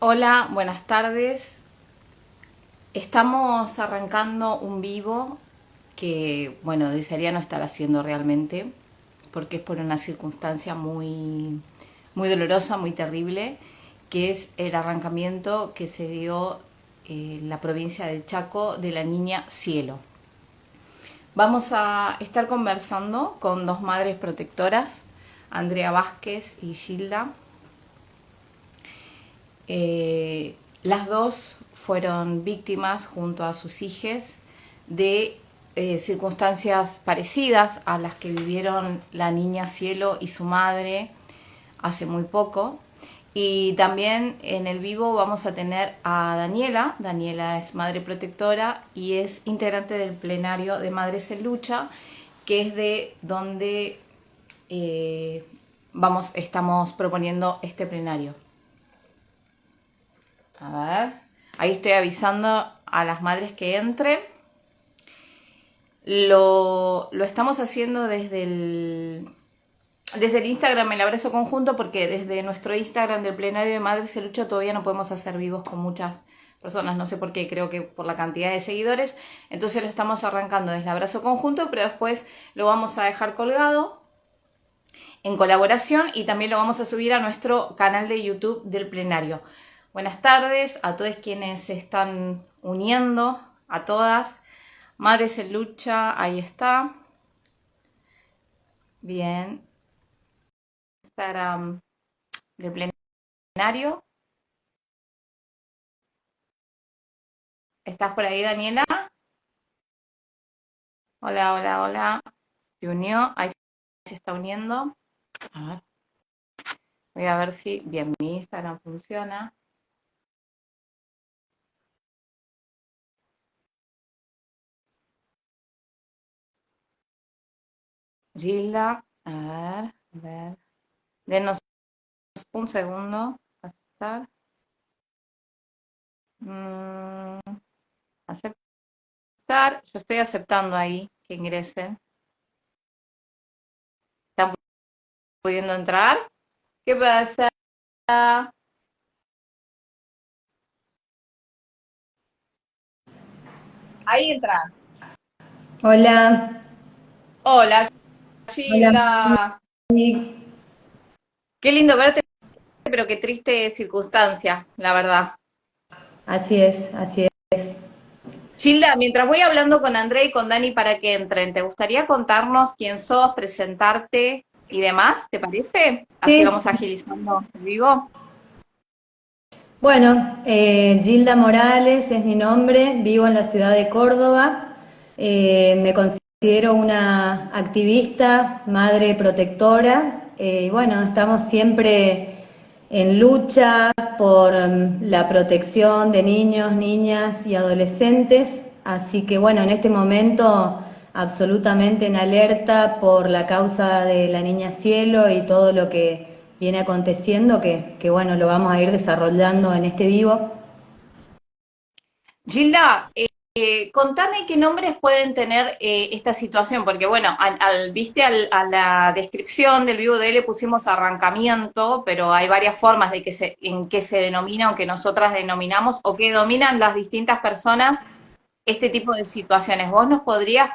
Hola, buenas tardes. Estamos arrancando un vivo que, bueno, desearía no estar haciendo realmente, porque es por una circunstancia muy dolorosa, muy terrible, que es el arrancamiento que se dio en la provincia de Chaco de la niña Cielo. Vamos a estar conversando con dos madres protectoras, Andrea Vázquez y Gilda. Las dos fueron víctimas junto a sus hijas de circunstancias parecidas a las que vivieron la niña Cielo y su madre hace muy poco. Y también en el vivo vamos a tener a Daniela. Daniela es madre protectora y es integrante del plenario de Madres en Lucha, que es de donde estamos proponiendo este plenario. A ver, ahí estoy avisando a las madres que entren. Lo estamos haciendo desde el Instagram, el abrazo conjunto, porque desde nuestro Instagram del plenario de Madres en Lucha todavía no podemos hacer vivos con muchas personas, no sé por qué, creo que por la cantidad de seguidores. Entonces lo estamos arrancando desde el abrazo conjunto, pero después lo vamos a dejar colgado en colaboración y también lo vamos a subir a nuestro canal de YouTube del plenario. Buenas tardes a todos quienes se están uniendo, a todas. Madres en Lucha, ahí está. Bien. Instagram del plenario. ¿Estás por ahí, Daniela? Hola, hola, hola. Se unió, ahí se está uniendo. A ver. Voy a ver si bien mi Instagram funciona. Gilda, a ver. Denos un segundo. Aceptar. Aceptar. Yo estoy aceptando ahí que ingresen. ¿Están pudiendo entrar? ¿Qué pasa? Ahí entra. Hola, Hola, hola, Gilda. Mari. Qué lindo verte, pero qué triste circunstancia, la verdad. Así es, así es. Gilda, mientras voy hablando con André y con Dani para que entren, ¿te gustaría contarnos quién sos, presentarte y demás? ¿Te parece? Así Sí, vamos agilizando el vivo. bueno, Gilda Morales es mi nombre, vivo en la ciudad de Córdoba. Me considero una activista, madre protectora, y bueno, estamos siempre en lucha por la protección de niños, niñas y adolescentes. Así que bueno, en este momento absolutamente en alerta por la causa de la niña Cielo y todo lo que viene aconteciendo, que bueno, lo vamos a ir desarrollando en este vivo. Gilda, contame qué nombres pueden tener esta situación, porque bueno, a la descripción del vivo de él le pusimos arrancamiento, pero hay varias formas de en que se denomina o que nosotras denominamos o que dominan las distintas personas este tipo de situaciones. ¿Vos nos podrías,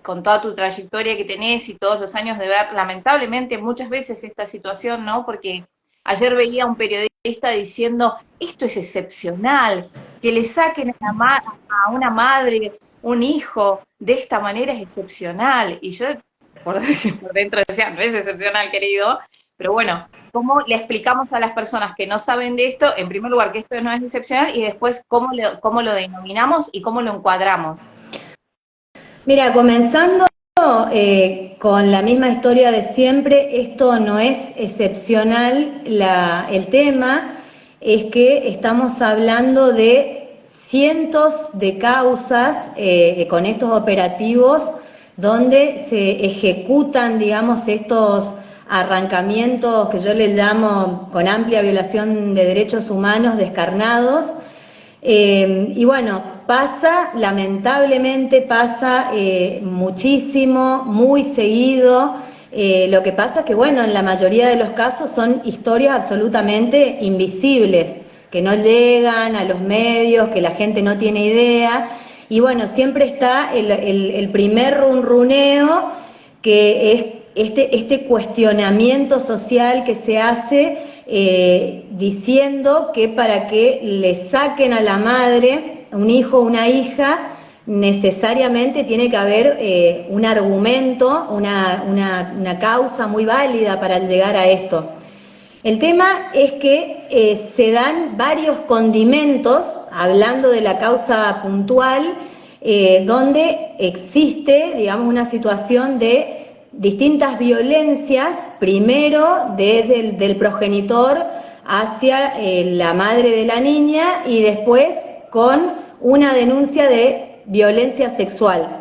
con toda tu trayectoria que tenés y todos los años de ver, lamentablemente muchas veces esta situación, ¿no? Porque ayer veía a un periodista diciendo, esto es excepcional, que le saquen a una madre un hijo de esta manera es excepcional. Y yo por, por dentro decía, no es excepcional, querido, pero bueno, ¿cómo le explicamos a las personas que no saben de esto, en primer lugar, que esto no es excepcional y después cómo lo denominamos y cómo lo encuadramos? Mira, comenzando con la misma historia de siempre, esto no es excepcional, el tema es que estamos hablando de cientos de causas con estos operativos donde se ejecutan, digamos, estos arrancamientos que yo les llamo con amplia violación de derechos humanos descarnados. Y bueno, lamentablemente pasa muchísimo, muy seguido. Lo que pasa es que, bueno, en la mayoría de los casos son historias absolutamente invisibles, que no llegan a los medios, que la gente no tiene idea. Y bueno, siempre está el primer runruneo, que es este cuestionamiento social que se hace diciendo que para que le saquen a la madre un hijo o una hija, necesariamente tiene que haber un argumento, una causa muy válida para llegar a esto. El tema es que se dan varios condimentos, hablando de la causa puntual, donde existe, digamos, una situación de distintas violencias, primero desde del progenitor hacia la madre de la niña y después con una denuncia de violencia sexual.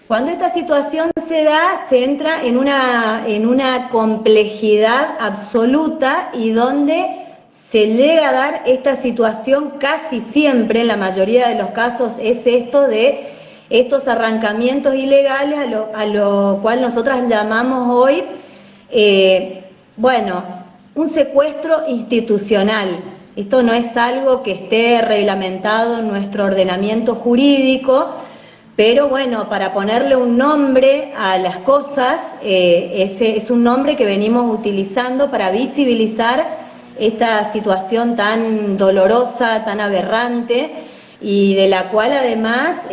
Cuando esta situación se da, se entra en una complejidad absoluta y donde se llega a dar esta situación casi siempre, en la mayoría de los casos, es esto de estos arrancamientos ilegales a lo cual nosotras llamamos hoy, un secuestro institucional. Esto no es algo que esté reglamentado en nuestro ordenamiento jurídico, pero bueno, para ponerle un nombre a las cosas, ese es un nombre que venimos utilizando para visibilizar esta situación tan dolorosa, tan aberrante, y de la cual además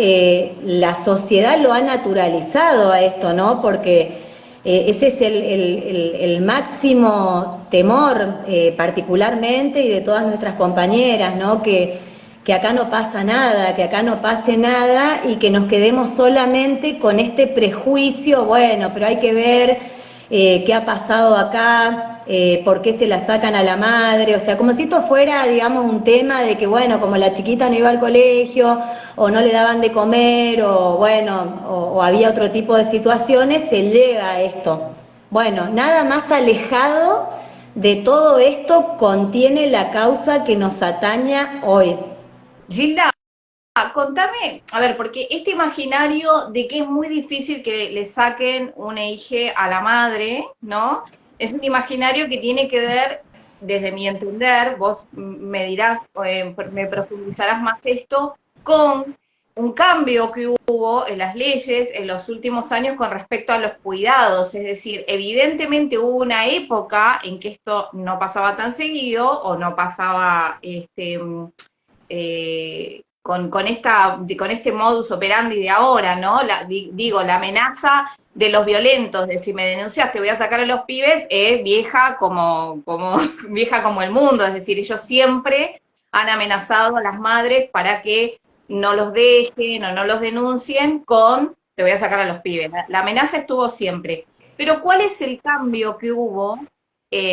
la sociedad lo ha naturalizado a esto, ¿no? Porque ese es el máximo temor, particularmente, y de todas nuestras compañeras, ¿no? Que acá no pasa nada, que acá no pase nada y que nos quedemos solamente con este prejuicio, bueno, pero hay que ver qué ha pasado acá, por qué se la sacan a la madre, o sea, como si esto fuera, digamos, un tema de que, bueno, como la chiquita no iba al colegio, o no le daban de comer, o bueno, o había otro tipo de situaciones, se llega a esto. Bueno, nada más alejado de todo esto contiene la causa que nos ataña hoy. Gilda, contame, a ver, porque este imaginario de que es muy difícil que le saquen una hija a la madre, ¿no? Es un imaginario que tiene que ver, desde mi entender, vos me dirás, me profundizarás más esto, con un cambio que hubo en las leyes en los últimos años con respecto a los cuidados. Es decir, evidentemente hubo una época en que esto no pasaba tan seguido o no pasaba con este modus operandi de ahora, ¿no? La amenaza de los violentos, de si me denuncias te voy a sacar a los pibes, es vieja vieja como el mundo, es decir, ellos siempre han amenazado a las madres para que no los dejen o no los denuncien con te voy a sacar a los pibes. La amenaza estuvo siempre. Pero ¿cuál es el cambio que hubo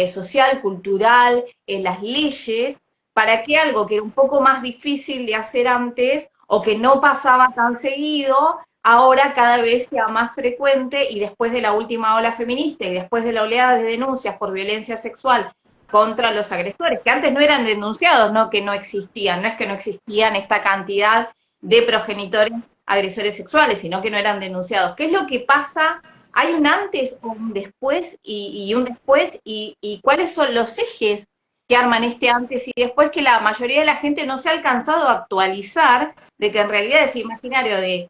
social, cultural, en las leyes, para que algo que era un poco más difícil de hacer antes o que no pasaba tan seguido, ahora cada vez sea más frecuente y después de la última ola feminista y después de la oleada de denuncias por violencia sexual contra los agresores, que antes no eran denunciados, no que no existían, no es que no existían esta cantidad de progenitores agresores sexuales, sino que no eran denunciados. ¿Qué es lo que pasa? ¿Hay un antes o un después y un después? ¿Y cuáles son los ejes que arman este antes y después que la mayoría de la gente no se ha alcanzado a actualizar, de que en realidad ese imaginario de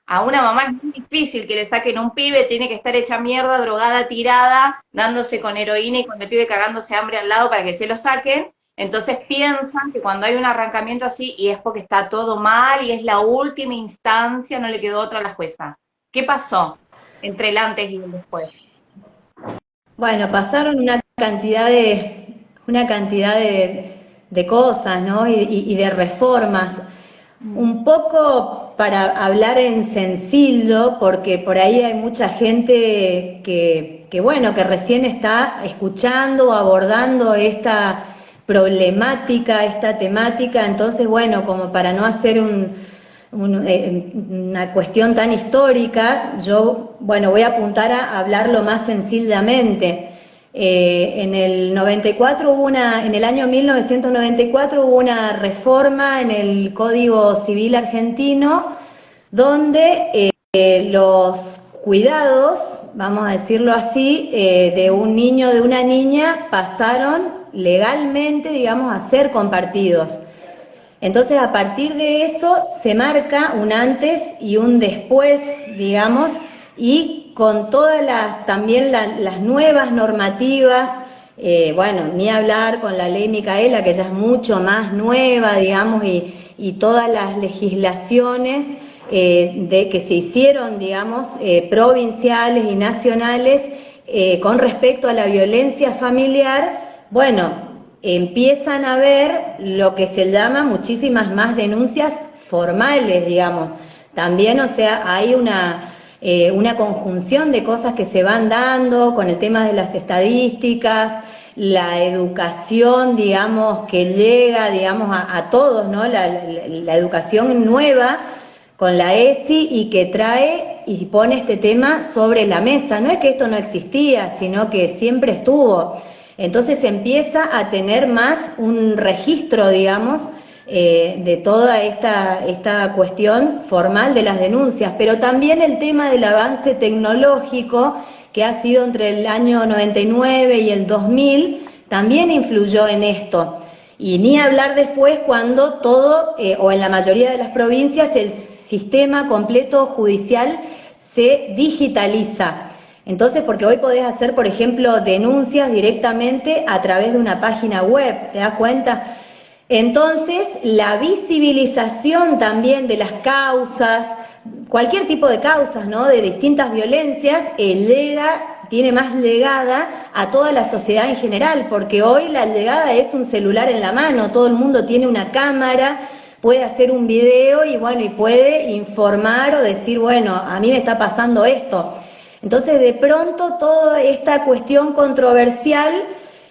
a una mamá es muy difícil que le saquen un pibe, tiene que estar hecha mierda, drogada, tirada, dándose con heroína y con el pibe cagándose hambre al lado para que se lo saquen? Entonces piensan que cuando hay un arrancamiento así, y es porque está todo mal y es la última instancia, no le quedó otra a la jueza. ¿Qué pasó entre el antes y el después? Bueno, pasaron una cantidad de cosas, ¿no? Y de reformas. Un poco para hablar en sencillo, porque por ahí hay mucha gente que recién está escuchando o abordando esta problemática, esta temática, entonces, bueno, como para no hacer una cuestión tan histórica, yo, bueno, voy a apuntar a hablarlo más sencillamente. En el 94 en el año 1994 hubo una reforma en el Código Civil argentino donde los cuidados, vamos a decirlo así, de un niño o de una niña pasaron legalmente, digamos, a ser compartidos. Entonces, a partir de eso se marca un antes y un después, digamos, y con todas también las nuevas normativas, bueno, ni hablar con la ley Micaela, que ya es mucho más nueva, digamos, y todas las legislaciones que se hicieron, digamos, provinciales y nacionales con respecto a la violencia familiar, bueno, empiezan a haber lo que se llama muchísimas más denuncias formales, digamos. También, o sea, hay una conjunción de cosas que se van dando con el tema de las estadísticas, la educación, digamos, que llega, digamos, a todos, ¿no? La educación nueva con la ESI y que trae y pone este tema sobre la mesa. No es que esto no existía, sino que siempre estuvo. Entonces empieza a tener más un registro, digamos, de toda esta cuestión formal de las denuncias, pero también el tema del avance tecnológico que ha sido entre el año 99 y el 2000, también influyó en esto. Y ni hablar después cuando todo, o en la mayoría de las provincias, el sistema completo judicial se digitaliza. Entonces, porque hoy podés hacer, por ejemplo, denuncias directamente a través de una página web, ¿te das cuenta? Entonces, la visibilización también de las causas, cualquier tipo de causas, ¿no? De distintas violencias, tiene más llegada a toda la sociedad en general, porque hoy la llegada es un celular en la mano, todo el mundo tiene una cámara, puede hacer un video y bueno, y puede informar o decir, bueno, a mí me está pasando esto. Entonces, de pronto, toda esta cuestión controversial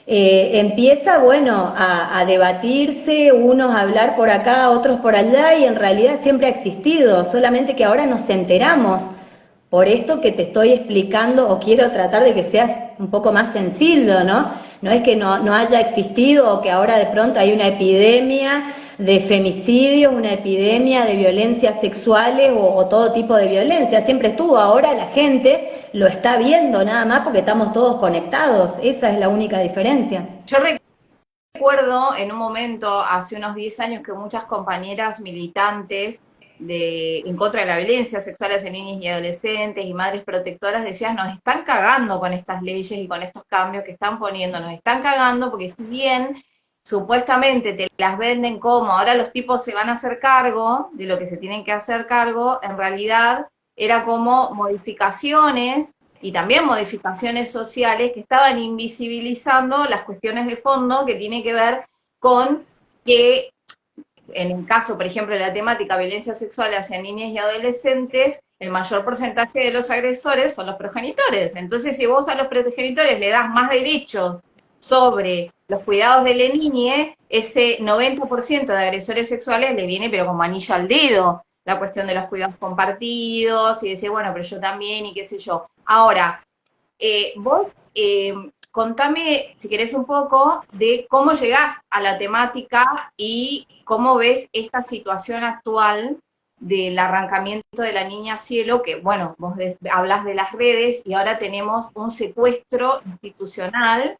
empieza, bueno, a debatirse, unos a hablar por acá, otros por allá, y en realidad siempre ha existido, solamente que ahora nos enteramos. Por esto que te estoy explicando, o quiero tratar de que seas un poco más sencillo, ¿no? No es que no haya existido o que ahora de pronto hay una epidemia de femicidios, una epidemia de violencias sexuales o todo tipo de violencia. Siempre estuvo, ahora la gente lo está viendo nada más porque estamos todos conectados. Esa es la única diferencia. Yo recuerdo en un momento, hace unos 10 años, que muchas compañeras militantes en contra de la violencia sexual hacia niñas y adolescentes y madres protectoras decían, nos están cagando con estas leyes y con estos cambios que están poniendo, nos están cagando porque si bien supuestamente te las venden como ahora los tipos se van a hacer cargo de lo que se tienen que hacer cargo, en realidad era como modificaciones y también modificaciones sociales que estaban invisibilizando las cuestiones de fondo que tienen que ver con que en el caso, por ejemplo, de la temática violencia sexual hacia niñas y adolescentes, el mayor porcentaje de los agresores son los progenitores. Entonces, si vos a los progenitores le das más derechos sobre los cuidados de la niña, ese 90% de agresores sexuales le viene pero como anillo al dedo la cuestión de los cuidados compartidos y decir, bueno, pero yo también y qué sé yo. Ahora, vos contame, si querés, un poco de cómo llegás a la temática y cómo ves esta situación actual del arrancamiento de la niña Cielo, que, bueno, vos hablas de las redes y ahora tenemos un secuestro institucional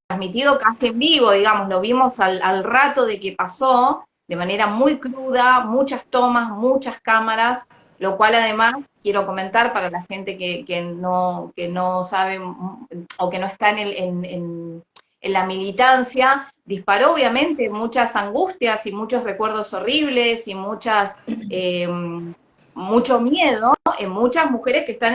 transmitido casi en vivo, digamos, lo vimos al rato de que pasó, de manera muy cruda, muchas tomas, muchas cámaras, lo cual además quiero comentar para la gente que no sabe o que no está en la militancia, disparó obviamente muchas angustias y muchos recuerdos horribles y mucho miedo en muchas mujeres que están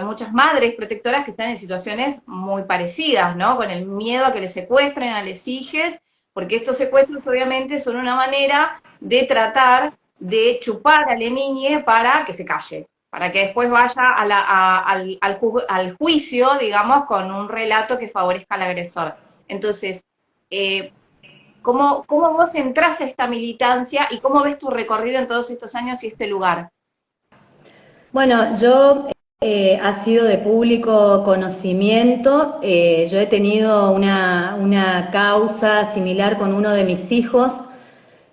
muchas madres protectoras que están en situaciones muy parecidas, ¿no? Con el miedo a que les secuestren a les hijes, porque estos secuestros obviamente son una manera de tratar de chupar a la niña para que se calle, para que después vaya al juicio, digamos, con un relato que favorezca al agresor. Entonces, ¿cómo vos entrás a esta militancia y cómo ves tu recorrido en todos estos años y este lugar? Bueno, yo ha sido de público conocimiento, yo he tenido una causa similar con uno de mis hijos,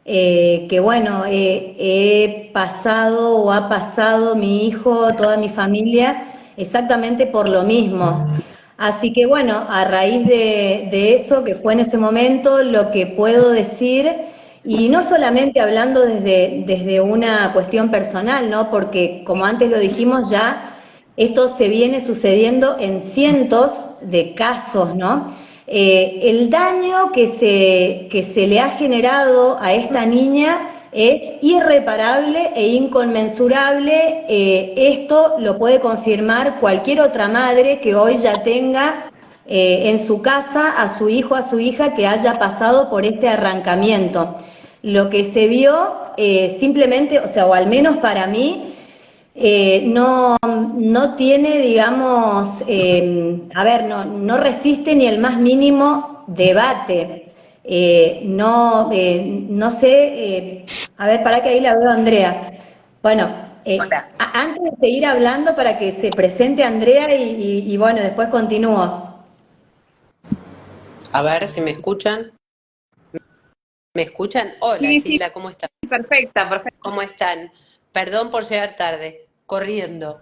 que bueno, he pasado o ha pasado mi hijo, toda mi familia, exactamente por lo mismo. Así que bueno, a raíz de eso que fue en ese momento, lo que puedo decir, y no solamente hablando desde una cuestión personal, ¿no? Porque como antes lo dijimos ya, esto se viene sucediendo en cientos de casos, ¿no? El daño que se le ha generado a esta niña es irreparable e inconmensurable. Esto lo puede confirmar cualquier otra madre que hoy ya tenga en su casa a su hijo, a su hija que haya pasado por este arrancamiento. Lo que se vio simplemente, o sea, o al menos para mí, no tiene, digamos, a ver, no resiste ni el más mínimo debate. No sé, a ver, para que ahí la veo a Andrea. Bueno, Hola. antes de seguir hablando, para que se presente Andrea y bueno, después continúo. A ver si me escuchan. ¿Me escuchan? Hola, Sí, sí, Gilda, ¿cómo están? perfecta, perfecta. ¿Cómo están? Perdón por llegar tarde, corriendo.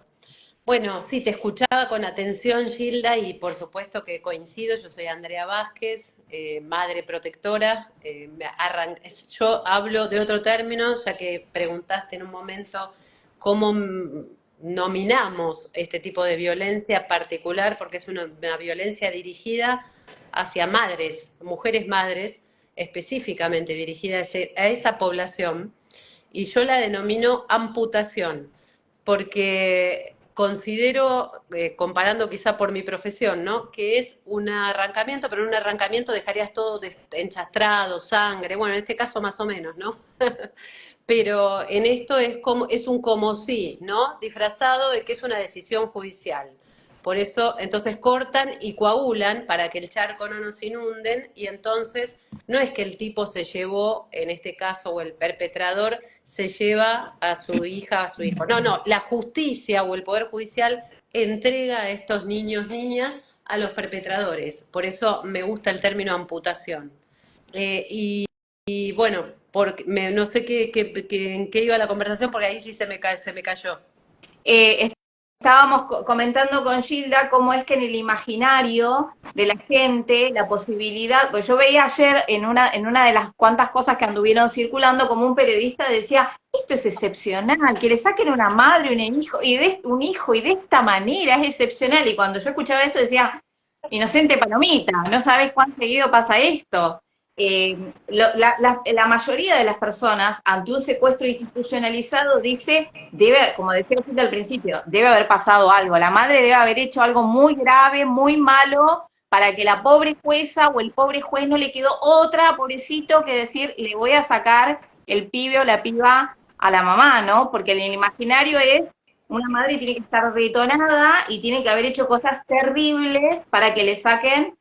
Bueno, sí, te escuchaba con atención, Gilda, y por supuesto que coincido. Yo soy Andrea Vázquez, madre protectora. Yo hablo de otro término, ya que preguntaste en un momento cómo nominamos este tipo de violencia particular, porque es una violencia dirigida hacia madres, mujeres madres, específicamente dirigida a esa población, y yo la denomino amputación, porque considero, comparando quizá por mi profesión, ¿no? Que es un arrancamiento, pero en un arrancamiento dejarías todo enchastrado, sangre, bueno, en este caso más o menos, ¿no? Pero en esto es un como sí, ¿no? Disfrazado de que es una decisión judicial. Por eso, entonces cortan y coagulan para que el charco no nos inunden, y entonces no es que el tipo se llevó, en este caso, o el perpetrador se lleva a su hija, a su hijo. No, no, la justicia o el Poder Judicial entrega a estos niños, niñas, a los perpetradores. Por eso me gusta el término amputación. Y bueno, no sé en qué iba la conversación, porque ahí sí se me cayó. Estábamos comentando con Gilda cómo es que en el imaginario de la gente la posibilidad, pues yo veía ayer en una de las cuantas cosas que anduvieron circulando, como un periodista decía, esto es excepcional, que le saquen una madre, un hijo y de esta manera es excepcional. Y cuando yo escuchaba eso decía, inocente palomita, no sabes cuán seguido pasa esto. La mayoría de las personas ante un secuestro institucionalizado dice, como decía usted al principio, debe haber pasado algo, la madre debe haber hecho algo muy grave, muy malo, para que la pobre jueza o el pobre juez no le quedó otra, pobrecito, que decir, le voy a sacar el pibe o la piba a la mamá, ¿no? Porque en el imaginario es, una madre tiene que estar detonada y tiene que haber hecho cosas terribles para que le saquen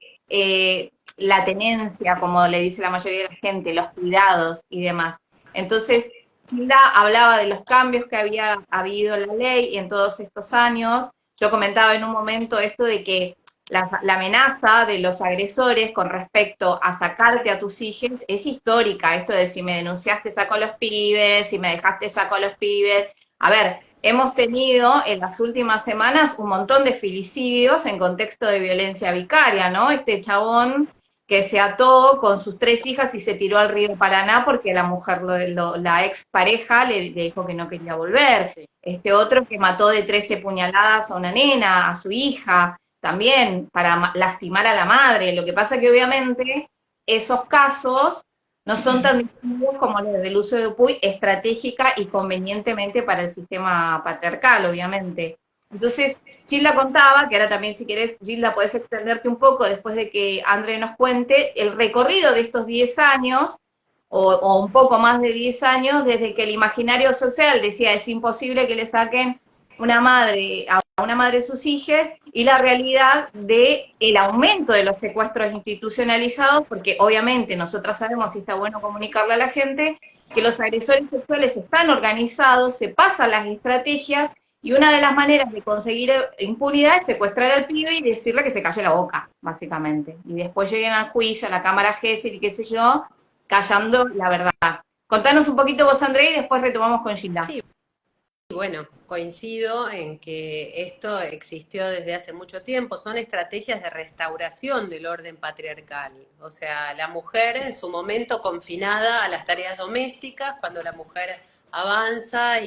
la tenencia, como le dice la mayoría de la gente, los cuidados y demás. Entonces, Gilda hablaba de los cambios que había habido en la ley en todos estos años. Yo comentaba en un momento esto de que la amenaza de los agresores con respecto a sacarte a tus hijos es histórica. Esto de si me denunciaste saco a los pibes, si me dejaste saco a los pibes. A ver, hemos tenido en las últimas semanas un montón de filicidios en contexto de violencia vicaria, ¿no? Este chabón que se ató con sus 3 hijas y se tiró al río Paraná porque la mujer, la ex pareja, le dijo que no quería volver. Este otro que mató de 13 puñaladas a una nena, a su hija, también para lastimar a la madre. Lo que pasa que obviamente esos casos no son tan distintos como los del uso de Dupuy, estratégica y convenientemente para el sistema patriarcal, obviamente. Entonces, Gilda contaba, que ahora también si querés, Gilda, podés extenderte un poco después de que André nos cuente el recorrido de estos 10 años, o un poco más de 10 años, desde que el imaginario social decía es imposible que le saquen una madre a una madre sus hijas, y la realidad de el aumento de los secuestros institucionalizados, porque obviamente nosotras sabemos, y está bueno comunicarle a la gente, que los agresores sexuales están organizados, se pasan las estrategias, y una de las maneras de conseguir impunidad es secuestrar al pibe y decirle que se calle la boca, básicamente. Y después lleguen al juicio, a la cámara Gesell y qué sé yo, callando la verdad. Contanos un poquito vos, André, y después retomamos con Gilda. Sí, bueno, coincido en que esto existió desde hace mucho tiempo, son estrategias de restauración del orden patriarcal, o sea, la mujer en su momento confinada a las tareas domésticas, cuando la mujer avanza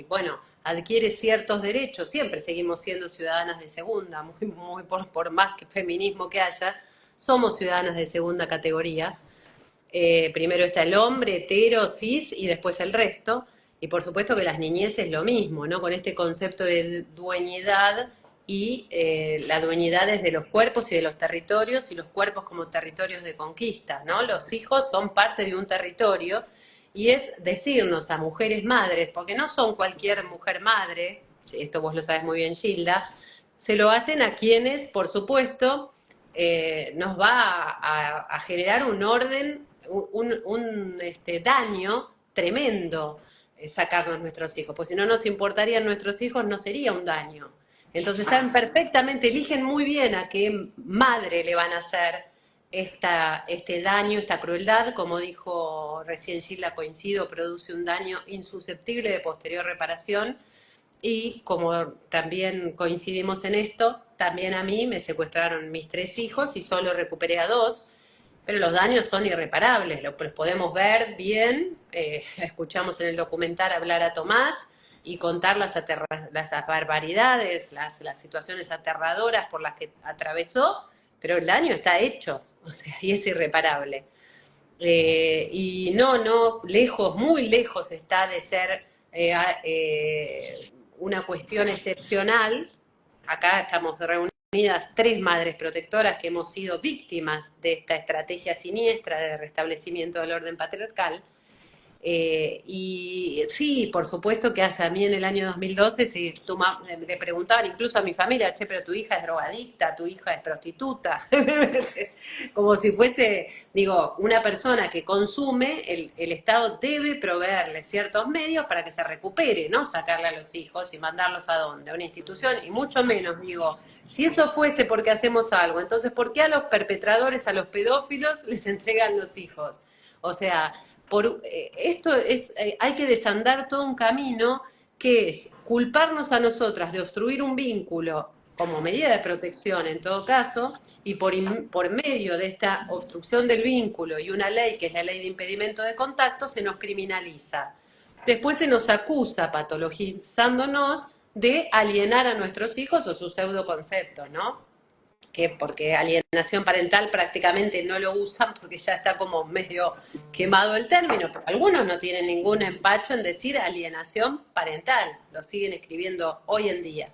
bueno, adquiere ciertos derechos, siempre seguimos siendo ciudadanas de segunda, muy por más que feminismo que haya, somos ciudadanas de segunda categoría. Primero está el hombre, hetero, cis, y después el resto. Y por supuesto que las niñeces lo mismo, ¿no? Con este concepto de dueñidad y la dueñidad es de los cuerpos y de los territorios, y los cuerpos como territorios de conquista, ¿no? Los hijos son parte de un territorio, y es decirnos a mujeres madres, porque no son cualquier mujer madre, esto vos lo sabes muy bien, Gilda, se lo hacen a quienes, por supuesto, nos va a generar un orden, un daño tremendo sacarnos nuestros hijos, pues si no nos importarían nuestros hijos no sería un daño. Entonces saben perfectamente, eligen muy bien a qué madre le van a hacer este daño, esta crueldad, como dijo recién Gilda, coincido, produce un daño insusceptible de posterior reparación. Y como también coincidimos en esto, también a mí me secuestraron mis 3 hijos y solo recuperé a 2, pero los daños son irreparables, los podemos ver bien, escuchamos en el documental hablar a Tomás y contar las barbaridades, las situaciones aterradoras por las que atravesó, pero el daño está hecho, o sea, y es irreparable. Y lejos, muy lejos está de ser una cuestión excepcional. Acá estamos reunidas 3 madres protectoras que hemos sido víctimas de esta estrategia siniestra de restablecimiento del orden patriarcal. Y sí, por supuesto que hace a mí en el año 2012, si le preguntaban incluso a mi familia, che, pero tu hija es drogadicta, tu hija es prostituta, como si fuese, digo, una persona que consume, el Estado debe proveerle ciertos medios para que se recupere, no sacarle a los hijos y mandarlos a dónde, a una institución, y mucho menos, digo, si eso fuese porque hacemos algo, entonces ¿por qué a los perpetradores, a los pedófilos, les entregan los hijos? O sea, esto es, hay que desandar todo un camino que es culparnos a nosotras de obstruir un vínculo como medida de protección en todo caso, y por medio de esta obstrucción del vínculo y una ley que es la ley de impedimento de contacto se nos criminaliza. Después se nos acusa, patologizándonos, de alienar a nuestros hijos o sus pseudoconceptos, ¿no? Que porque alienación parental prácticamente no lo usan porque ya está como medio quemado el término, pero algunos no tienen ningún empacho en decir alienación parental, lo siguen escribiendo hoy en día.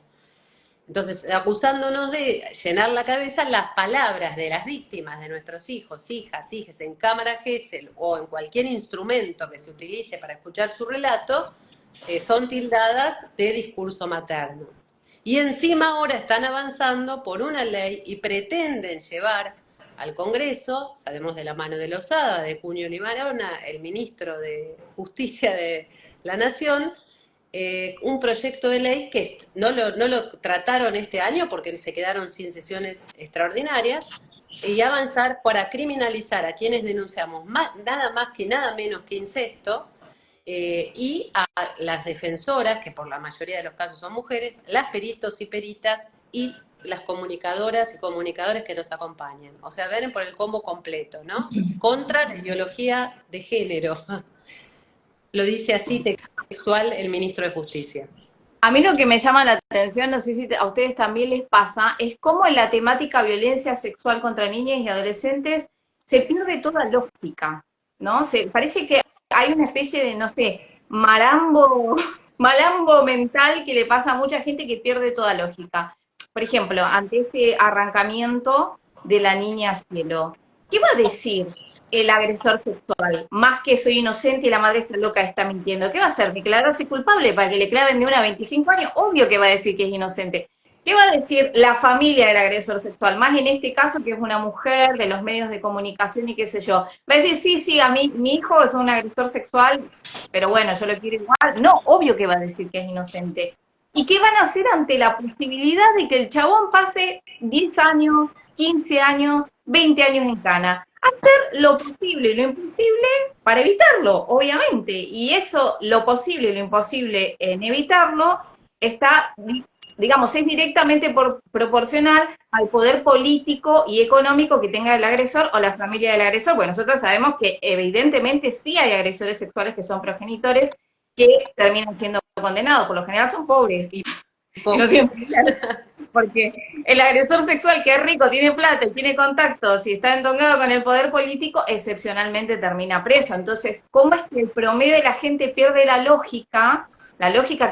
Entonces, acusándonos de llenar la cabeza las palabras de las víctimas de nuestros hijos, hijas, hijes en cámara Gesell o en cualquier instrumento que se utilice para escuchar su relato, son tildadas de discurso materno. Y encima ahora están avanzando por una ley y pretenden llevar al Congreso, sabemos de la mano de Lozada, de Cuño Limarona, el ministro de Justicia de la Nación, un proyecto de ley que no lo trataron este año porque se quedaron sin sesiones extraordinarias, y avanzar para criminalizar a quienes denunciamos nada más que nada menos que incesto, y a las defensoras, que por la mayoría de los casos son mujeres, las peritos y peritas y las comunicadoras y comunicadores que nos acompañan. O sea, ven por el combo completo, ¿no? Contra la ideología de género. Lo dice así textual el ministro de Justicia. A mí lo que me llama la atención, no sé si a ustedes también les pasa, es cómo en la temática violencia sexual contra niñas y adolescentes se pierde toda lógica, ¿no? Parece que hay una especie de, no sé, malambo mental que le pasa a mucha gente que pierde toda lógica. Por ejemplo, ante este arrancamiento de la niña Cielo, ¿qué va a decir el agresor sexual? Más que soy inocente y la madre está loca, está mintiendo. ¿Qué va a hacer? ¿Declararse culpable para que le claven de 1 a 25 años? Obvio que va a decir que es inocente. ¿Qué va a decir la familia del agresor sexual? Más en este caso, que es una mujer de los medios de comunicación y qué sé yo. Va a decir, sí, a mí, mi hijo es un agresor sexual, pero bueno, yo lo quiero igual. No, obvio que va a decir que es inocente. ¿Y qué van a hacer ante la posibilidad de que el chabón pase 10 años, 15 años, 20 años en cana? lo posible y lo imposible para evitarlo, obviamente. Y eso, lo posible y lo imposible en evitarlo, está, digamos, es directamente proporcional al poder político y económico que tenga el agresor o la familia del agresor. Bueno, nosotros sabemos que evidentemente sí hay agresores sexuales que son progenitores que terminan siendo condenados. Por lo general son pobres Y y no tienen pobres. porque el agresor sexual que es rico, tiene plata y tiene contactos y está entongado con el poder político, excepcionalmente termina preso. Entonces, ¿cómo es que el promedio de la gente pierde la lógica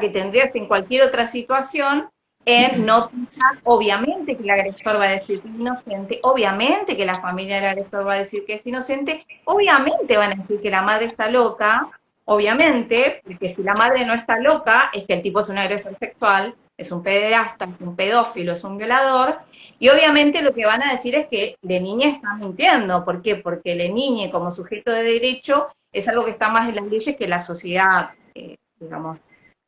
que tendrías en cualquier otra situación, en no pensar, obviamente que el agresor va a decir que es inocente, obviamente que la familia del agresor va a decir que es inocente, obviamente van a decir que la madre está loca, obviamente, porque si la madre no está loca, es que el tipo es un agresor sexual, es un pederasta, es un pedófilo, es un violador, y obviamente lo que van a decir es que Niña está mintiendo. ¿Por qué? Porque Niña como sujeto de derecho es algo que está más en las leyes que la sociedad, digamos,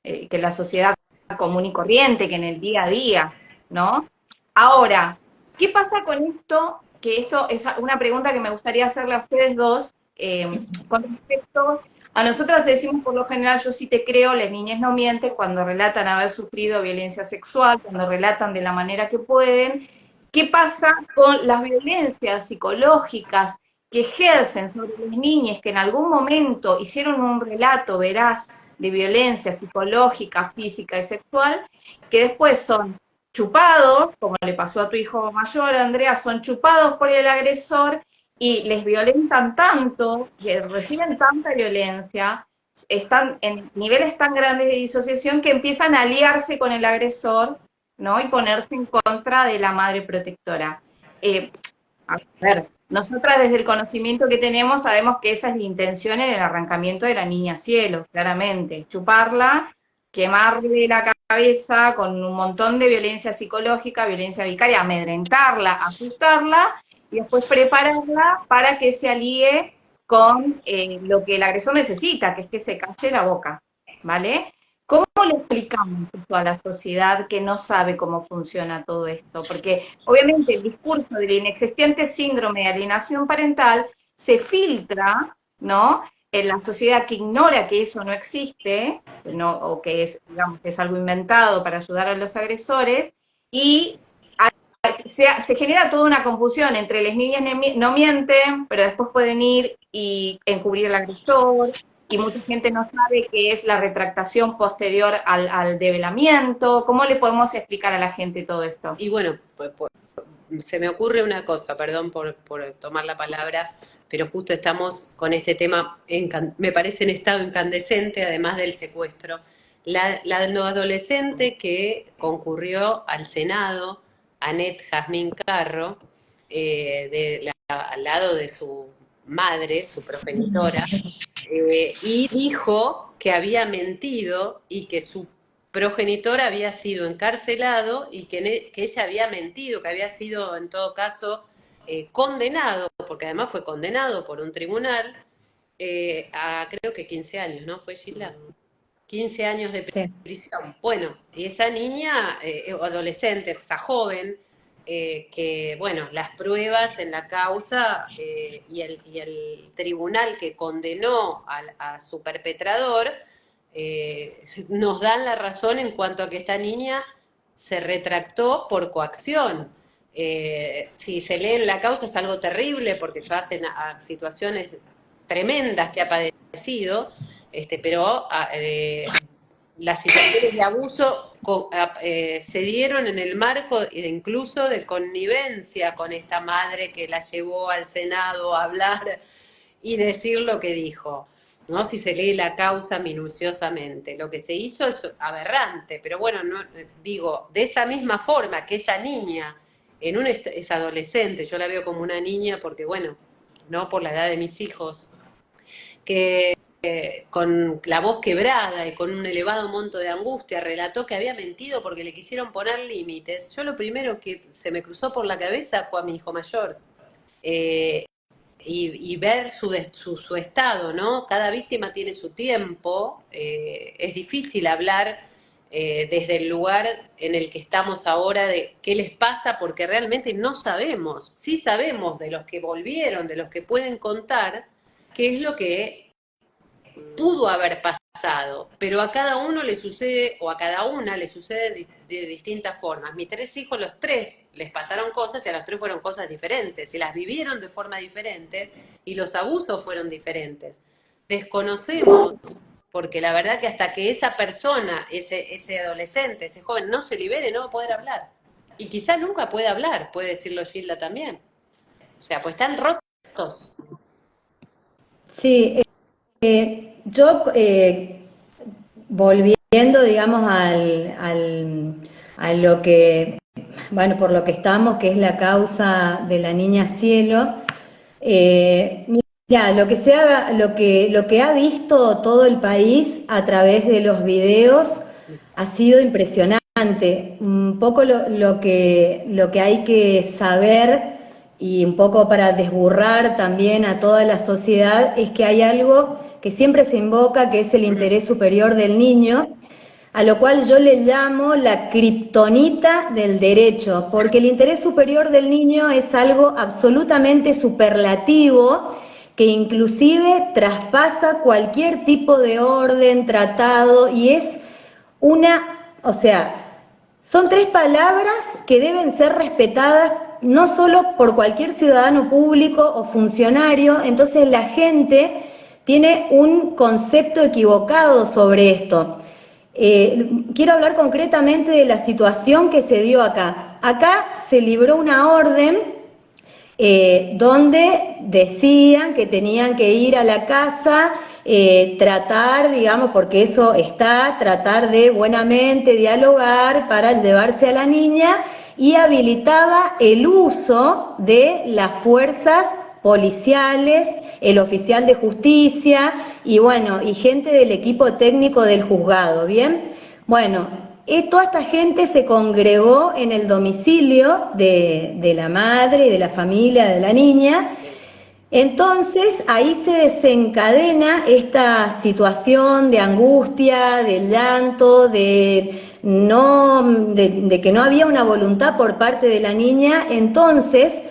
que la sociedad común y corriente, que en el día a día, ¿no? Ahora, ¿qué pasa con esto? Que esto es una pregunta que me gustaría hacerle a ustedes dos, con respecto a nosotras decimos por lo general, yo sí te creo, las niñas no mienten cuando relatan haber sufrido violencia sexual, cuando relatan de la manera que pueden. ¿Qué pasa con las violencias psicológicas que ejercen sobre las niñas que en algún momento hicieron un relato veraz de violencia psicológica, física y sexual, que después son chupados, como le pasó a tu hijo mayor, Andrea, son chupados por el agresor y les violentan tanto, que reciben tanta violencia, están en niveles tan grandes de disociación que empiezan a aliarse con el agresor, ¿no? Y ponerse en contra de la madre protectora. A ver, nosotras desde el conocimiento que tenemos sabemos que esa es la intención en el arrancamiento de la niña cielo, claramente, chuparla, quemarle la cabeza con un montón de violencia psicológica, violencia vicaria, amedrentarla, asustarla, y después prepararla para que se alíe con lo que el agresor necesita, que es que se calle la boca, ¿vale? ¿Cómo le explicamos esto a la sociedad que no sabe cómo funciona todo esto? Porque obviamente el discurso del inexistente síndrome de alienación parental se filtra, ¿no? En la sociedad que ignora que eso no existe, ¿no? O que es, digamos, que es algo inventado para ayudar a los agresores, y se genera toda una confusión entre las niñas no mienten, pero después pueden ir y encubrir al agresor, y mucha gente no sabe qué es la retractación posterior al develamiento. ¿Cómo le podemos explicar a la gente todo esto? Y bueno, pues, se me ocurre una cosa, perdón por tomar la palabra, pero justo estamos con este tema, me parece en estado incandescente, además del secuestro. La adolescente que concurrió al Senado, Annette Jazmín Carro, al lado de su madre, su progenitora, y dijo que había mentido y que su progenitor había sido encarcelado y que ella había mentido, que había sido en todo caso condenado, porque además fue condenado por un tribunal a creo que 15 años, ¿no? ¿Fue Gilda? 15 años de Sí. prisión. Bueno, y esa niña, adolescente, o sea, joven, que, bueno, las pruebas en la causa y el tribunal que condenó a su perpetrador nos dan la razón en cuanto a que esta niña se retractó por coacción. Si se lee en la causa es algo terrible porque se hacen a situaciones tremendas que ha padecido, pero las situaciones de abuso se dieron en el marco incluso de connivencia con esta madre que la llevó al Senado a hablar y decir lo que dijo, ¿no? Si se lee la causa minuciosamente. Lo que se hizo es aberrante, pero bueno, no, digo, de esa misma forma que esa niña, es adolescente, yo la veo como una niña porque, bueno, no por la edad de mis hijos, que con la voz quebrada y con un elevado monto de angustia relató que había mentido porque le quisieron poner límites. Yo lo primero que se me cruzó por la cabeza fue a mi hijo mayor. Eh, y ver su estado, ¿no? Cada víctima tiene su tiempo, es difícil hablar desde el lugar en el que estamos ahora de qué les pasa, porque realmente no sabemos. Sí sabemos de los que volvieron, de los que pueden contar, qué es lo que pudo haber pasado, pero a cada uno le sucede, o a cada una le sucede de distintas formas. Mis 3 hijos, los 3 les pasaron cosas y a los 3 fueron cosas diferentes, y las vivieron de forma diferente, y los abusos fueron diferentes. Desconocemos, porque la verdad que hasta que esa persona, ese adolescente, ese joven no se libere, no va a poder hablar. Y quizá nunca pueda hablar, puede decirlo Gilda también. O sea, pues están rotos. Sí, yo volviendo, digamos, a lo que, bueno, por lo que estamos, que es la causa de la niña Cielo. Mira, lo que ha visto todo el país a través de los videos ha sido impresionante. Un poco lo que hay que saber, y un poco para desburrar también a toda la sociedad, es que hay algo que siempre se invoca, que es el interés superior del niño, a lo cual yo le llamo la kriptonita del derecho, porque el interés superior del niño es algo absolutamente superlativo, que inclusive traspasa cualquier tipo de orden, tratado, y es o sea, son 3 palabras que deben ser respetadas no solo por cualquier ciudadano público o funcionario. Entonces la gente tiene un concepto equivocado sobre esto. Quiero hablar concretamente de la situación que se dio acá. Acá se libró una orden donde decían que tenían que ir a la casa, tratar, digamos, porque eso está, tratar de buenamente dialogar para llevarse a la niña, y habilitaba el uso de las fuerzas policiales, el oficial de justicia y bueno, y gente del equipo técnico del juzgado, ¿bien? Bueno, toda esta gente se congregó en el domicilio de la madre y de la familia de la niña. Entonces ahí se desencadena esta situación de angustia, de llanto, de que no había una voluntad por parte de la niña. Entonces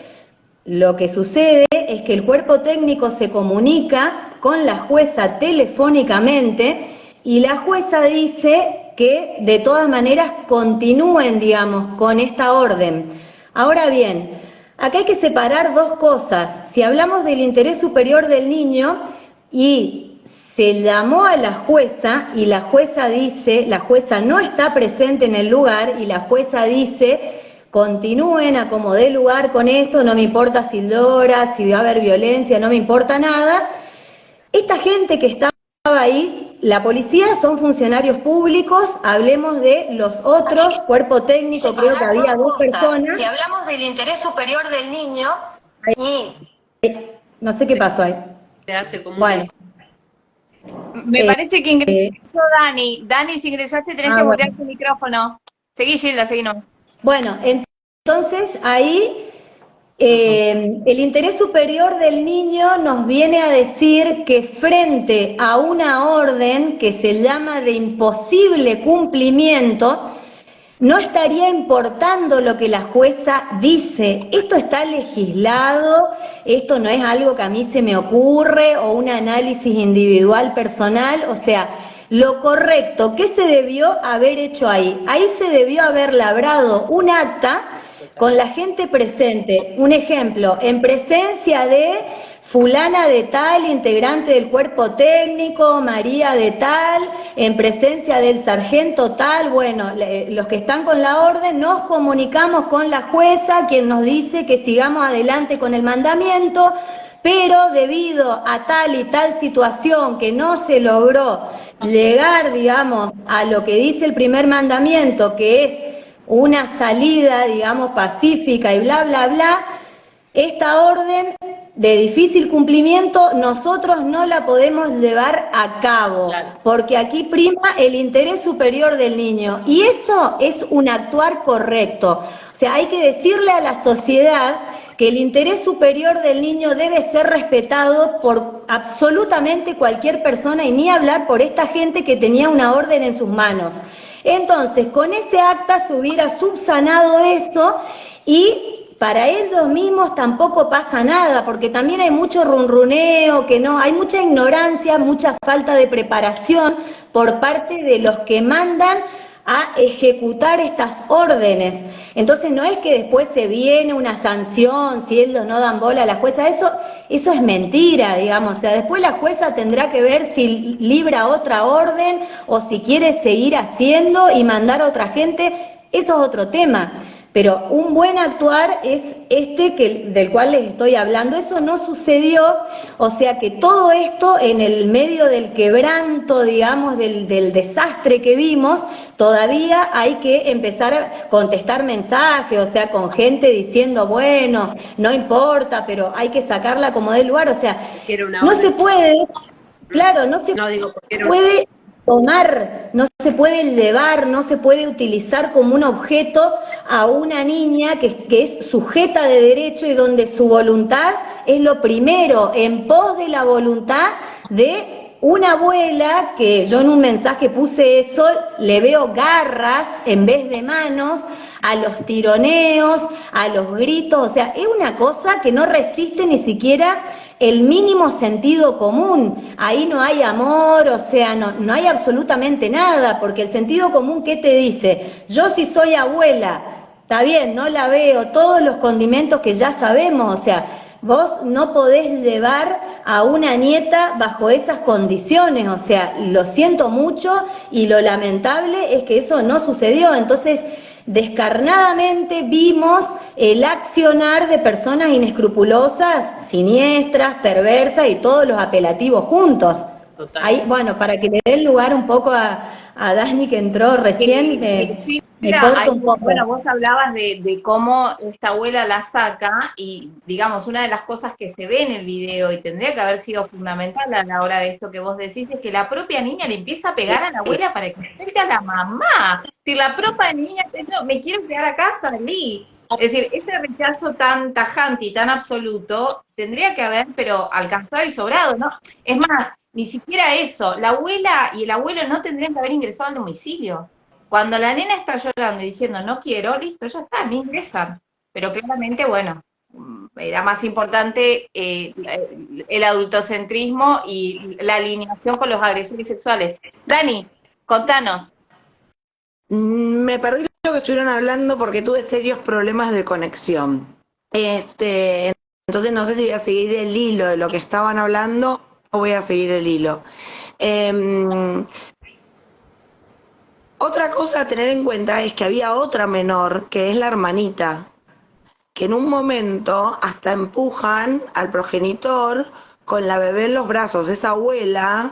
lo que sucede es que el cuerpo técnico se comunica con la jueza telefónicamente, y la jueza dice que de todas maneras continúen, digamos, con esta orden. Ahora bien, acá hay que separar 2 cosas. Si hablamos del interés superior del niño y se llamó a la jueza y la jueza dice, la jueza no está presente en el lugar y la jueza dice: continúen a como dé lugar con esto, no me importa si llora, si va a haber violencia, no me importa nada. Esta gente que estaba ahí, la policía, son funcionarios públicos. Hablemos de los otros, cuerpo técnico, creo que había 2 personas. Si hablamos del interés superior del niño, no sé qué pasó ahí. Se hace como bueno. Me parece que ingresó Dani. Dani, si ingresaste tenés que mutear tu micrófono. Seguí, Gilda, seguí, no. Bueno, entonces ahí el interés superior del niño nos viene a decir que frente a una orden que se llama de imposible cumplimiento, no estaría importando lo que la jueza dice. Esto está legislado, esto no es algo que a mí se me ocurre o un análisis individual personal. O sea, lo correcto, ¿qué se debió haber hecho ahí? Ahí se debió haber labrado un acta con la gente presente. Un ejemplo, en presencia de fulana de tal, integrante del cuerpo técnico, María de tal, en presencia del sargento tal. Bueno, los que están con la orden, nos comunicamos con la jueza, quien nos dice que sigamos adelante con el mandamiento, pero debido a tal y tal situación que no se logró llegar, digamos, a lo que dice el primer mandamiento, que es una salida, digamos, pacífica y bla, bla, bla, esta orden de difícil cumplimiento nosotros no la podemos llevar a cabo, porque aquí prima el interés superior del niño, y eso es un actuar correcto. O sea, hay que decirle a la sociedad que el interés superior del niño debe ser respetado por absolutamente cualquier persona, y ni hablar por esta gente que tenía una orden en sus manos. Entonces, con ese acta se hubiera subsanado eso y para ellos mismos tampoco pasa nada, porque también hay mucho runruneo, que no, hay mucha ignorancia, mucha falta de preparación por parte de los que mandan a ejecutar estas órdenes. Entonces no es que después se viene una sanción si ellos no dan bola a la jueza, eso es mentira, digamos, o sea, después la jueza tendrá que ver si libra otra orden o si quiere seguir haciendo y mandar a otra gente, eso es otro tema. Pero un buen actuar es del cual les estoy hablando. Eso no sucedió, o sea que todo esto en el medio del quebranto, digamos, del desastre que vimos, todavía hay que empezar a contestar mensajes, o sea, con gente diciendo, bueno, no importa, pero hay que sacarla como del lugar, o sea, no se puede, claro, no se puede tomar, no se puede elevar, no se puede utilizar como un objeto a una niña que es sujeta de derecho y donde su voluntad es lo primero, en pos de la voluntad de una abuela, que yo en un mensaje puse eso, le veo garras en vez de manos, a los tironeos, a los gritos, o sea, es una cosa que no resiste ni siquiera el mínimo sentido común. Ahí no hay amor, o sea, no hay absolutamente nada, porque el sentido común, ¿qué te dice? Yo si soy abuela, está bien, no la veo, todos los condimentos que ya sabemos, o sea, vos no podés llevar a una nieta bajo esas condiciones, o sea, lo siento mucho y lo lamentable es que eso no sucedió. Entonces, descarnadamente vimos el accionar de personas inescrupulosas, siniestras, perversas y todos los apelativos juntos. Ahí, bueno, para que le dé lugar un poco a Dani que entró recién, me corto un poco. Bueno, vos hablabas de cómo esta abuela la saca y, digamos, una de las cosas que se ve en el video y tendría que haber sido fundamental a la hora de esto que vos decís es que la propia niña le empieza a pegar a la abuela para que enfrente a la mamá. Si la propia niña dice, no, me quiero quedar acá, salí. Es decir, ese rechazo tan tajante y tan absoluto tendría que haber, pero alcanzado y sobrado, ¿no? Es más, ni siquiera eso, la abuela y el abuelo no tendrían que haber ingresado al domicilio. Cuando la nena está llorando y diciendo no quiero, listo, ya está, no ingresan. Pero claramente, bueno, era más importante el adultocentrismo y la alineación con los agresores sexuales. Dani, contanos. Me perdí lo que estuvieron hablando porque tuve serios problemas de conexión. Entonces no sé si voy a seguir el hilo de lo que estaban hablando o voy a seguir el hilo. Otra cosa a tener en cuenta es que había otra menor, que es la hermanita, que en un momento hasta empujan al progenitor con la bebé en los brazos. Esa abuela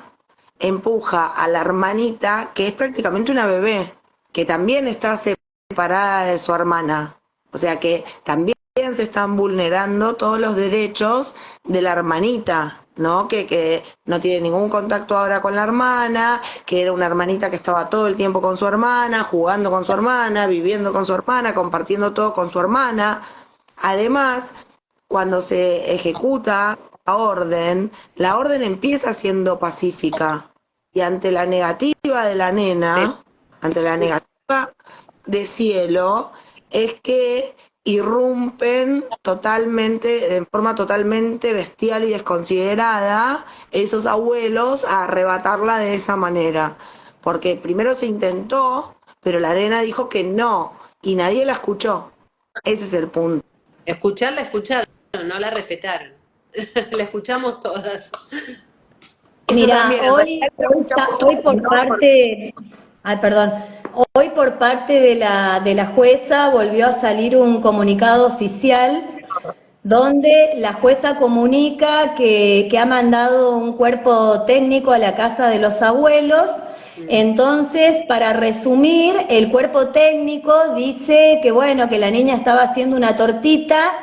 empuja a la hermanita, que es prácticamente una bebé, que también está separada de su hermana. O sea que también se están vulnerando todos los derechos de la hermanita, ¿no? Que no tiene ningún contacto ahora con la hermana, que era una hermanita que estaba todo el tiempo con su hermana, jugando con su hermana, viviendo con su hermana, compartiendo todo con su hermana. Además, cuando se ejecuta la orden empieza siendo pacífica y ante la negativa de la nena, ante la negativa de Cielo, es que irrumpen totalmente, de forma totalmente bestial y desconsiderada, esos abuelos a arrebatarla de esa manera. Porque primero se intentó, pero la nena dijo que no, y nadie la escuchó. Ese es el punto. Escucharla, no la respetaron. La escuchamos todas. Mira, hoy por parte... Ay, perdón. Hoy por parte de la jueza volvió a salir un comunicado oficial donde la jueza comunica que ha mandado un cuerpo técnico a la casa de los abuelos. Entonces, para resumir, el cuerpo técnico dice que bueno, que la niña estaba haciendo una tortita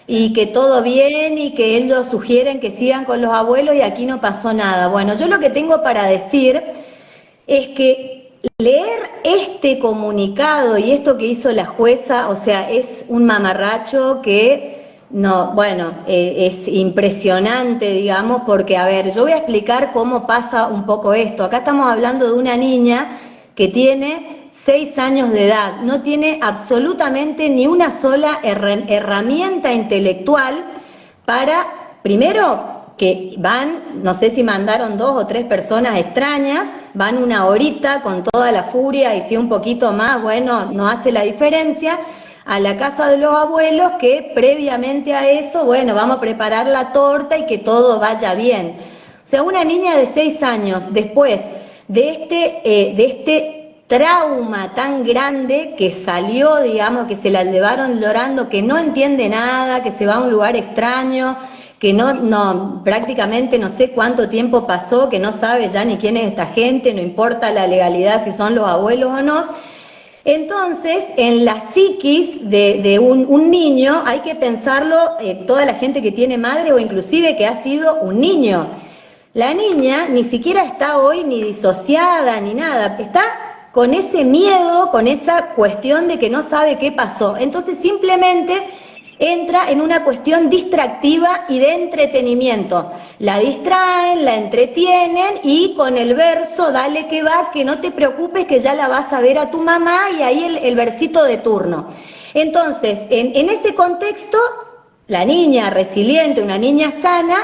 y que todo bien y que ellos sugieren que sigan con los abuelos y aquí no pasó nada. Bueno, yo lo que tengo para decir es que leer este comunicado y esto que hizo la jueza, o sea, es un mamarracho que, no, bueno, es impresionante, digamos, porque, a ver, yo voy a explicar cómo pasa un poco esto. Acá estamos hablando de una niña que tiene 6 años de edad, no tiene absolutamente ni una sola herramienta intelectual para, primero, que van, no sé si mandaron 2 o 3 personas extrañas, van una horita con toda la furia y si un poquito más, bueno, no hace la diferencia, a la casa de los abuelos que previamente a eso, bueno, vamos a preparar la torta y que todo vaya bien. O sea, una niña de 6 años, después de este trauma tan grande que salió, digamos, que se la llevaron llorando, que no entiende nada, que se va a un lugar extraño, que no prácticamente no sé cuánto tiempo pasó, que no sabe ya ni quién es esta gente, no importa la legalidad si son los abuelos o no. Entonces, en la psiquis de un niño hay que pensarlo, toda la gente que tiene madre o inclusive que ha sido un niño. La niña ni siquiera está hoy ni disociada ni nada, está con ese miedo, con esa cuestión de que no sabe qué pasó. Entonces simplemente entra en una cuestión distractiva y de entretenimiento. La distraen, la entretienen y con el verso, dale que va, que no te preocupes que ya la vas a ver a tu mamá y ahí el versito de turno. Entonces, en ese contexto, la niña resiliente, una niña sana,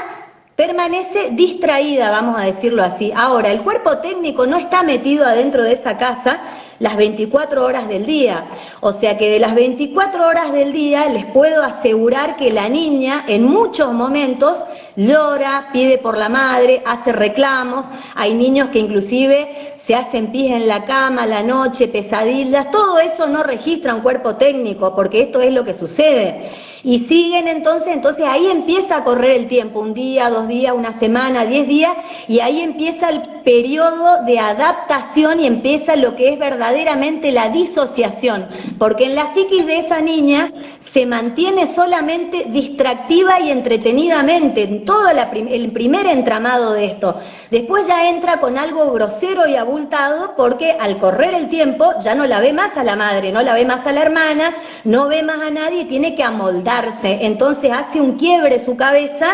permanece distraída, vamos a decirlo así. Ahora, el cuerpo técnico no está metido adentro de esa casa las 24 horas del día. O sea que de las 24 horas del día les puedo asegurar que la niña en muchos momentos llora, pide por la madre, hace reclamos. Hay niños que inclusive se hacen pis en la cama a la noche, pesadillas. Todo eso no registra un cuerpo técnico porque esto es lo que sucede. Y siguen entonces ahí empieza a correr el tiempo, 1 día, 2 días, 1 semana, 10 días, y ahí empieza el periodo de adaptación y empieza lo que es verdaderamente la disociación, porque en la psiquis de esa niña se mantiene solamente distractiva y entretenidamente, en todo el primer entramado de esto. Después ya entra con algo grosero y abultado porque al correr el tiempo ya no la ve más a la madre, no la ve más a la hermana, no ve más a nadie y tiene que amoldarse. Entonces hace un quiebre su cabeza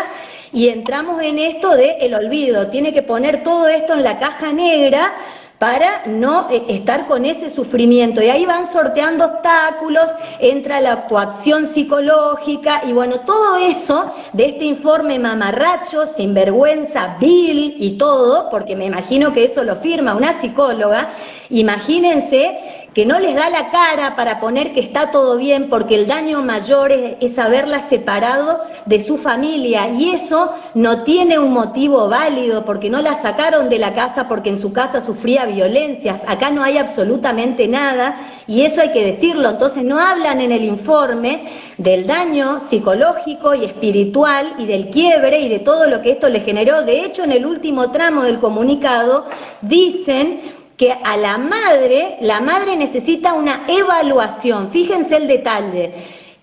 y entramos en esto del olvido. Tiene que poner todo esto en la caja negra para no estar con ese sufrimiento. Y ahí van sorteando obstáculos, entra la coacción psicológica y bueno, todo eso de este informe mamarracho, sinvergüenza, vil y todo, porque me imagino que eso lo firma una psicóloga, imagínense que no les da la cara para poner que está todo bien, porque el daño mayor es haberla separado de su familia, y eso no tiene un motivo válido, porque no la sacaron de la casa porque en su casa sufría violencias, acá no hay absolutamente nada, y eso hay que decirlo. Entonces no hablan en el informe del daño psicológico y espiritual y del quiebre y de todo lo que esto le generó. De hecho, en el último tramo del comunicado dicen que a la madre necesita una evaluación. Fíjense el detalle.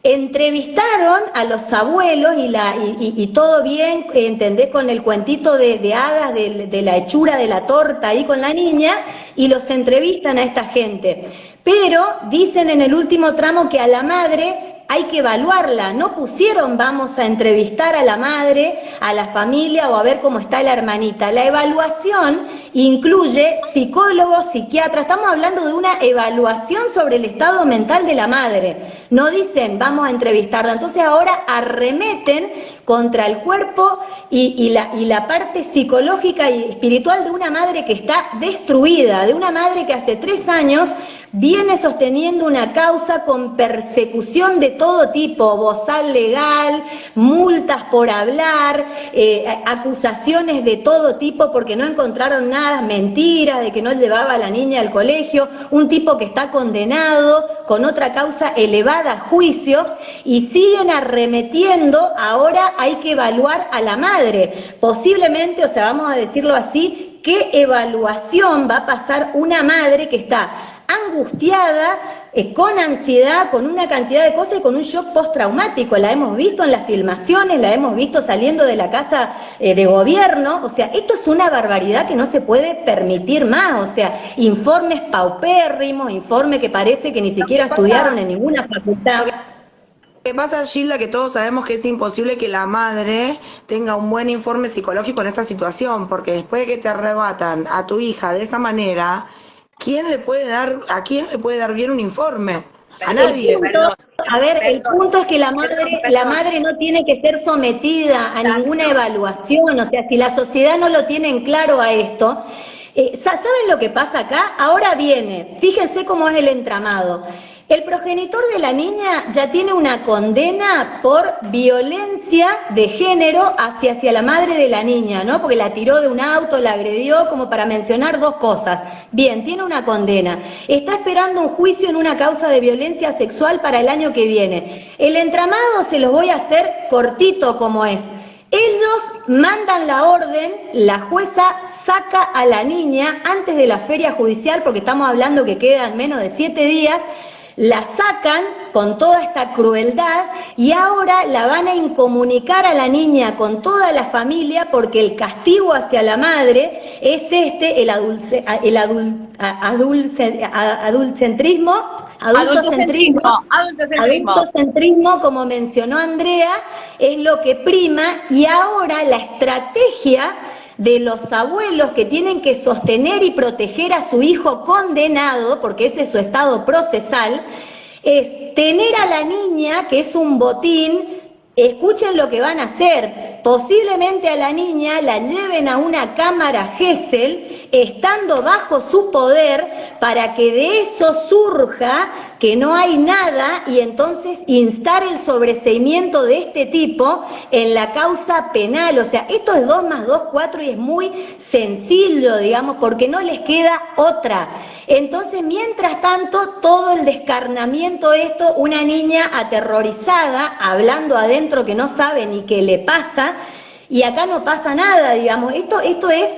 Entrevistaron a los abuelos y todo bien, ¿entendés? Con el cuentito de hadas de la hechura de la torta ahí con la niña, y los entrevistan a esta gente. Pero dicen en el último tramo que a la madre hay que evaluarla. No pusieron vamos a entrevistar a la madre, a la familia o a ver cómo está la hermanita. La evaluación incluye psicólogos, psiquiatras. Estamos hablando de una evaluación sobre el estado mental de la madre. No dicen vamos a entrevistarla. Entonces ahora arremeten contra el cuerpo y la parte psicológica y espiritual de una madre que está destruida, de una madre que hace 3 años viene sosteniendo una causa con persecución de todo tipo, bozal legal, multas por hablar, acusaciones de todo tipo porque no encontraron nada, mentiras de que no llevaba a la niña al colegio, un tipo que está condenado con otra causa elevada a juicio, y siguen arremetiendo. Ahora hay que evaluar a la madre, posiblemente, o sea, vamos a decirlo así, ¿qué evaluación va a pasar una madre que está angustiada, con ansiedad, con una cantidad de cosas y con un shock postraumático? La hemos visto en las filmaciones, la hemos visto saliendo de la casa de gobierno. O sea, esto es una barbaridad que no se puede permitir más. O sea, informes paupérrimos, informes que parece que ni siquiera estudiaron en ninguna facultad. ¿Qué pasa, Gilda? Que todos sabemos que es imposible que la madre tenga un buen informe psicológico en esta situación, porque después de que te arrebatan a tu hija de esa manera, ¿a quién le puede dar bien un informe? A Perdón, nadie. perdón, A ver, el perdón, punto es que la perdón. madre no tiene que ser sometida a ninguna Exacto. evaluación, o sea, si la sociedad no lo tiene en claro a esto, ¿saben lo que pasa acá? Ahora viene, fíjense cómo es el entramado. El progenitor de la niña ya tiene una condena por violencia de género hacia la madre de la niña, ¿no? Porque la tiró de un auto, la agredió, como para mencionar dos cosas. Bien, tiene una condena. Está esperando un juicio en una causa de violencia sexual para el año que viene. El entramado se los voy a hacer cortito como es. Ellos mandan la orden, la jueza saca a la niña antes de la feria judicial, porque estamos hablando que quedan menos de 7 días, la sacan con toda esta crueldad y ahora la van a incomunicar a la niña con toda la familia porque el castigo hacia la madre es adultocentrismo, como mencionó Andrea, es lo que prima y ahora la estrategia de los abuelos que tienen que sostener y proteger a su hijo condenado, porque ese es su estado procesal, es tener a la niña, que es un botín. Escuchen lo que van a hacer. Posiblemente a la niña la lleven a una cámara Gesell, estando bajo su poder, para que de eso surja que no hay nada y entonces instar el sobreseimiento de este tipo en la causa penal. O sea, esto es 2 más 2, 4 y es muy sencillo, digamos, porque no les queda otra. Entonces, mientras tanto, todo el descarnamiento, esto, una niña aterrorizada, hablando adentro que no sabe ni qué le pasa, y acá no pasa nada, digamos. Esto es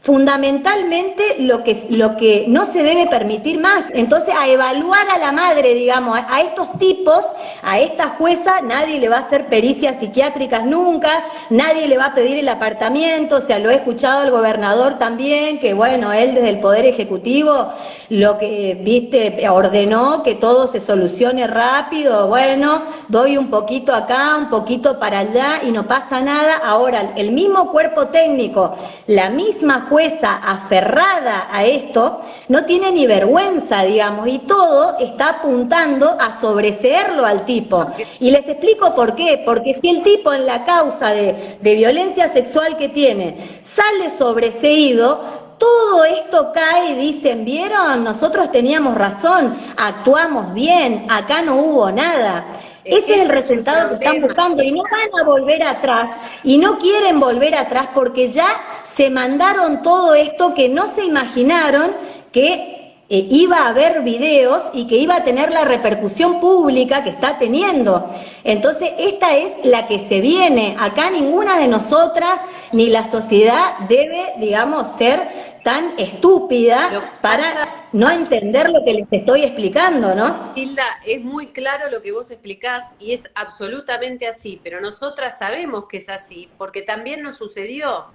fundamentalmente lo que no se debe permitir más. Entonces, a evaluar a la madre, digamos, a estos tipos, a esta jueza, nadie le va a hacer pericias psiquiátricas nunca, nadie le va a pedir el apartamiento. O sea, lo he escuchado al gobernador también, que bueno, él desde el Poder Ejecutivo lo que, viste, ordenó que todo se solucione rápido. Bueno, doy un poquito acá, un poquito para allá y no pasa nada. Ahora, el mismo cuerpo técnico, la misma jueza aferrada a esto, no tiene ni vergüenza, digamos, y todo está apuntando a sobreseerlo al tipo. Y les explico por qué. Porque si el tipo en la causa de violencia sexual que tiene sale sobreseído, todo esto cae y dicen, ¿vieron? Nosotros teníamos razón, actuamos bien, acá no hubo nada. Ese es el resultado que están buscando y no van a volver atrás y no quieren volver atrás porque ya se mandaron todo esto que no se imaginaron que iba a haber videos y que iba a tener la repercusión pública que está teniendo. Entonces, esta es la que se viene. Acá ninguna de nosotras ni la sociedad debe, digamos, ser tan estúpida para no entender lo que les estoy explicando, ¿no? Hilda, es muy claro lo que vos explicás y es absolutamente así, pero nosotras sabemos que es así porque también nos sucedió,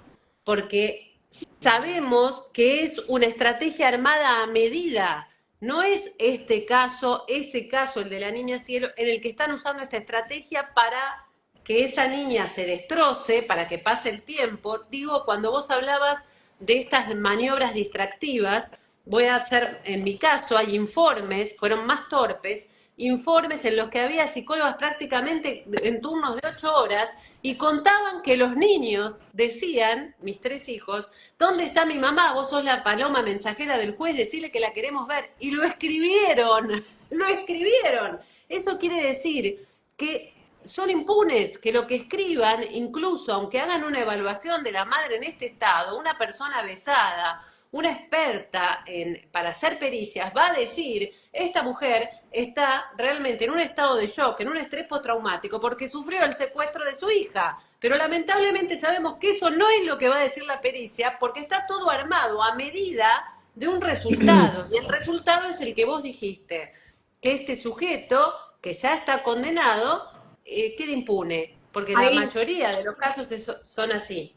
porque sabemos que es una estrategia armada a medida. No es este caso, ese caso, el de la niña cielo, en el que están usando esta estrategia para que esa niña se destroce, para que pase el tiempo. Digo, cuando vos hablabas de estas maniobras distractivas, voy a hacer, en mi caso, hay informes, fueron más torpes, informes en los que había psicólogas prácticamente en turnos de 8 horas y contaban que los niños decían, mis 3 hijos, ¿dónde está mi mamá? Vos sos la paloma mensajera del juez, decirle que la queremos ver. Y lo escribieron, lo escribieron. Eso quiere decir que son impunes, que lo que escriban, incluso aunque hagan una evaluación de la madre en este estado, una persona besada, una experta para hacer pericias, va a decir, esta mujer está realmente en un estado de shock, en un estrés postraumático, porque sufrió el secuestro de su hija. Pero lamentablemente sabemos que eso no es lo que va a decir la pericia, porque está todo armado a medida de un resultado, y el resultado es el que vos dijiste, que este sujeto, que ya está condenado, queda impune, porque la mayoría de los casos son así.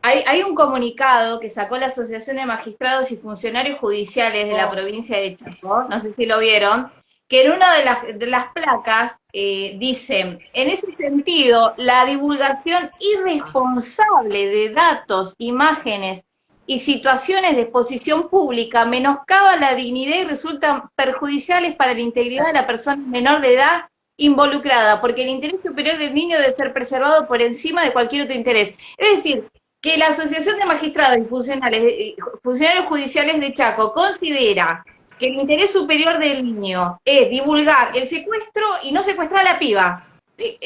Hay un comunicado que sacó la Asociación de Magistrados y Funcionarios Judiciales de la provincia de Chaco, no sé si lo vieron, que en una de las placas dice, en ese sentido, la divulgación irresponsable de datos, imágenes y situaciones de exposición pública menoscaban la dignidad y resultan perjudiciales para la integridad de la persona menor de edad involucrada, porque el interés superior del niño debe ser preservado por encima de cualquier otro interés. Es decir, que la Asociación de Magistrados y Funcionarios Judiciales de Chaco considera que el interés superior del niño es divulgar el secuestro y no secuestrar a la piba.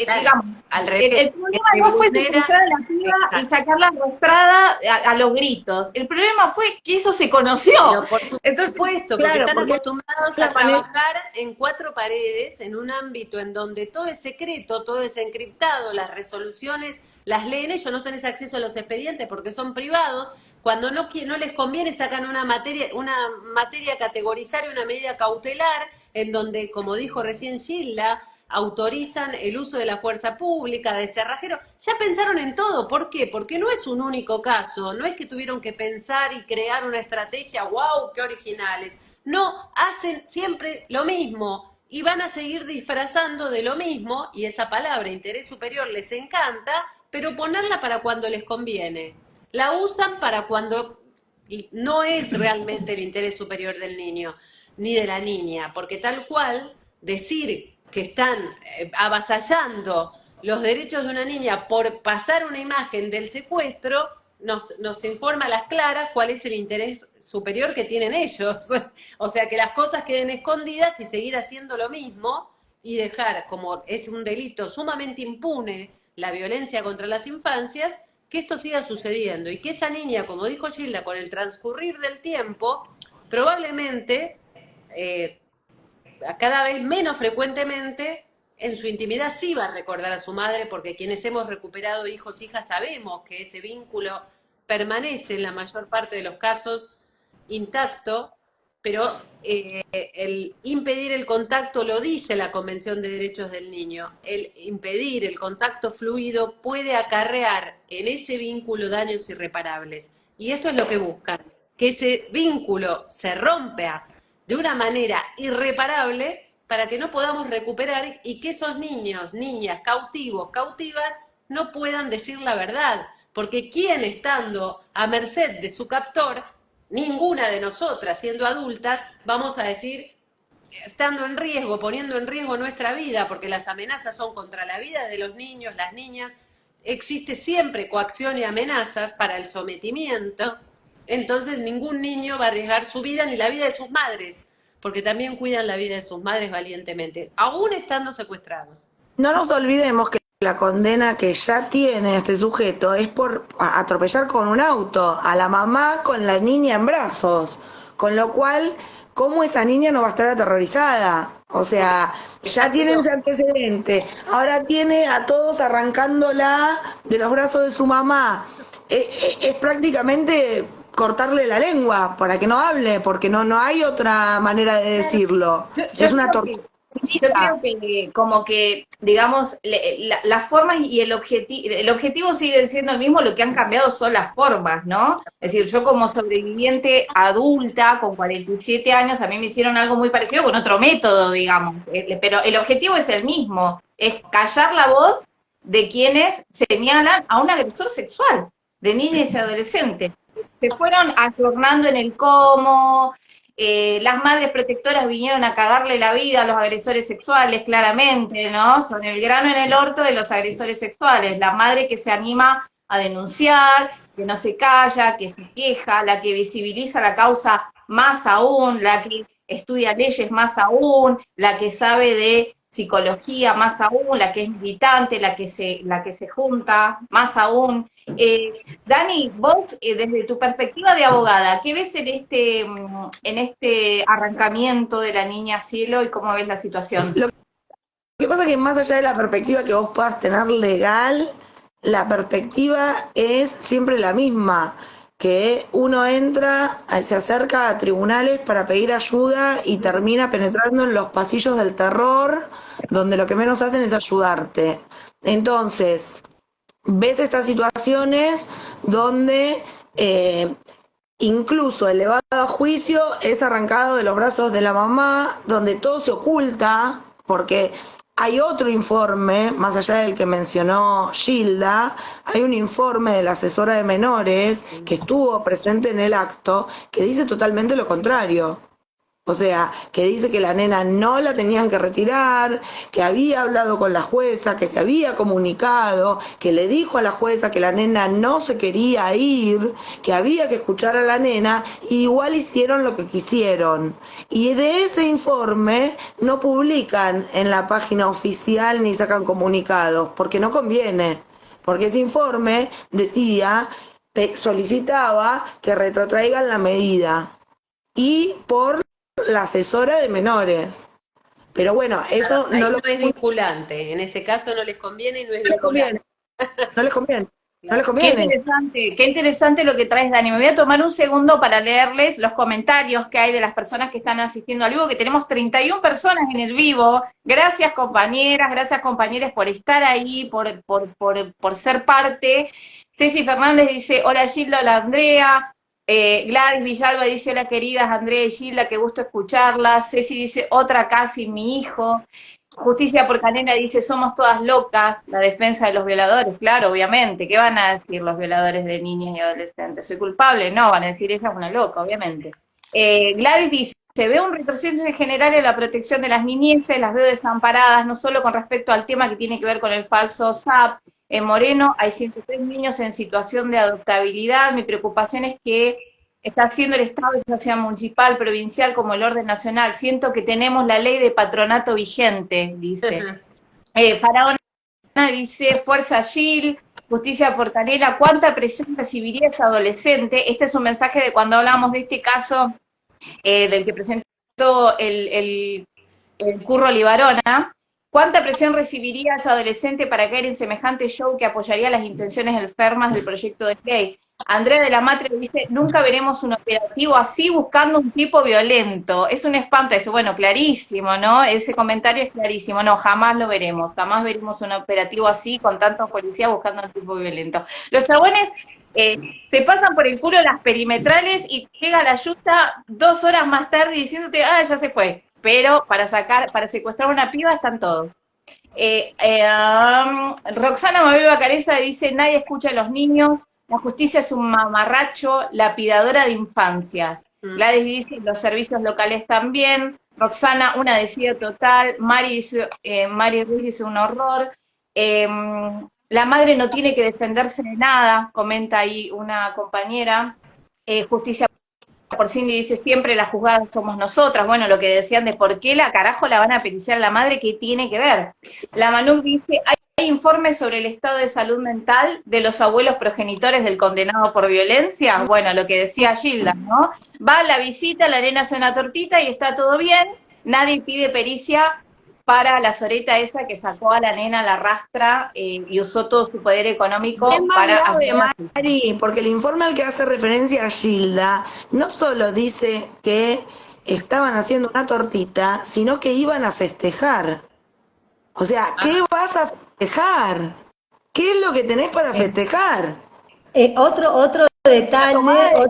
Claro, Digamos, al revés, el problema no fue secuestrar a la piba y sacarla arrastrada a los gritos. El problema fue que eso se conoció. Pero por supuesto, porque claro, están porque acostumbrados a trabajar en cuatro paredes, en un ámbito en donde todo es secreto, todo es encriptado, las resoluciones las leen ellos, no tenés acceso a los expedientes porque son privados. Cuando no les conviene sacan una materia categorizaria, una medida cautelar, en donde, como dijo recién Gilda, autorizan el uso de la fuerza pública, de cerrajero. Ya pensaron en todo. ¿Por qué? Porque no es un único caso. No es que tuvieron que pensar y crear una estrategia, wow, qué originales. No, hacen siempre lo mismo y van a seguir disfrazando de lo mismo, y esa palabra, interés superior, les encanta, pero ponerla para cuando les conviene. La usan para cuando no es realmente el interés superior del niño ni de la niña, porque tal cual decir que están avasallando los derechos de una niña por pasar una imagen del secuestro, nos informa a las claras cuál es el interés superior que tienen ellos. O sea, que las cosas queden escondidas y seguir haciendo lo mismo y dejar, como es un delito sumamente impune, la violencia contra las infancias, que esto siga sucediendo y que esa niña, como dijo Gilda, con el transcurrir del tiempo, probablemente cada vez menos frecuentemente en su intimidad sí va a recordar a su madre, porque quienes hemos recuperado hijos, hijas, sabemos que ese vínculo permanece en la mayor parte de los casos intacto, pero el impedir el contacto, lo dice la Convención de Derechos del Niño, el impedir el contacto fluido puede acarrear en ese vínculo daños irreparables. Y esto es lo que buscan, que ese vínculo se rompa de una manera irreparable para que no podamos recuperar y que esos niños, niñas, cautivos, cautivas, no puedan decir la verdad. Porque quien estando a merced de su captor, ninguna de nosotras, siendo adultas, vamos a decir, estando en riesgo, poniendo en riesgo nuestra vida, porque las amenazas son contra la vida de los niños, las niñas, existe siempre coacción y amenazas para el sometimiento. Entonces ningún niño va a arriesgar su vida ni la vida de sus madres, porque también cuidan la vida de sus madres valientemente, aún estando secuestrados. no nos olvidemos que la condena que ya tiene este sujeto es por atropellar con un auto a la mamá con la niña en brazos, con lo cual, ¿cómo esa niña no va a estar aterrorizada? O sea, ya tiene ese antecedente, ahora tiene a todos arrancándola de los brazos de su mamá. Es prácticamente cortarle la lengua para que no hable, porque no hay otra manera de decirlo. Es una tortura. Yo creo que como que, digamos, las formas y el objetivo siguen siendo el mismo, lo que han cambiado son las formas, ¿no? Es decir, yo como sobreviviente adulta, con 47 años, a mí me hicieron algo muy parecido con otro método, digamos, pero el objetivo es el mismo, es callar la voz de quienes señalan a un agresor sexual de niñas y adolescentes. Se fueron ayornando en el cómo. Las madres protectoras vinieron a cagarle la vida a los agresores sexuales, claramente, ¿no? Son el grano en el orto de los agresores sexuales. La madre que se anima a denunciar, que no se calla, que se queja, la que visibiliza la causa más aún, la que estudia leyes más aún, la que sabe de psicología más aún, la que es militante, la que se junta más aún. Dani, vos desde tu perspectiva de abogada, ¿qué ves en este arrancamiento de la niña Cielo y cómo ves la situación? Lo que pasa es que más allá de la perspectiva que vos puedas tener legal, la perspectiva es siempre la misma, que uno entra, se acerca a tribunales para pedir ayuda y termina penetrando en los pasillos del terror, donde lo que menos hacen es ayudarte. Entonces, ves estas situaciones donde incluso el elevado a juicio es arrancado de los brazos de la mamá, donde todo se oculta, porque hay otro informe, más allá del que mencionó Gilda, hay un informe de la asesora de menores que estuvo presente en el acto que dice totalmente lo contrario. O sea, que dice que la nena no la tenían que retirar, que había hablado con la jueza, que se había comunicado, que le dijo a la jueza que la nena no se quería ir, que había que escuchar a la nena, y igual hicieron lo que quisieron. Y de ese informe no publican en la página oficial ni sacan comunicados, porque no conviene. Porque ese informe decía, solicitaba que retrotraigan la medida. Y por la asesora de menores. Pero bueno, eso Ahí no no es vinculante, en ese caso no les conviene y no es les conviene. vinculante. No les conviene. No les Claro. conviene. Qué interesante lo que traes, Dani. Me voy a tomar un segundo para leerles los comentarios que hay de las personas que están asistiendo al vivo, que tenemos 31 personas en el vivo. Gracias, compañeras, gracias, compañeros, por estar ahí, por ser parte. Ceci Fernández dice, hola Gilda, hola Andrea. Gladys Villalba dice, hola queridas Andrea y Gilda, qué gusto escucharlas. Ceci dice, otra casi mi hijo. Justicia por Canela dice, somos todas locas, la defensa de los violadores, claro, obviamente. ¿Qué van a decir los violadores de niñas y adolescentes? ¿Soy culpable? No, van a decir, ella es una loca, obviamente. Gladys dice, se ve un retroceso en general en la protección de las niñeces, las veo desamparadas, no solo con respecto al tema que tiene que ver con el falso SAP. En Moreno hay 103 niños en situación de adoptabilidad. Mi preocupación es que está haciendo el Estado, ya sea municipal, provincial, como el orden nacional. Siento que tenemos la ley de patronato vigente, dice. Faraona dice, fuerza Gil, justicia por Canela, ¿cuánta presión recibiría ese adolescente? Este es un mensaje de cuando hablamos de este caso del que presentó el Curro Libarona. ¿Cuánta presión recibiría ese adolescente para caer en semejante show que apoyaría las intenciones enfermas del proyecto de ley? Andrea de la Matre dice, nunca veremos un operativo así buscando un tipo violento. Es un espanto esto. Bueno, clarísimo, ¿no? Ese comentario es clarísimo. No, jamás lo veremos. Jamás veremos un operativo así con tantos policías buscando un tipo violento. Los chabones se pasan por el culo las perimetrales y llega la yuta 2 horas más tarde diciéndote, ya se fue. Pero para secuestrar una piba están todos. Roxana Mabel Bacareza dice, nadie escucha a los niños, la justicia es un mamarracho, lapidadora de infancias. Gladys dice, los servicios locales también. Roxana, una decida total. Mari Ruiz dice, un horror. La madre no tiene que defenderse de nada, comenta ahí una compañera. Justicia por Cindy dice, siempre las juzgadas somos nosotras. Bueno, lo que decían de por qué la carajo la van a periciar a la madre, ¿qué tiene que ver? La Manu dice, hay informes sobre el estado de salud mental de los abuelos progenitores del condenado por violencia. Bueno, lo que decía Gilda, ¿no? Va a la visita, la nena hace una tortita y está todo bien, nadie pide pericia para la soreta esa que sacó a la nena, la rastra y usó todo su poder económico para... Mari, porque el informe al que hace referencia a Gilda no solo dice que estaban haciendo una tortita, sino que iban a festejar. O sea, ¿qué vas a festejar? ¿Qué es lo que tenés para festejar? Otro detalle,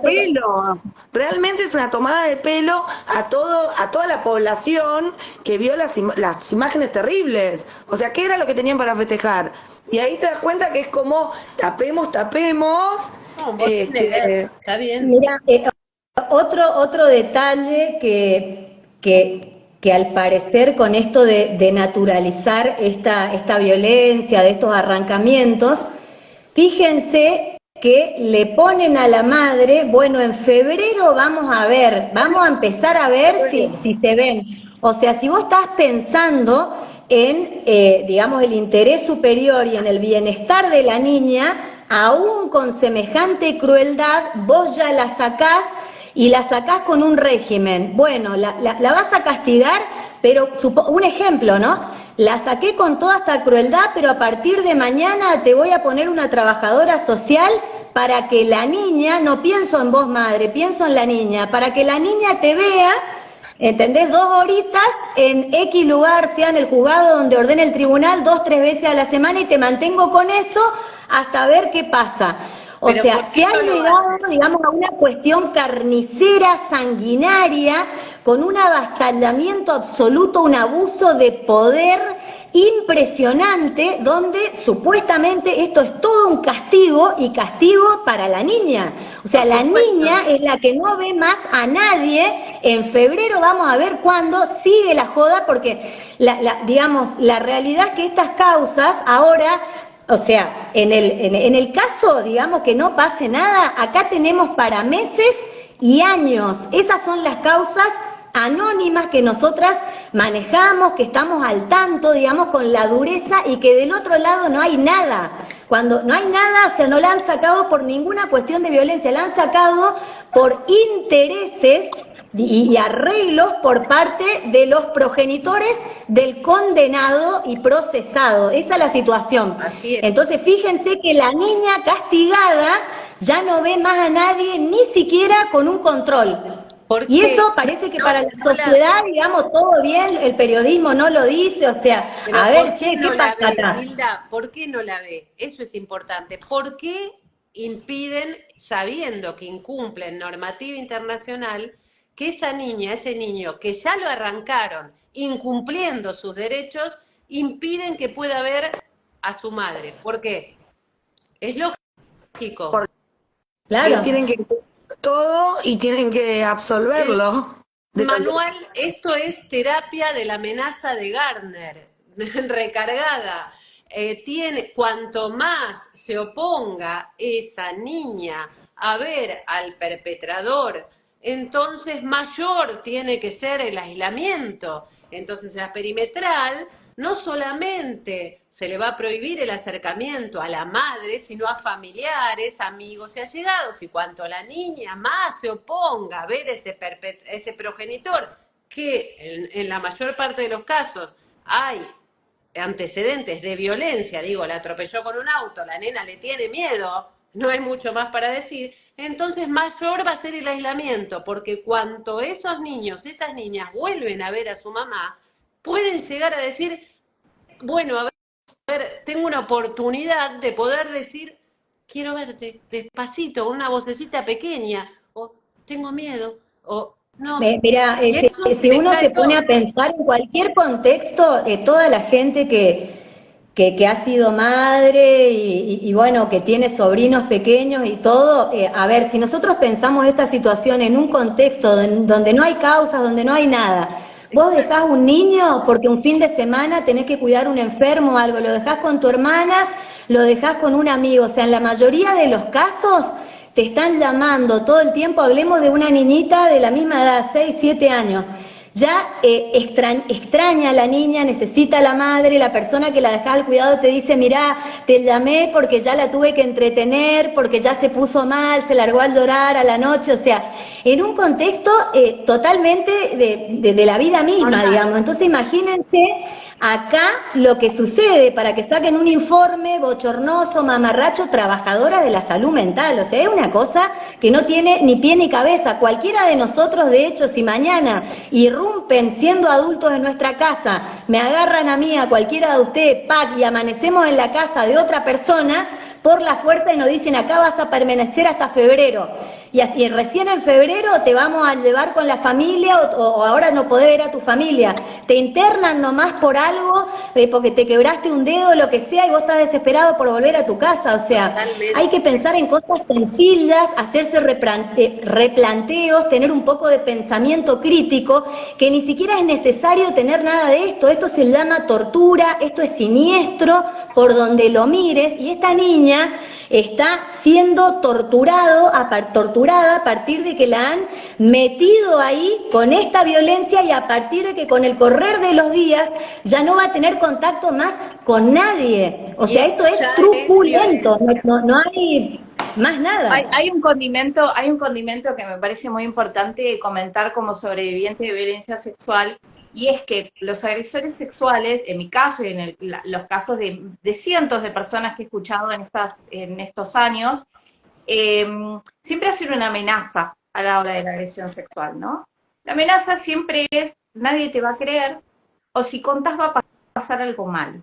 pelo. Realmente es una tomada de pelo a toda la población que vio las imágenes terribles. O sea, ¿qué era lo que tenían para festejar? Y ahí te das cuenta que es como tapemos. No, está bien. Mira, otro detalle que al parecer con esto de naturalizar esta violencia, de estos arrancamientos, fíjense que le ponen a la madre, bueno, en febrero vamos a empezar a ver si se ven. O sea, si vos estás pensando en, digamos, el interés superior y en el bienestar de la niña, aún con semejante crueldad, vos ya la sacás y la sacás con un régimen. Bueno, la vas a castigar, pero un ejemplo, ¿no? La saqué con toda esta crueldad, pero a partir de mañana te voy a poner una trabajadora social para que la niña, no pienso en vos madre, pienso en la niña, para que la niña te vea, ¿entendés? 2 horitas en X lugar, sea en el juzgado donde ordene el tribunal, 2, 3 veces a la semana y te mantengo con eso hasta ver qué pasa. O Pero sea, se ha llegado, digamos, a una cuestión carnicera, sanguinaria, con un avasallamiento absoluto, un abuso de poder impresionante donde supuestamente esto es todo un castigo y castigo para la niña. O sea, la niña es la que no ve más a nadie. En febrero vamos a ver cuándo sigue la joda, porque digamos, la realidad es que estas causas ahora, o sea, en el caso, digamos, que no pase nada, acá tenemos para meses y años. Esas son las causas anónimas que nosotras manejamos, que estamos al tanto, digamos, con la dureza, y que del otro lado no hay nada. Cuando no hay nada, o sea, no la han sacado por ninguna cuestión de violencia, la han sacado por intereses y arreglos por parte de los progenitores del condenado y procesado. Esa es la situación. Así es. Entonces, fíjense que la niña castigada ya no ve más a nadie, ni siquiera con un control. Y eso parece que para la sociedad, digamos, todo bien, el periodismo no lo dice, o sea, pero a ver, che, ¿qué pasa acá? Hilda, ¿por qué no la ve? Eso es importante. ¿Por qué impiden, sabiendo que incumplen normativa internacional, que esa niña, ese niño, que ya lo arrancaron, incumpliendo sus derechos, impiden que pueda ver a su madre? ¿Por qué? Es lógico. Porque Claro. tienen que todo y tienen que absolverlo. Manual, esto es terapia de la amenaza de Gardner, recargada. Cuanto más se oponga esa niña a ver al perpetrador, entonces mayor tiene que ser el aislamiento. Entonces la perimetral no solamente se le va a prohibir el acercamiento a la madre, sino a familiares, amigos y allegados. Y cuanto la niña más se oponga a ver ese progenitor, que en la mayor parte de los casos hay antecedentes de violencia, digo, la atropelló con un auto, la nena le tiene miedo, no hay mucho más para decir, entonces mayor va a ser el aislamiento, porque cuanto esos niños, esas niñas vuelven a ver a su mamá, pueden llegar a decir, bueno, a ver, tengo una oportunidad de poder decir, quiero verte despacito, una vocecita pequeña, o tengo miedo, o no. Mira, si uno se pone a pensar en cualquier contexto, toda la gente que ha sido madre y bueno, que tiene sobrinos pequeños y todo, a ver, si nosotros pensamos esta situación en un contexto donde no hay causas, donde no hay nada, vos dejás un niño porque un fin de semana tenés que cuidar un enfermo o algo, lo dejás con tu hermana, lo dejás con un amigo, o sea, en la mayoría de los casos te están llamando todo el tiempo. Hablemos de una niñita de la misma edad, 6, 7 años. Ya extraña a la niña, necesita a la madre, la persona que la deja al cuidado te dice, mirá, te llamé porque ya la tuve que entretener, porque ya se puso mal, se largó al llorar a la noche, o sea, en un contexto totalmente de la vida misma, digamos. Entonces imagínense acá lo que sucede para que saquen un informe bochornoso, mamarracho, trabajadora de la salud mental. O sea, es una cosa que no tiene ni pie ni cabeza. Cualquiera de nosotros, de hecho, si mañana irrumpen siendo adultos en nuestra casa, me agarran a mí, a cualquiera de ustedes, pac, y amanecemos en la casa de otra persona, por la fuerza y nos dicen, acá vas a permanecer hasta febrero. Y recién en febrero te vamos a llevar con la familia o ahora no podés ver a tu familia. Te internan nomás por algo, porque te quebraste un dedo, lo que sea, y vos estás desesperado por volver a tu casa. O sea, hay que pensar en cosas sencillas, hacerse replanteos, tener un poco de pensamiento crítico, que ni siquiera es necesario tener nada de esto. Esto se llama tortura, esto es siniestro por donde lo mires, y esta niña está siendo torturada a partir de que la han metido ahí con esta violencia, y a partir de que con el correr de los días ya no va a tener contacto más con nadie. O sea, esto es truculento, no hay más nada. Hay un condimento que me parece muy importante comentar como sobreviviente de violencia sexual, y es que los agresores sexuales, en mi caso y en los casos de cientos de personas que he escuchado en estos años, siempre ha sido una amenaza a la hora de la agresión sexual, ¿no? La amenaza siempre es, nadie te va a creer, o si contás va a pasar algo mal.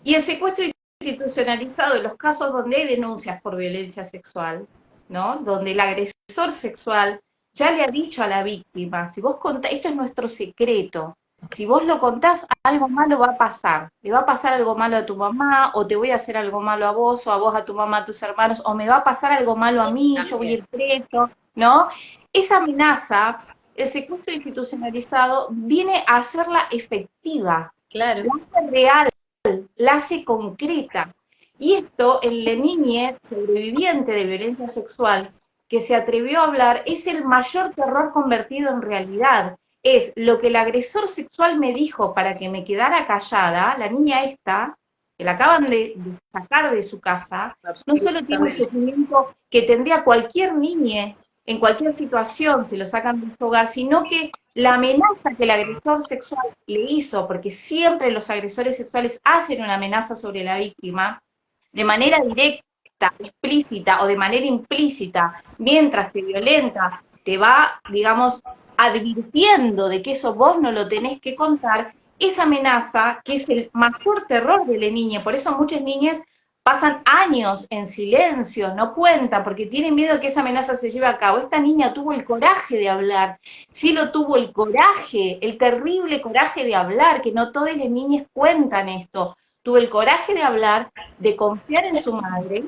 Y el secuestro institucionalizado, en los casos donde hay denuncias por violencia sexual, ¿no? Donde el agresor sexual ya le ha dicho a la víctima, si vos contás, esto es nuestro secreto, si vos lo contás, algo malo va a pasar. Le va a pasar algo malo a tu mamá, o te voy a hacer algo malo a vos, o a vos, a tu mamá, a tus hermanos, o me va a pasar algo malo a mí, yo voy a También, ir preso, ¿no? Esa amenaza, el secuestro institucionalizado, viene a hacerla efectiva, claro. la hace real, la hace concreta. Y esto, en la niña sobreviviente de violencia sexual que se atrevió a hablar, es el mayor terror convertido en realidad. Es lo que el agresor sexual me dijo para que me quedara callada, la niña esta, que la acaban de sacar de su casa, no solo tiene un Absolutamente. sufrimiento que tendría cualquier niña en cualquier situación si lo sacan de su hogar, sino que la amenaza que el agresor sexual le hizo, porque siempre los agresores sexuales hacen una amenaza sobre la víctima, de manera directa, explícita o de manera implícita, mientras te violenta, te va, digamos, advirtiendo de que eso vos no lo tenés que contar, esa amenaza, que es el mayor terror de la niña, por eso muchas niñas pasan años en silencio, no cuentan, porque tienen miedo de que esa amenaza se lleve a cabo. Esta niña tuvo el coraje de hablar, sí lo tuvo el coraje, el terrible coraje de hablar, que no todas las niñas cuentan esto. Tuvo el coraje de hablar, de confiar en su madre,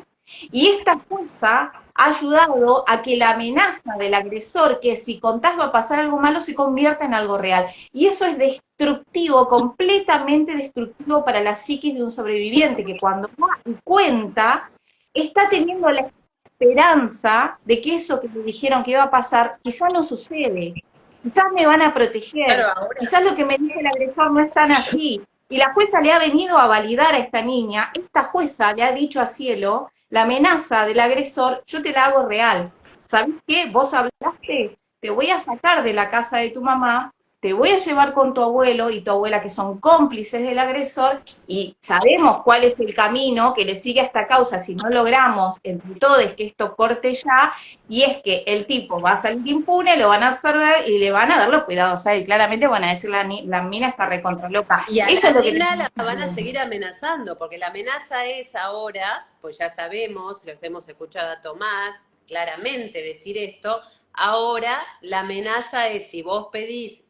y esta fuerza ha ayudado a que la amenaza del agresor, que si contás va a pasar algo malo, se convierta en algo real. Y eso es destructivo, completamente destructivo para la psiquis de un sobreviviente, que cuando va y cuenta, está teniendo la esperanza de que eso que le dijeron que iba a pasar, quizás no sucede. Quizás me van a Claro, proteger, ahora, quizás lo que me dice el agresor no es tan así. Y la jueza le ha venido a validar a esta niña, esta jueza le ha dicho a Cielo, la amenaza del agresor, yo te la hago real. ¿Sabés qué? Vos hablaste, te voy a sacar de la casa de tu mamá, te voy a llevar con tu abuelo y tu abuela, que son cómplices del agresor, y sabemos cuál es el camino que le sigue a esta causa si no logramos entre todos que esto corte ya, y es que el tipo va a salir impune, lo van a absorber y le van a dar los cuidados a él. Claramente van a decir la mina está recontra loca. y a Eso la es lo que nena tenemos la que van a hacer. seguir amenazando, porque la amenaza es ahora, pues ya sabemos, los hemos escuchado a Tomás claramente decir esto, ahora la amenaza es si vos pedís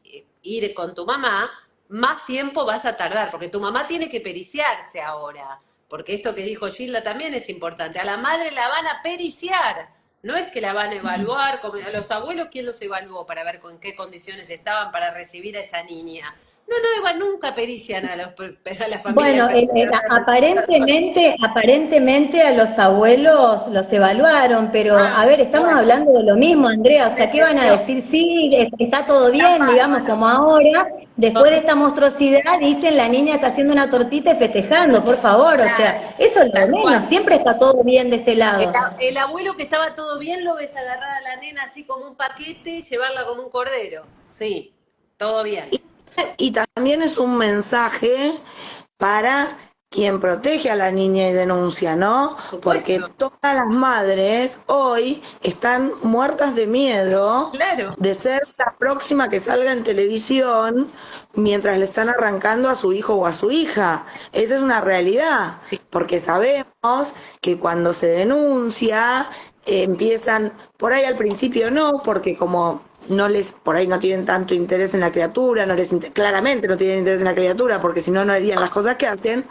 ir con tu mamá, más tiempo vas a tardar, porque tu mamá tiene que periciarse ahora, porque esto que dijo Gilda también es importante, a la madre la van a periciar, no es que la van a evaluar, como a los abuelos, ¿quién los evaluó para ver con qué condiciones estaban para recibir a esa niña? No, no, Eva, nunca perician a la familia del Bueno, perpetrador. aparentemente a los abuelos los evaluaron, pero a ver, estamos Bueno, hablando de lo mismo, Andrea, o una sea, ¿qué van a excepción. decir? Sí, está todo Está bien, digamos, bárbaro. como ahora, después de Total, esta monstruosidad, dicen la niña está haciendo una tortita y festejando, por favor, o claro, sea, eso es lo de tal menos, cual. siempre está todo bien de este lado. El abuelo que estaba todo bien lo ves agarrar a la nena así como un paquete y llevarla como un cordero. Sí, todo bien. Y también es un mensaje para quien protege a la niña y denuncia, ¿no? Por Porque supuesto, todas las madres hoy están muertas de miedo claro. de ser la próxima que salga en televisión mientras le están arrancando a su hijo o a su hija. Esa es una realidad, Sí. porque sabemos que cuando se denuncia empiezan, por ahí al principio no, porque como no les, por ahí no tienen tanto interés en la criatura, claramente no tienen interés en la criatura, porque si no, no harían las cosas que hacen,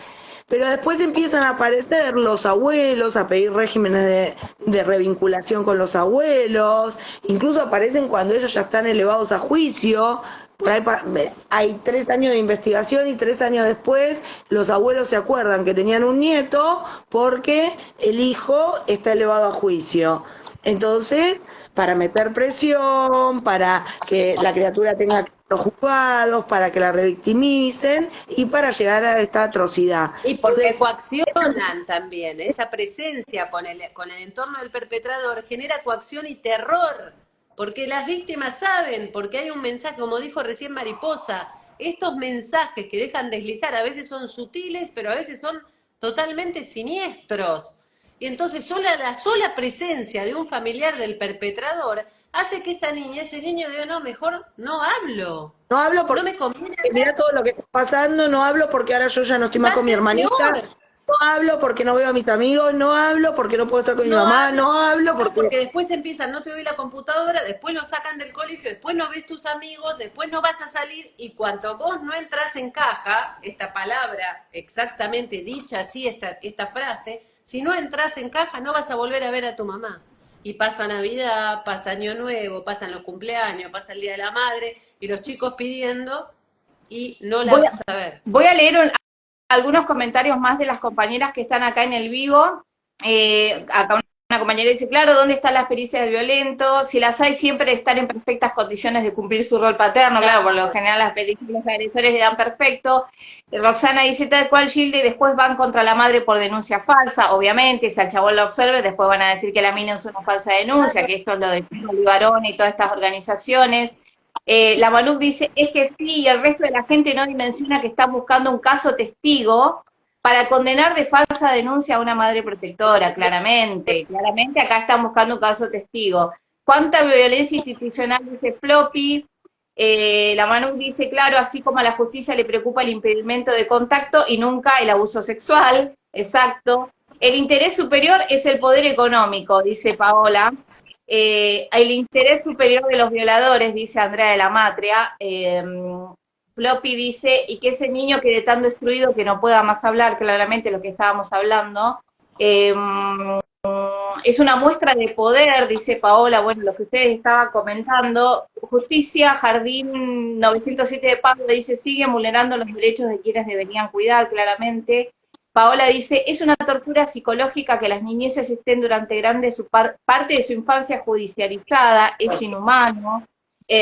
pero después empiezan a aparecer los abuelos, a pedir regímenes de revinculación con los abuelos, incluso aparecen cuando ellos ya están elevados a juicio, por ahí hay 3 años de investigación y 3 años después los abuelos se acuerdan que tenían un nieto porque el hijo está elevado a juicio. Entonces, para meter presión, para que la criatura tenga que los juzgados, para que la revictimicen y para llegar a esta atrocidad. Y porque Entonces, coaccionan también, esa presencia con el entorno del perpetrador genera coacción y terror, porque las víctimas saben, porque hay un mensaje, como dijo recién Mariposa, estos mensajes que dejan deslizar a veces son sutiles, pero a veces son totalmente siniestros. Y entonces la sola presencia de un familiar del perpetrador hace que esa niña, ese niño diga, no, mejor no hablo, no hablo no porque me conviene mirá hablar, todo lo que está pasando, no hablo porque ahora yo ya no estoy va más a con mi ser hermanita, peor. no hablo porque no veo a mis amigos, no hablo porque no puedo estar con mi No mamá, hablo, no hablo porque porque... después empiezan, no te doy la computadora, después lo sacan del colegio, después no ves tus amigos, después no vas a salir, y cuando vos no entras en caja, esta palabra exactamente dicha así, esta frase, si no entras en caja no vas a volver a ver a tu mamá. Y pasa Navidad, pasa Año Nuevo, pasan los cumpleaños, pasa el Día de la Madre, y los chicos pidiendo, y no la Voy vas a ver. Voy a leer algunos comentarios más de las compañeras que están acá en el vivo. Acá una compañera dice, claro, ¿dónde están las pericias del violento? Si las hay, siempre están en perfectas condiciones de cumplir su rol paterno. Claro, por lo general las pericias los agresores le dan perfecto. Roxana dice, tal cual, Gilda, y después van contra la madre por denuncia falsa. Obviamente, si al chabón lo observe, después van a decir que la mina es una falsa denuncia, que esto es lo de Olivarón y todas estas organizaciones. La Manu dice, es que sí, y el resto de la gente no dimensiona que está buscando un caso testigo para condenar de falsa denuncia a una madre protectora, claramente. Claramente acá están buscando un caso testigo. ¿Cuánta violencia institucional dice Floppy? La Manu dice, claro, así como a la justicia le preocupa el impedimento de contacto y nunca el abuso sexual. Exacto. El interés superior es el poder económico, dice Paola. El interés superior de los violadores, dice Andrea de la Matria. Floppy dice, y que ese niño quede tan destruido que no pueda más hablar, claramente lo que estábamos hablando. Es una muestra de poder, dice Paola, bueno, lo que ustedes estaban comentando. Justicia, Jardín 907 de Pablo dice, siguen vulnerando los derechos de quienes deberían cuidar, claramente. Paola dice, es una tortura psicológica que las niñeces estén durante parte de su infancia judicializada, es inhumano.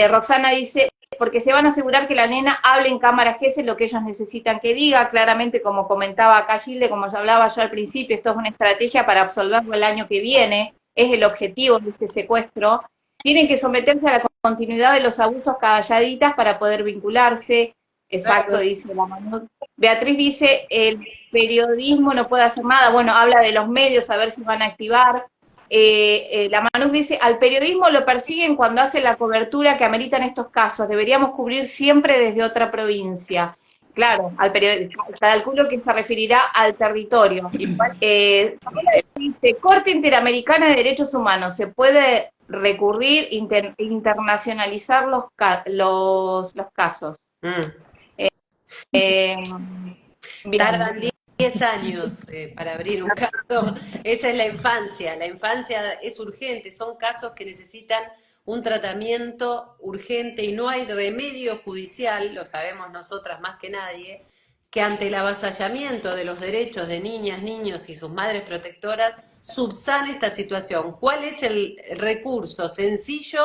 Roxana dice, porque se van a asegurar que la nena hable en cámara GESE lo que ellos necesitan que diga, claramente como comentaba acá Gilde, como ya hablaba yo al principio, esto es una estrategia para absolverlo el año que viene, es el objetivo de este secuestro. Tienen que someterse a la continuidad de los abusos calladitas para poder vincularse. Exacto, Claro. dice la Manu. Beatriz dice, el periodismo no puede hacer nada, bueno, habla de los medios, a ver si van a activar. La Manu dice, al periodismo lo persiguen cuando hace la cobertura que ameritan estos casos, deberíamos cubrir siempre desde otra provincia. Claro, al periodismo, calculo que se referirá al territorio. Igual Dice, Corte Interamericana de Derechos Humanos, se puede recurrir, internacionalizar los casos. Eh, bien. Tardan 10 años para abrir un caso. Esa es la infancia. La infancia es urgente. Son casos que necesitan un tratamiento urgente y no hay remedio judicial, lo sabemos nosotras más que nadie, que ante el avasallamiento de los derechos de niñas, niños y sus madres protectoras subsane esta situación. ¿Cuál es el recurso sencillo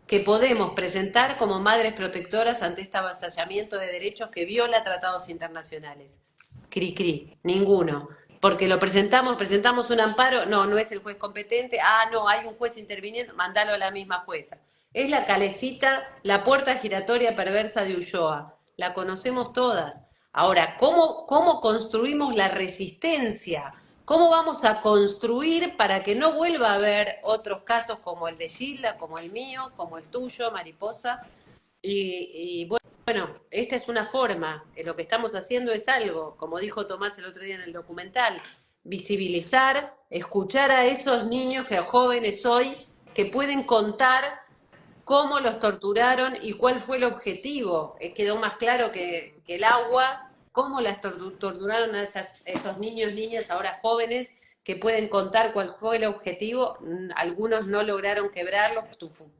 que podemos presentar como madres protectoras ante este avasallamiento de derechos que viola tratados internacionales? Cri, ninguno. Porque lo presentamos un amparo, no es el juez competente, no, hay un juez interviniendo, mandalo a la misma jueza. Es la calecita, la puerta giratoria perversa de Ulloa. La conocemos todas. Ahora, ¿cómo construimos la resistencia? ¿Cómo vamos a construir para que no vuelva a haber otros casos como el de Gilda, como el mío, como el tuyo, Mariposa? Y bueno, esta es una forma, lo que estamos haciendo es algo, como dijo Tomás el otro día en el documental, visibilizar, escuchar a esos niños, que jóvenes hoy, que pueden contar cómo los torturaron y cuál fue el objetivo. Quedó más claro que el agua, cómo las torturaron a esos niños, niñas, ahora jóvenes, que pueden contar cuál fue el objetivo. Algunos no lograron quebrarlos,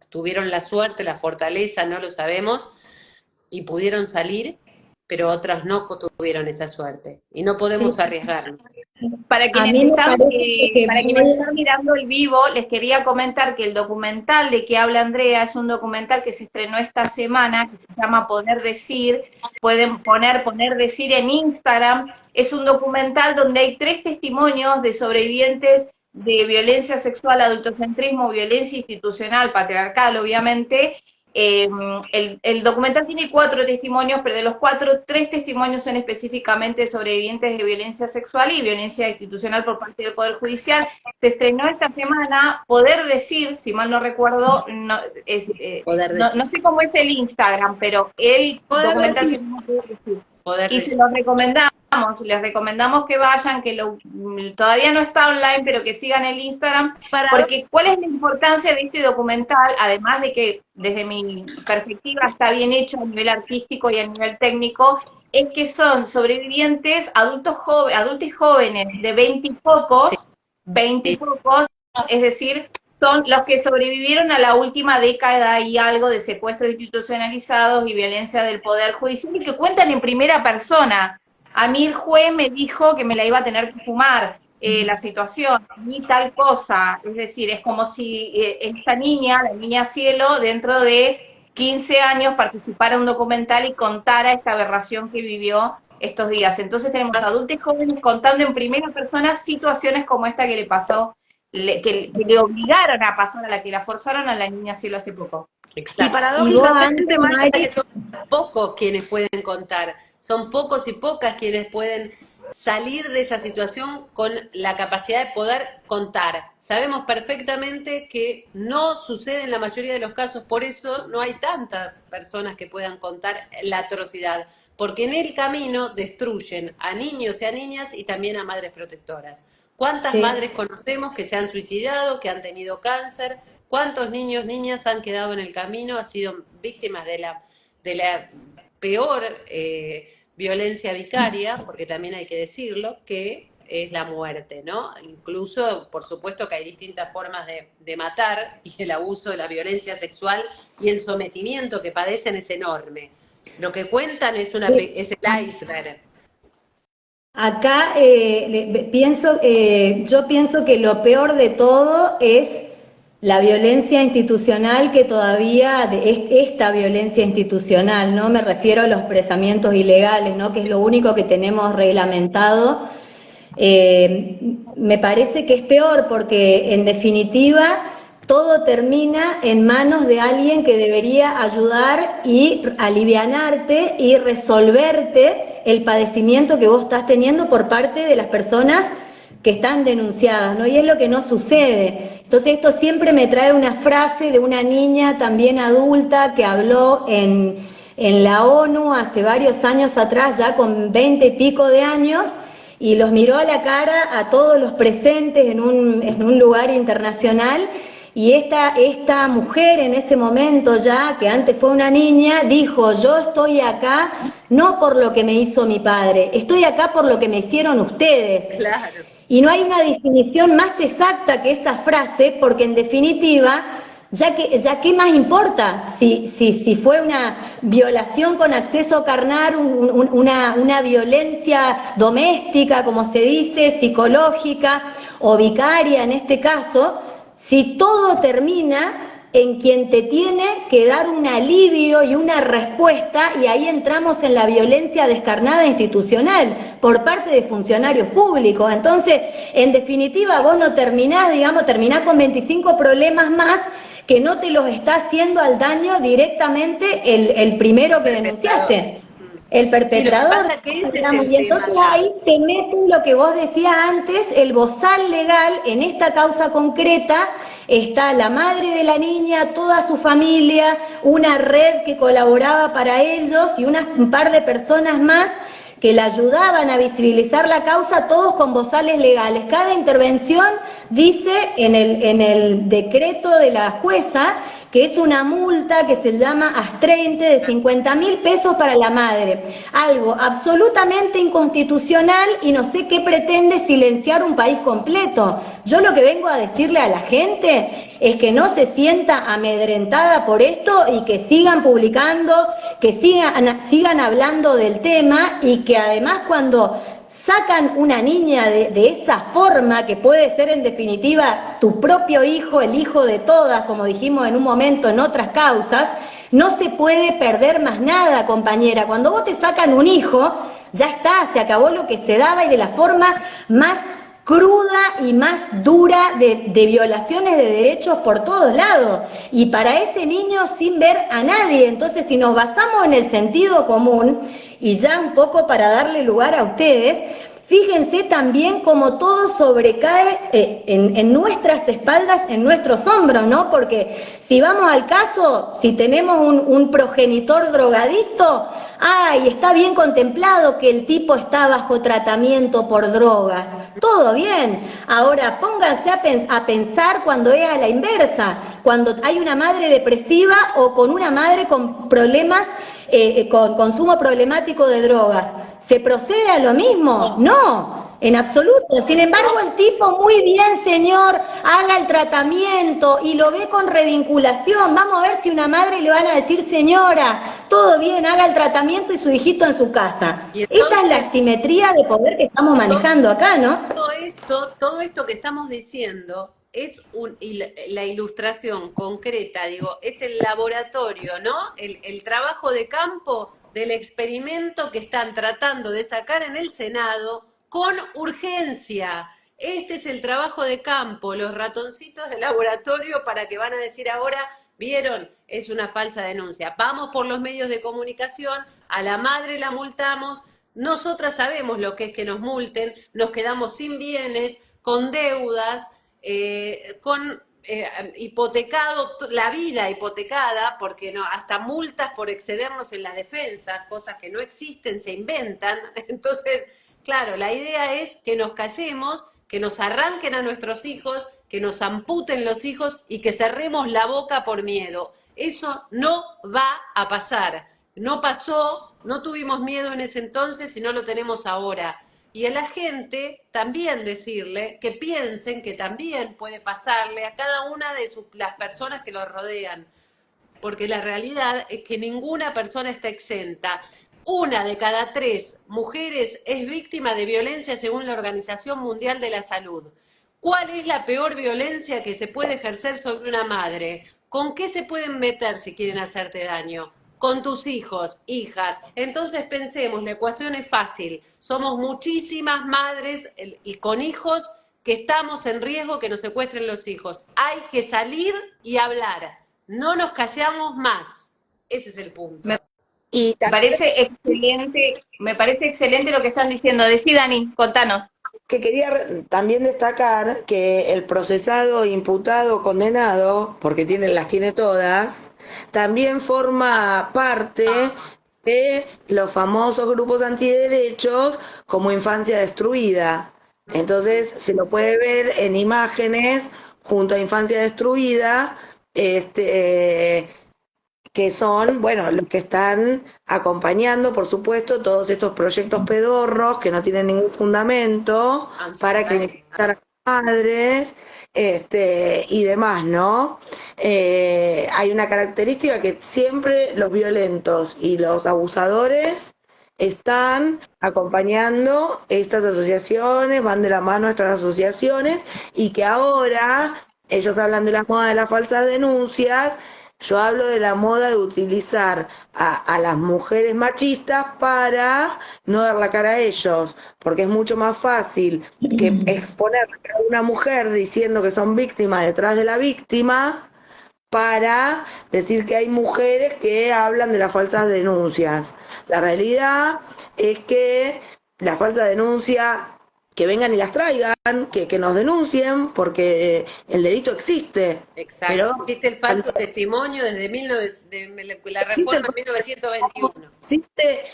tuvieron la suerte, la fortaleza, no lo sabemos, y pudieron salir, pero otras no tuvieron esa suerte. Y no podemos Sí, arriesgarnos. Para a quienes mí me están, parece que para quienes están mirando el vivo, les quería comentar que el documental de que habla Andrea es un documental que se estrenó esta semana, que se llama Poder Decir. Pueden poner Decir en Instagram. Es un documental donde hay 3 testimonios de sobrevivientes de violencia sexual, adultocentrismo, violencia institucional, patriarcal, obviamente. El documental tiene 4 testimonios, pero de los 4, 3 testimonios son específicamente sobrevivientes de violencia sexual y violencia institucional por parte del Poder Judicial. Se estrenó esta semana, Poder Decir, si mal no recuerdo, no sé cómo es el Instagram, pero el Poder documental se decir. llama Poder Decir. Poder Y decir. se lo recomendamos, les recomendamos que vayan, todavía no está online, pero que sigan el Instagram, porque ¿cuál es la importancia de este documental? Además de que desde mi perspectiva está bien hecho a nivel artístico y a nivel técnico, es que son sobrevivientes, adultos jóvenes de 20 y pocos, es decir, son los que sobrevivieron a la última década y algo de secuestros institucionalizados y violencia del Poder Judicial y que cuentan en primera persona. A mí el juez me dijo que me la iba a tener que fumar la situación, y tal cosa. Es decir, es como si esta niña, la niña Cielo, dentro de 15 años participara en un documental y contara esta aberración que vivió estos días. Entonces tenemos adultos jóvenes contando en primera persona situaciones como esta que le pasó, que le obligaron a pasar, a la que la forzaron a la niña Cielo hace poco. Exacto. Y paradójicamente, Que son pocos quienes pueden contar, son pocos y pocas quienes pueden salir de esa situación con la capacidad de poder contar. Sabemos perfectamente que no sucede en la mayoría de los casos, por eso no hay tantas personas que puedan contar la atrocidad, porque en el camino destruyen a niños y a niñas y también a madres protectoras. ¿Cuántas madres conocemos que se han suicidado, que han tenido cáncer? ¿Cuántos niños, niñas han quedado en el camino, han sido víctimas de la peor violencia vicaria, porque también hay que decirlo, que es la muerte, ¿no? Incluso, por supuesto que hay distintas formas de matar, y el abuso de la violencia sexual y el sometimiento que padecen es enorme. Lo que cuentan es el iceberg. Acá yo pienso que lo peor de todo es la violencia institucional, que todavía, esta violencia institucional, ¿no? Me refiero a los apresamientos ilegales, ¿no? Que es lo único que tenemos reglamentado. Me parece que es peor porque, en definitiva, todo termina en manos de alguien que debería ayudar y alivianarte y resolverte el padecimiento que vos estás teniendo por parte de las personas que están denunciadas, ¿no? Y es lo que no sucede. Entonces esto siempre me trae una frase de una niña también adulta que habló en la ONU hace varios años atrás, ya con 20 y pico de años, y los miró a la cara a todos los presentes en un lugar internacional. Y esta mujer en ese momento ya, que antes fue una niña, dijo: yo estoy acá no por lo que me hizo mi padre, estoy acá por lo que me hicieron ustedes. Claro. Y no hay una definición más exacta que esa frase, porque en definitiva, ya qué más importa si fue una violación con acceso carnal, una violencia doméstica, como se dice, psicológica o vicaria en este caso. Si todo termina en quien te tiene que dar un alivio y una respuesta, y ahí entramos en la violencia descarnada institucional por parte de funcionarios públicos. Entonces, en definitiva, vos no terminás con 25 problemas más que no te los está haciendo al daño directamente el primero que denunciaste. El perpetrador, y entonces ahí te meten lo que vos decías antes, el bozal legal. En esta causa concreta está la madre de la niña, toda su familia, una red que colaboraba para ellos y un par de personas más que la ayudaban a visibilizar la causa, todos con bozales legales. Cada intervención dice en el decreto de la jueza que es una multa que se llama astreinte de 50.000 pesos para la madre. Algo absolutamente inconstitucional, y no sé qué pretende silenciar un país completo. Yo lo que vengo a decirle a la gente es que no se sienta amedrentada por esto y que sigan publicando, que sigan hablando del tema, y que además cuando sacan una niña de esa forma, que puede ser en definitiva tu propio hijo, el hijo de todas, como dijimos en un momento en otras causas, no se puede perder más nada, compañera. Cuando vos te sacan un hijo, ya está, se acabó lo que se daba, y de la forma más cruda y más dura de violaciones de derechos por todos lados, y para ese niño sin ver a nadie. Entonces, si nos basamos en el sentido común, y ya un poco para darle lugar a ustedes, Fíjense también cómo todo sobrecae en nuestras espaldas, en nuestros hombros, ¿no? Porque si vamos al caso, si tenemos un progenitor drogadicto, ¡ay! Está bien contemplado que el tipo está bajo tratamiento por drogas. Todo bien. Ahora, pónganse a pensar cuando es a la inversa, cuando hay una madre depresiva o con una madre con problemas, con consumo problemático de drogas. ¿Se procede a lo mismo? No, en absoluto. Sin embargo, el tipo, muy bien, señor, haga el tratamiento y lo ve con revinculación. Vamos a ver si una madre le van a decir, señora, todo bien, haga el tratamiento y su hijito en su casa. Y entonces, esta es la asimetría de poder que estamos manejando acá, ¿no? todo esto que estamos diciendo es la ilustración concreta, digo, es el laboratorio, ¿no? El trabajo de campo del experimento que están tratando de sacar en el Senado con urgencia. Este es el trabajo de campo, los ratoncitos de laboratorio para que van a decir ahora, vieron, es una falsa denuncia. Vamos por los medios de comunicación, a la madre la multamos, nosotras sabemos lo que es que nos multen, nos quedamos sin bienes, con deudas, con hipotecado, la vida hipotecada, porque no, hasta multas por excedernos en la defensa, cosas que no existen, se inventan. Entonces, claro, la idea es que nos callemos, que nos arranquen a nuestros hijos, que nos amputen los hijos y que cerremos la boca por miedo. Eso no va a pasar. No pasó, no tuvimos miedo en ese entonces y no lo tenemos ahora. Y a la gente también decirle que piensen que también puede pasarle a cada una de las personas que los rodean, porque la realidad es que ninguna persona está exenta. 1 de cada 3 mujeres es víctima de violencia según la Organización Mundial de la Salud. ¿Cuál es la peor violencia que se puede ejercer sobre una madre? ¿Con qué se pueden meter si quieren hacerte daño? Con tus hijos, hijas. Entonces pensemos, la ecuación es fácil. Somos muchísimas madres y con hijos que estamos en riesgo que nos secuestren los hijos. Hay que salir y hablar. No nos callamos más. Ese es el punto. Y Me parece excelente lo que están diciendo. Decí, Dani, contanos. que quería también destacar que el procesado, imputado, condenado, porque las tiene todas, también forma parte de los famosos grupos antiderechos como Infancia Destruida. Entonces se lo puede ver en imágenes junto a Infancia Destruida, que son, bueno, los que están acompañando, por supuesto, todos estos proyectos pedorros que no tienen ningún fundamento para criminalizar a madres y demás, ¿no? Hay una característica que siempre los violentos y los abusadores están acompañando estas asociaciones, van de la mano estas asociaciones, y que ahora ellos hablan de la moda de las falsas denuncias. Yo hablo de la moda de utilizar a las mujeres machistas para no dar la cara a ellos, porque es mucho más fácil que exponer a una mujer diciendo que son víctimas detrás de la víctima para decir que hay mujeres que hablan de las falsas denuncias. La realidad es que la falsa denuncia, que vengan y las traigan, que nos denuncien, porque el delito existe. Exacto, pero existe el falso testimonio desde la reforma de 1921. Existe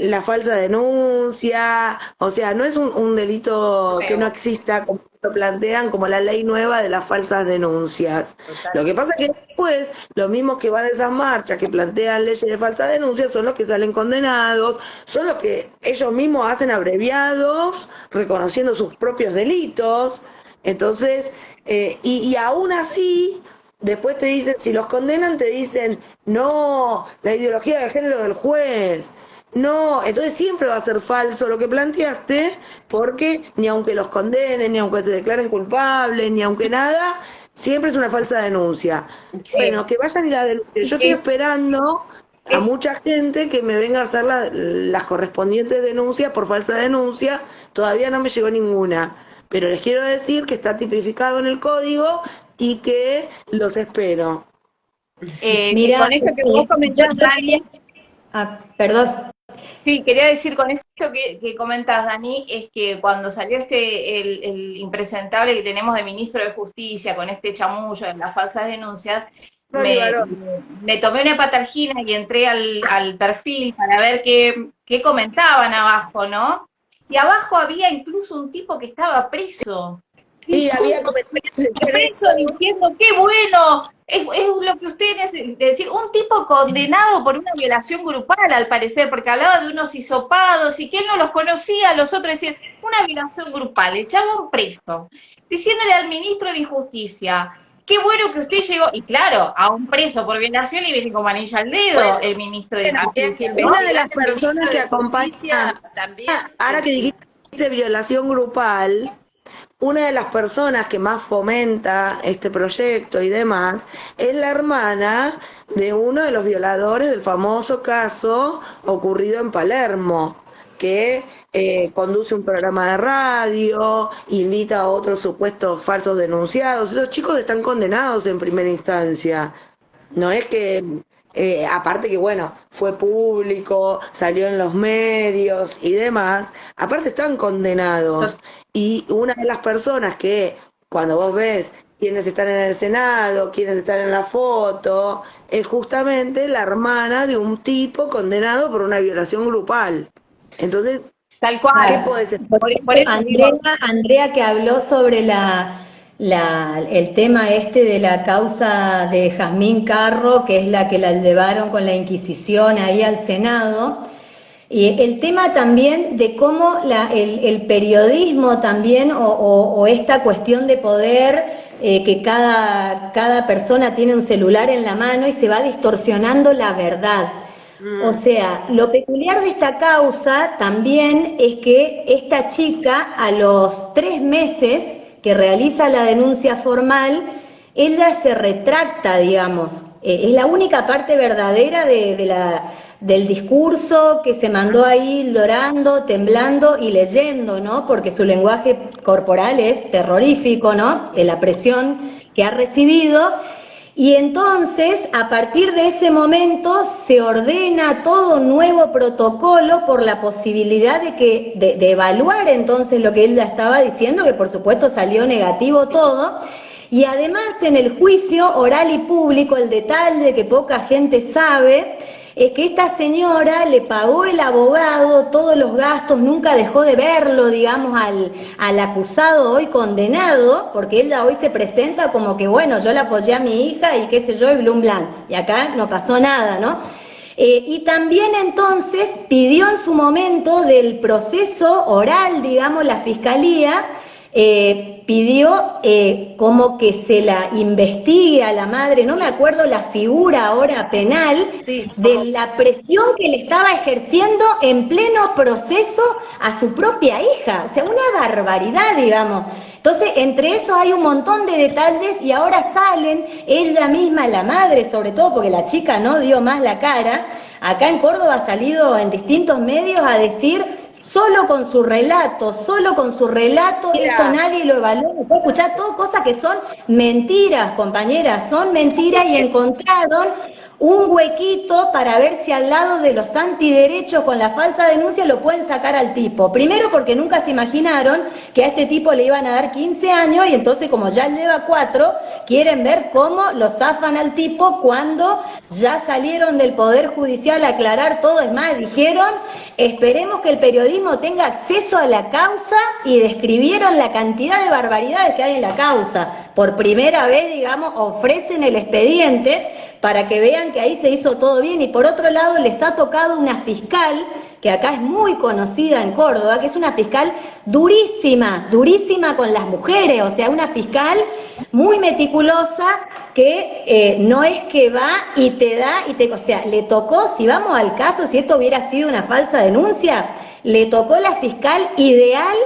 la falsa denuncia, o sea, no es un delito que no exista, como lo plantean, como la ley nueva de las falsas denuncias. Totalmente. Lo que pasa es que después, los mismos que van a esas marchas, que plantean leyes de falsas denuncias, son los que salen condenados, son los que ellos mismos hacen abreviados, reconociendo sus propios delitos. Entonces, y aún así, después te dicen, si los condenan, te dicen, no, la ideología de género del juez. No, entonces siempre va a ser falso lo que planteaste, porque ni aunque los condenen, ni aunque se declaren culpables, ni aunque nada, siempre es una falsa denuncia. Bueno, que vayan y la denuncien. Yo estoy esperando a mucha gente que me venga a hacer las correspondientes denuncias por falsa denuncia. Todavía no me llegó ninguna, pero les quiero decir que está tipificado en el código y que los espero. Mira, con esto que vos comentás, Dani. Perdón. Sí, quería decir con esto que comentas, Dani, es que cuando salió el impresentable que tenemos de ministro de Justicia, con este chamullo de las falsas denuncias, me, Olivarón. me tomé una patargina y entré al perfil para ver qué comentaban abajo, ¿no? Y abajo había incluso un tipo que estaba preso. Y había comentarios de Eso diciendo, qué bueno, es lo que ustedes decir, un tipo condenado por una violación grupal, al parecer, porque hablaba de unos hisopados y que él no los conocía, los otros decían, una violación grupal, echaba un preso, diciéndole al ministro de Justicia, qué bueno que usted llegó, y claro, a un preso por violación y viene como anilla al dedo Bueno, el ministro de habría que Justicia, ¿no? una de investigar las el ministro personas que de acompaña, Justicia también. ahora que dijiste violación grupal, una de las personas que más fomenta este proyecto y demás es la hermana de uno de los violadores del famoso caso ocurrido en Palermo, que conduce un programa de radio, invita a otros supuestos falsos denunciados. Esos chicos están condenados en primera instancia. No es que, aparte que bueno, fue público, salió en los medios y demás, aparte están condenados. Y una de las personas que cuando vos ves quiénes están en el Senado, quiénes están en la foto, es justamente la hermana de un tipo condenado por una violación grupal. Entonces, Tal cual. ¿qué Claro. podés esperar? Por eso Andrea, digo, Andrea que habló sobre el tema este de la causa de Jazmín Carro, que es la que la llevaron con la Inquisición ahí al Senado, y el tema también de cómo el periodismo también, o esta cuestión de poder, que cada persona tiene un celular en la mano y se va distorsionando la verdad. O sea, lo peculiar de esta causa también es que esta chica, a los 3 meses que realiza la denuncia formal, ella se retracta, digamos. Es la única parte verdadera del discurso que se mandó ahí llorando, temblando y leyendo, ¿no? Porque su lenguaje corporal es terrorífico, ¿no? De la presión que ha recibido. Y entonces, a partir de ese momento, se ordena todo un nuevo protocolo por la posibilidad de evaluar entonces lo que él ya estaba diciendo, que por supuesto salió negativo todo. Y además en el juicio oral y público, el detalle que poca gente sabe, es que esta señora le pagó el abogado todos los gastos, nunca dejó de verlo, digamos, al acusado hoy condenado, porque ella hoy se presenta como que, bueno, yo la apoyé a mi hija y qué sé yo, y blum blan, y acá no pasó nada, ¿no? Y también entonces pidió en su momento del proceso oral, digamos, la fiscalía, pidió como que se la investigue a la madre, no me acuerdo la figura ahora penal, Sí. de la presión que le estaba ejerciendo en pleno proceso a su propia hija, o sea, una barbaridad, digamos. Entonces, entre eso hay un montón de detalles y ahora salen, ella misma, la madre sobre todo, porque la chica no dio más la cara, acá en Córdoba ha salido en distintos medios a decir, solo con su relato, esto nadie lo evaluó, me puede escuchar todo cosas que son mentiras, compañeras, son mentiras y encontraron un huequito para ver si al lado de los antiderechos con la falsa denuncia lo pueden sacar al tipo. Primero porque nunca se imaginaron que a este tipo le iban a dar 15 años y entonces como ya lleva 4, quieren ver cómo lo zafan al tipo cuando ya salieron del Poder Judicial a aclarar todo. Es más, dijeron, esperemos que el periodismo tenga acceso a la causa y describieron la cantidad de barbaridades que hay en la causa. Por primera vez, digamos, ofrecen el expediente para que vean que ahí se hizo todo bien. Y por otro lado les ha tocado una fiscal que acá es muy conocida en Córdoba, que es una fiscal durísima, durísima con las mujeres, o sea, una fiscal muy meticulosa que no es que va y te da, o sea, le tocó, si vamos al caso, si esto hubiera sido una falsa denuncia, le tocó la fiscal ideal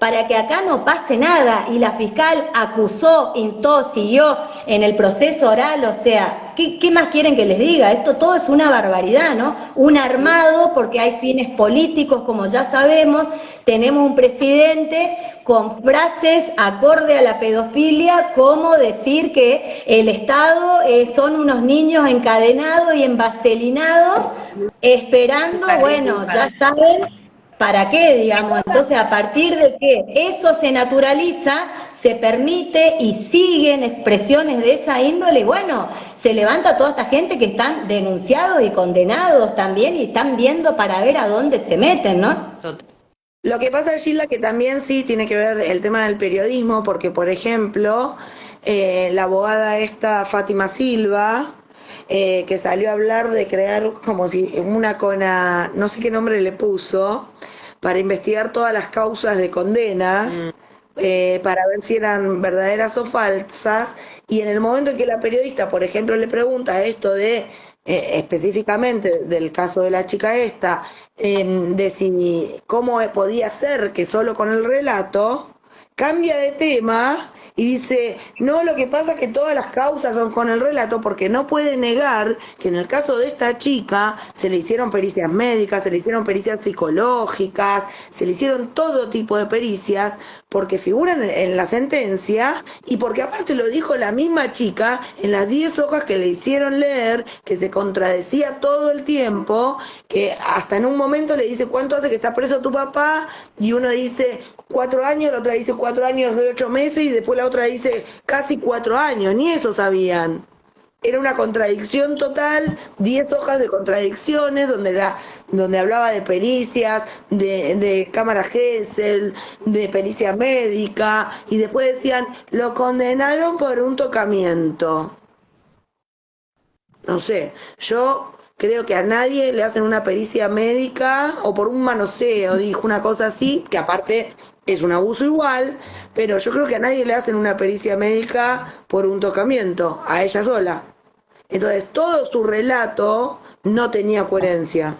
para que acá no pase nada. Y la fiscal acusó, instó, siguió en el proceso oral, o sea, ¿qué más quieren que les diga? Esto todo es una barbaridad, ¿no? Un armado, porque hay fines políticos, como ya sabemos, tenemos un presidente con frases acorde a la pedofilia, como decir que el Estado son unos niños encadenados y envaselinados, esperando, bueno, ya saben para qué, digamos. Entonces, a partir de que eso se naturaliza, se permite y siguen expresiones de esa índole, y bueno, se levanta toda esta gente que están denunciados y condenados también y están viendo para ver a dónde se meten, ¿no? Lo que pasa, Gilda, que también sí tiene que ver el tema del periodismo, porque, por ejemplo, la abogada esta, Fátima Silva, que salió a hablar de crear como si una cona, no sé qué nombre le puso, para investigar todas las causas de condenas, para ver si eran verdaderas o falsas, y en el momento en que la periodista, por ejemplo, le pregunta esto de específicamente del caso de la chica esta, de si cómo podía ser que solo con el relato, cambia de tema y dice, no, lo que pasa es que todas las causas son con el relato, porque no puede negar que en el caso de esta chica se le hicieron pericias médicas, se le hicieron pericias psicológicas, se le hicieron todo tipo de pericias, porque figuran en la sentencia y porque aparte lo dijo la misma chica en las 10 hojas que le hicieron leer, que se contradecía todo el tiempo, que hasta en un momento le dice, ¿cuánto hace que está preso tu papá? Y uno dice 4 años, la otra dice 4 años de 8 meses y después la otra dice casi 4 años, ni eso sabían. Era una contradicción total, 10 hojas de contradicciones, donde hablaba de pericias, de cámara Gesell, de pericia médica, y después decían, lo condenaron por un tocamiento. No sé, yo creo que a nadie le hacen una pericia médica o por un manoseo, dijo una cosa así, que aparte es un abuso igual, pero yo creo que a nadie le hacen una pericia médica por un tocamiento, a ella sola. Entonces, todo su relato no tenía coherencia.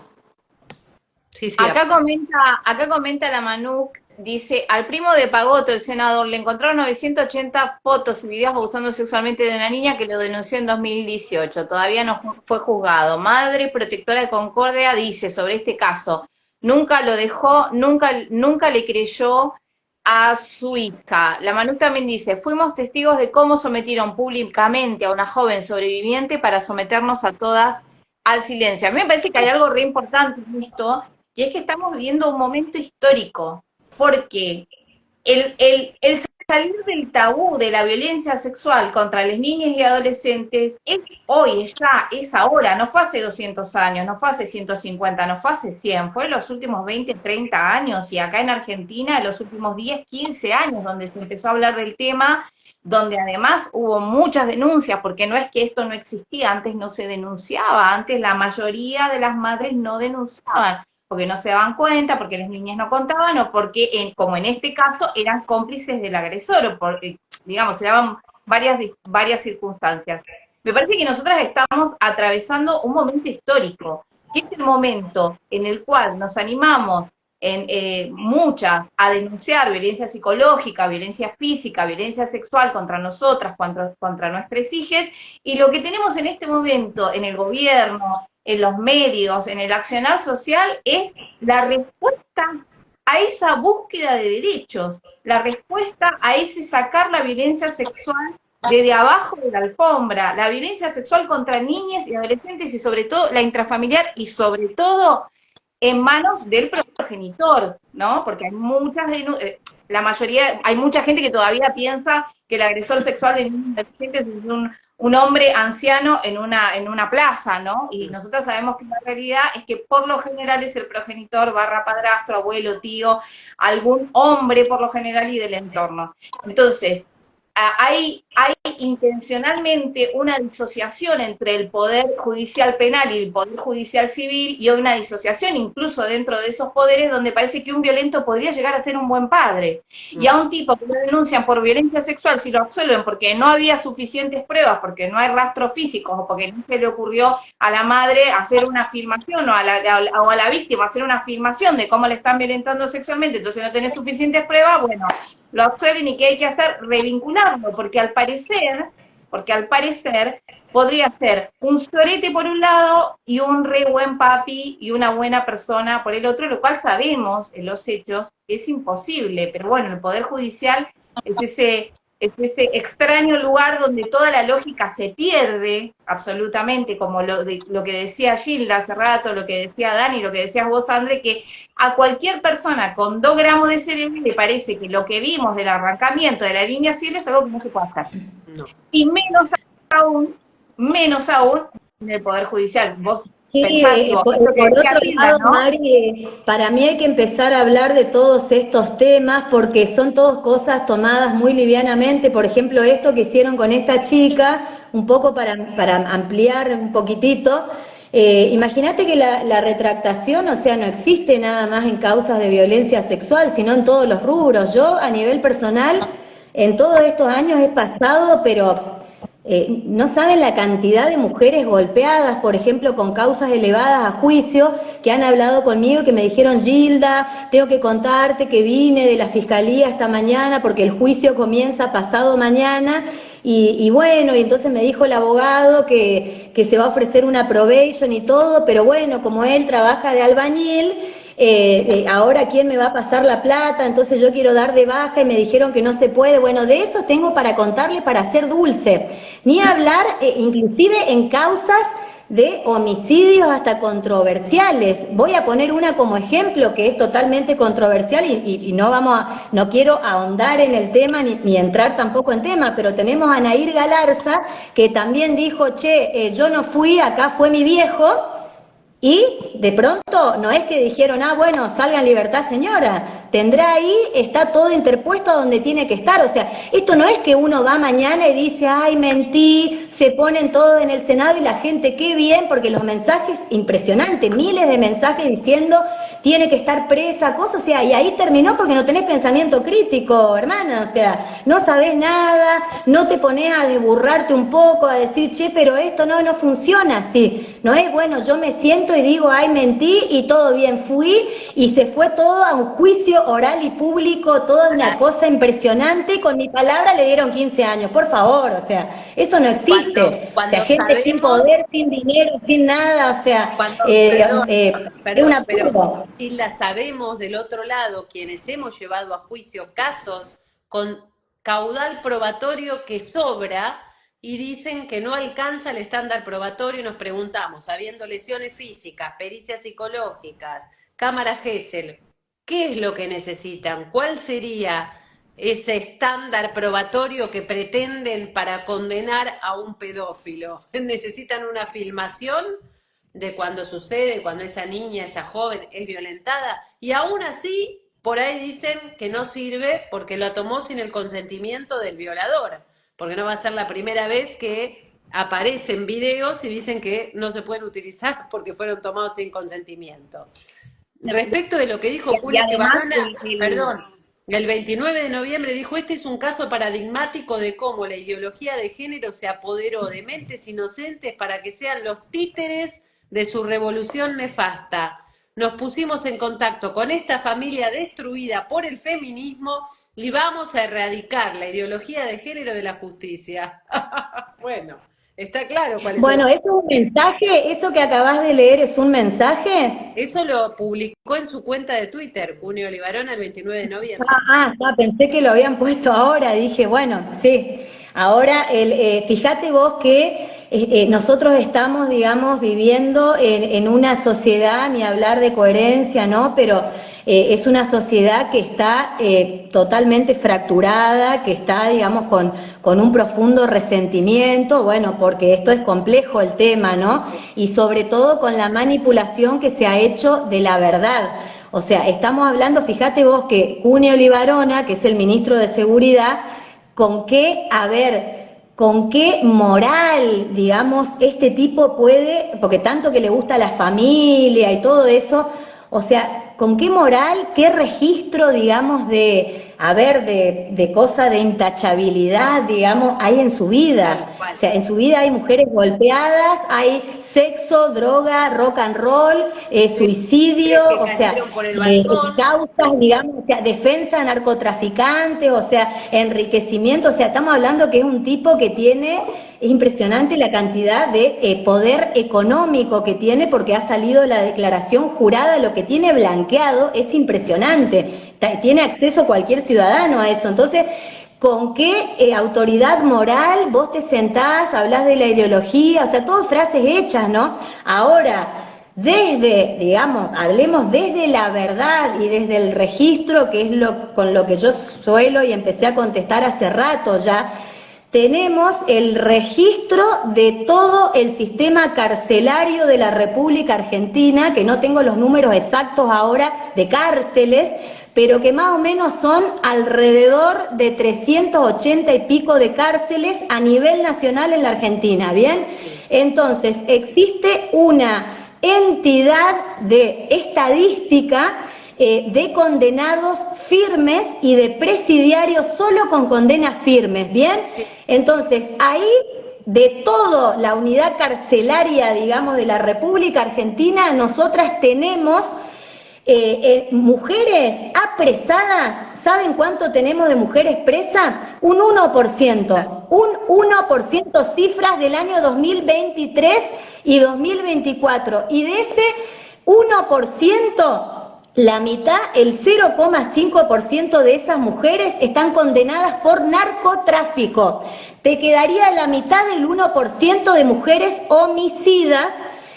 Sí, sí, Acá comenta la Manu, dice, al primo de Pagotto, el senador, le encontraron 980 fotos y videos abusando sexualmente de una niña que lo denunció en 2018. Todavía no fue juzgado. Madre protectora de Concordia dice sobre este caso, nunca lo dejó, nunca le creyó a su hija. La Manu también dice, fuimos testigos de cómo sometieron públicamente a una joven sobreviviente para someternos a todas al silencio. A mí me parece que hay algo re importante en esto, y es que estamos viviendo un momento histórico, porque el salir del tabú de la violencia sexual contra las niñas y adolescentes es hoy, es ya, es ahora, no fue hace 200 años, no fue hace 150, no fue hace 100, fue en los últimos 20, 30 años, y acá en Argentina en los últimos 10, 15 años, donde se empezó a hablar del tema, donde además hubo muchas denuncias, porque no es que esto no existía, antes no se denunciaba, antes la mayoría de las madres no denunciaban, porque no se daban cuenta, porque las niñas no contaban, o porque, como en este caso, eran cómplices del agresor, o porque, digamos, se daban varias circunstancias. Me parece que nosotras estamos atravesando un momento histórico, que es el momento en el cual nos animamos muchas a denunciar violencia psicológica, violencia física, violencia sexual contra nosotras, contra nuestras hijas, y lo que tenemos en este momento en el gobierno, en los medios, en el accionar social, es la respuesta a esa búsqueda de derechos, la respuesta a ese sacar la violencia sexual desde abajo de la alfombra, la violencia sexual contra niñas y adolescentes y sobre todo la intrafamiliar y sobre todo en manos del progenitor, ¿no? Porque hay la mayoría, hay mucha gente que todavía piensa que el agresor sexual de niños y adolescentes es un hombre anciano en una plaza, ¿no? Y nosotros sabemos que la realidad es que por lo general es el progenitor barra padrastro, abuelo, tío, algún hombre por lo general y del entorno. Entonces, hay intencionalmente una disociación entre el poder judicial penal y el poder judicial civil, y una disociación incluso dentro de esos poderes donde parece que un violento podría llegar a ser un buen padre. Y a un tipo que lo denuncian por violencia sexual, si lo absuelven porque no había suficientes pruebas, porque no hay rastros físicos, o porque no se le ocurrió a la madre hacer una afirmación, o a la víctima hacer una afirmación de cómo le están violentando sexualmente, entonces no tenés suficientes pruebas, bueno, lo absuelven, y ¿qué hay que hacer? Revincularlo, porque al parecer podría ser un sorete por un lado y un re buen papi y una buena persona por el otro, lo cual sabemos en los hechos que es imposible, pero bueno, el Poder Judicial es ese extraño lugar donde toda la lógica se pierde absolutamente, como lo que decía Gilda hace rato, lo que decía Dani, lo que decías vos, André, que a cualquier persona con 2 gramos de cerebro le parece que lo que vimos del arrancamiento de la línea cielo es algo que no se puede hacer. No. Y menos aún en el Poder Judicial. Vos Sí, por otro lado, ¿no? Mari, para mí hay que empezar a hablar de todos estos temas porque son todas cosas tomadas muy livianamente. Por ejemplo, esto que hicieron con esta chica, un poco para ampliar un poquitito. Imagínate que la retractación, o sea, no existe nada más en causas de violencia sexual, sino en todos los rubros. Yo, a nivel personal, en todos estos años he pasado, pero no saben la cantidad de mujeres golpeadas, por ejemplo, con causas elevadas a juicio, que han hablado conmigo y que me dijeron: Gilda, tengo que contarte que vine de la fiscalía esta mañana porque el juicio comienza pasado mañana, y bueno, y entonces me dijo el abogado que se va a ofrecer una probation y todo, pero bueno, como él trabaja de albañil, ahora quién me va a pasar la plata, entonces yo quiero dar de baja y me dijeron que no se puede. Bueno, de eso tengo para contarles para hacer dulce, ni hablar inclusive en causas de homicidios hasta controversiales. Voy a poner una como ejemplo que es totalmente controversial y no quiero ahondar en el tema ni entrar tampoco en tema, pero tenemos a Nair Galarza, que también dijo: che, yo no fui, acá fue mi viejo. Y de pronto no es que dijeron: ah, bueno, salga en libertad, señora, tendrá ahí, está todo interpuesto a donde tiene que estar. O sea, esto no es que uno va mañana y dice: ay, mentí, se ponen todos en el Senado y la gente, qué bien, porque los mensajes, impresionantes, miles de mensajes diciendo: tiene que estar presa, cosas, o sea, y ahí terminó porque no tenés pensamiento crítico, hermana, o sea, no sabés nada, no te pones a desburrarte un poco, a decir: che, pero esto no funciona así, no es, bueno, yo me siento y digo: ay, mentí y todo bien, fui, y se fue todo a un juicio oral y público, toda una cosa impresionante, con mi palabra le dieron 15 años, por favor, o sea, eso no existe. O sea, gente sin poder, sin dinero, sin nada, o sea, es un absurdo. Y la sabemos del otro lado, quienes hemos llevado a juicio casos con caudal probatorio que sobra y dicen que no alcanza el estándar probatorio, y nos preguntamos, habiendo lesiones físicas, pericias psicológicas, cámara Gesell, ¿qué es lo que necesitan? ¿Cuál sería ese estándar probatorio que pretenden para condenar a un pedófilo? ¿Necesitan una filmación de cuando sucede, cuando esa niña, esa joven es violentada? Y aún así, por ahí dicen que no sirve porque lo tomó sin el consentimiento del violador, porque no va a ser la primera vez que aparecen videos y dicen que no se pueden utilizar porque fueron tomados sin consentimiento. Respecto de lo que dijo Julia Libarona, perdón, el 29 de noviembre dijo: este es un caso paradigmático de cómo la ideología de género se apoderó de mentes inocentes para que sean los títeres de su revolución nefasta. Nos pusimos en contacto con esta familia destruida por el feminismo y vamos a erradicar la ideología de género de la justicia. Bueno, está claro cuál es. Bueno, ¿eso es un mensaje? ¿Eso que acabas de leer es un mensaje? Eso lo publicó en su cuenta de Twitter, Junio Libarona, el 29 de noviembre. Pensé que lo habían puesto ahora, dije, bueno, sí. Ahora, fíjate vos que nosotros estamos, digamos, viviendo en una sociedad, ni hablar de coherencia, ¿no? Pero es una sociedad que está totalmente fracturada, que está, digamos, con un profundo resentimiento, bueno, porque esto es complejo el tema, ¿no? Y sobre todo con la manipulación que se ha hecho de la verdad. O sea, estamos hablando, fíjate vos que Junio Libarona, que es el ministro de Seguridad, con qué, a ver, con qué moral, digamos, este tipo puede, porque tanto que le gusta a la familia y todo eso, o sea, con qué moral, qué registro, digamos, a ver, de cosa de intachabilidad, digamos, hay en su vida. O sea, en su vida hay mujeres golpeadas, hay sexo, droga, rock and roll, suicidio, Que o sea, cayeron por el balcón. causas, digamos, o sea, defensa de narcotraficantes, o sea, enriquecimiento, o sea, estamos hablando que es un tipo que tiene, es impresionante la cantidad de poder económico que tiene porque ha salido la declaración jurada, lo que tiene blanqueado es impresionante, tiene acceso cualquier ciudadano a eso, entonces, ¿con qué autoridad moral vos te sentás, hablás de la ideología? O sea, todas frases hechas, ¿no? Ahora, desde, digamos, hablemos desde la verdad y desde el registro, que es con lo que yo suelo y empecé a contestar hace rato ya, tenemos el registro de todo el sistema carcelario de la República Argentina, que no tengo los números exactos ahora de cárceles, pero que más o menos son alrededor de 380 y pico de cárceles a nivel nacional en la Argentina, ¿bien? Entonces, existe una entidad de estadística de condenados firmes y de presidiarios solo con condenas firmes, ¿bien? Entonces, ahí de toda la unidad carcelaria, digamos, de la República Argentina, nosotras tenemos mujeres apresadas. ¿Saben cuánto tenemos de mujeres presas? Un 1%, un 1%, cifras del año 2023 y 2024, y de ese 1%, la mitad, el 0,5% de esas mujeres están condenadas por narcotráfico. Te quedaría la mitad del 1% de mujeres homicidas.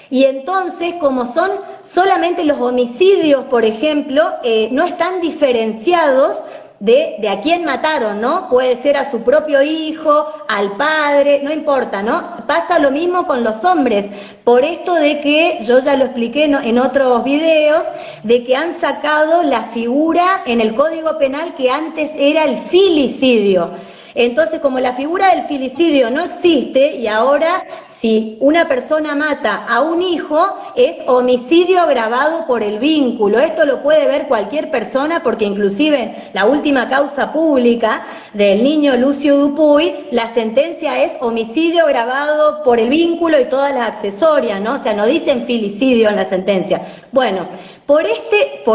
Y entonces, como son solamente los homicidios, por ejemplo, no están diferenciados de a quién mataron, ¿no? Puede ser a su propio hijo, al padre, no importa, ¿no? Pasa lo mismo con los hombres, por esto de que, yo ya lo expliqué en otros videos, de que han sacado la figura en el Código Penal que antes era el filicidio. Entonces, como la figura del filicidio no existe y ahora si una persona mata a un hijo es homicidio agravado por el vínculo. Esto lo puede ver cualquier persona porque inclusive la última causa pública del niño Lucio Dupuy, la sentencia es homicidio agravado por el vínculo y todas las accesorias, ¿no? O sea, no dicen filicidio en la sentencia. Bueno, por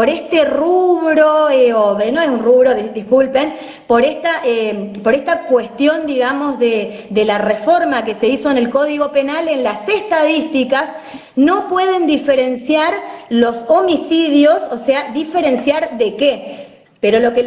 este rubro, no es un rubro, disculpen, por esta cuestión, digamos, de la reforma que se hizo en el Código Penal, en las estadísticas no pueden diferenciar los homicidios, o sea, diferenciar de qué. Pero lo que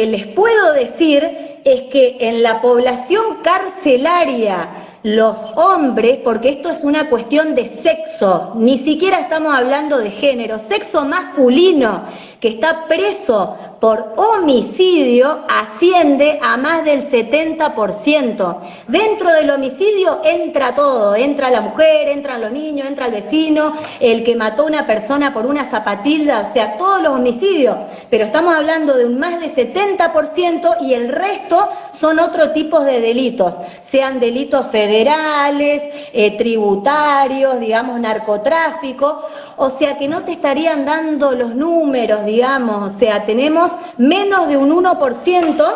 les puedo decir es que en la población carcelaria, los hombres, porque esto es una cuestión de sexo, ni siquiera estamos hablando de género, sexo masculino que está preso por homicidio asciende a más del 70%. Dentro del homicidio entra todo, entra la mujer, entran los niños, entra el vecino, el que mató a una persona por una zapatilla, o sea, todos los homicidios, pero estamos hablando de un más de 70% y el resto son otro tipo de delitos, sean delitos federales, tributarios, digamos, narcotráfico, o sea que no te estarían dando los números, digamos, o sea, tenemos menos de un 1%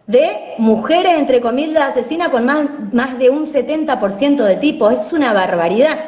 de mujeres, entre comillas, asesinas con más de un 70% de tipos, es una barbaridad.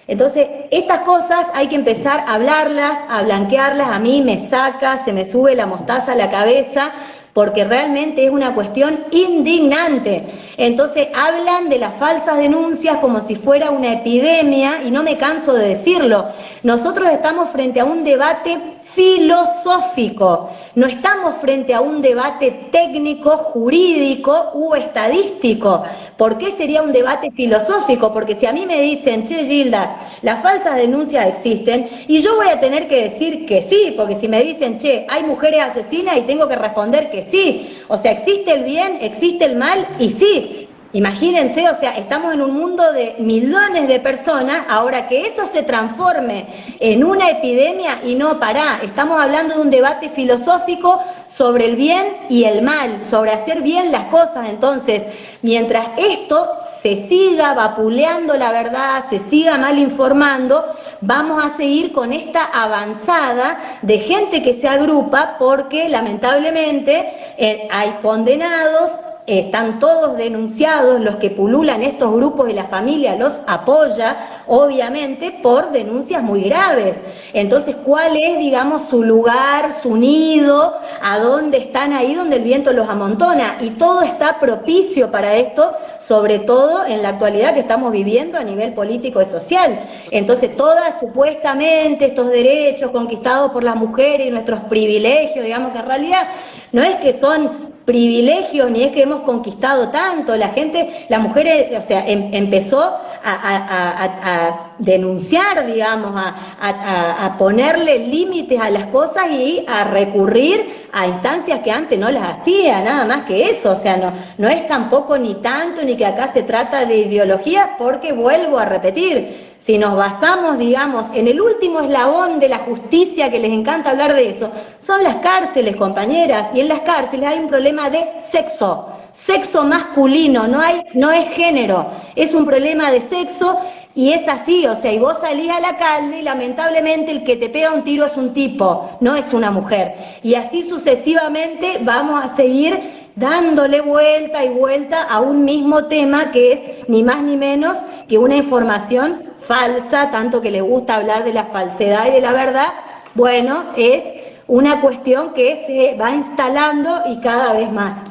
Entonces, estas cosas hay que empezar a hablarlas, a blanquearlas, a mí me saca, se me sube la mostaza a la cabeza, porque realmente es una cuestión indignante. Entonces hablan de las falsas denuncias como si fuera una epidemia, y no me canso de decirlo. Nosotros estamos frente a un debate filosófico, no estamos frente a un debate técnico, jurídico u estadístico. ¿Por qué sería un debate filosófico? Porque si a mí me dicen, che Gilda, las falsas denuncias existen, y yo voy a tener que decir que sí, porque si me dicen, che, hay mujeres asesinas, y tengo que responder que sí. O sea, existe el bien, existe el mal, y sí. Imagínense, o sea, estamos en un mundo de millones de personas, ahora que eso se transforme en una epidemia y no pará, estamos hablando de un debate filosófico sobre el bien y el mal, sobre hacer bien las cosas. Entonces, mientras esto se siga vapuleando la verdad, se siga mal informando, vamos a seguir con esta avanzada de gente que se agrupa porque lamentablemente hay condenados. Están todos denunciados, los que pululan estos grupos y la familia los apoya, obviamente, por denuncias muy graves. Entonces, ¿cuál es, digamos, su lugar, su nido, a dónde están ahí donde el viento los amontona? Y todo está propicio para esto, sobre todo en la actualidad que estamos viviendo a nivel político y social. Entonces, todas supuestamente estos derechos conquistados por las mujeres y nuestros privilegios, digamos que en realidad no es que son privilegios ni es que hemos conquistado tanto. La gente, las mujeres, o sea, empezó a denunciar, digamos, a ponerle límites a las cosas y a recurrir a instancias que antes no las hacía, nada más que eso. O sea, no es tampoco ni tanto ni que acá se trata de ideología, porque vuelvo a repetir, si nos basamos, digamos, en el último eslabón de la justicia, que les encanta hablar de eso, son las cárceles, compañeras, y en las cárceles hay un problema de sexo masculino, no es género, es un problema de sexo. Y es así, o sea, y vos salís a la calle y lamentablemente el que te pega un tiro es un tipo, no es una mujer. Y así sucesivamente vamos a seguir dándole vuelta y vuelta a un mismo tema que es ni más ni menos que una información falsa, tanto que le gusta hablar de la falsedad y de la verdad. Bueno, es una cuestión que se va instalando y cada vez más.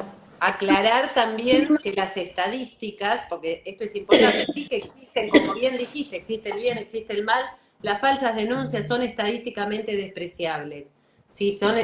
Aclarar también que las estadísticas, porque esto es importante, sí que existen, como bien dijiste, existe el bien, existe el mal, las falsas denuncias son estadísticamente despreciables. Sí, son,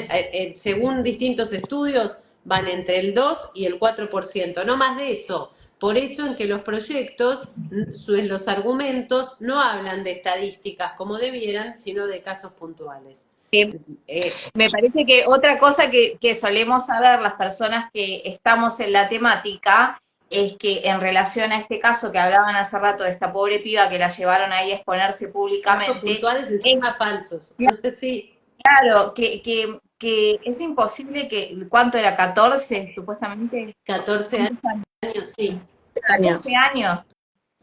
según distintos estudios, van entre el 2 y el 4%, no más de eso. Por eso en que los proyectos, en los argumentos, no hablan de estadísticas como debieran, sino de casos puntuales. Me parece que otra cosa que solemos saber las personas que estamos en la temática es que en relación a este caso que hablaban hace rato de esta pobre piba que la llevaron ahí a exponerse públicamente. Casos puntuales encima falsos. Sí. Claro, que es imposible que, ¿cuánto era? 14, supuestamente. 14 años, sí. 14 años.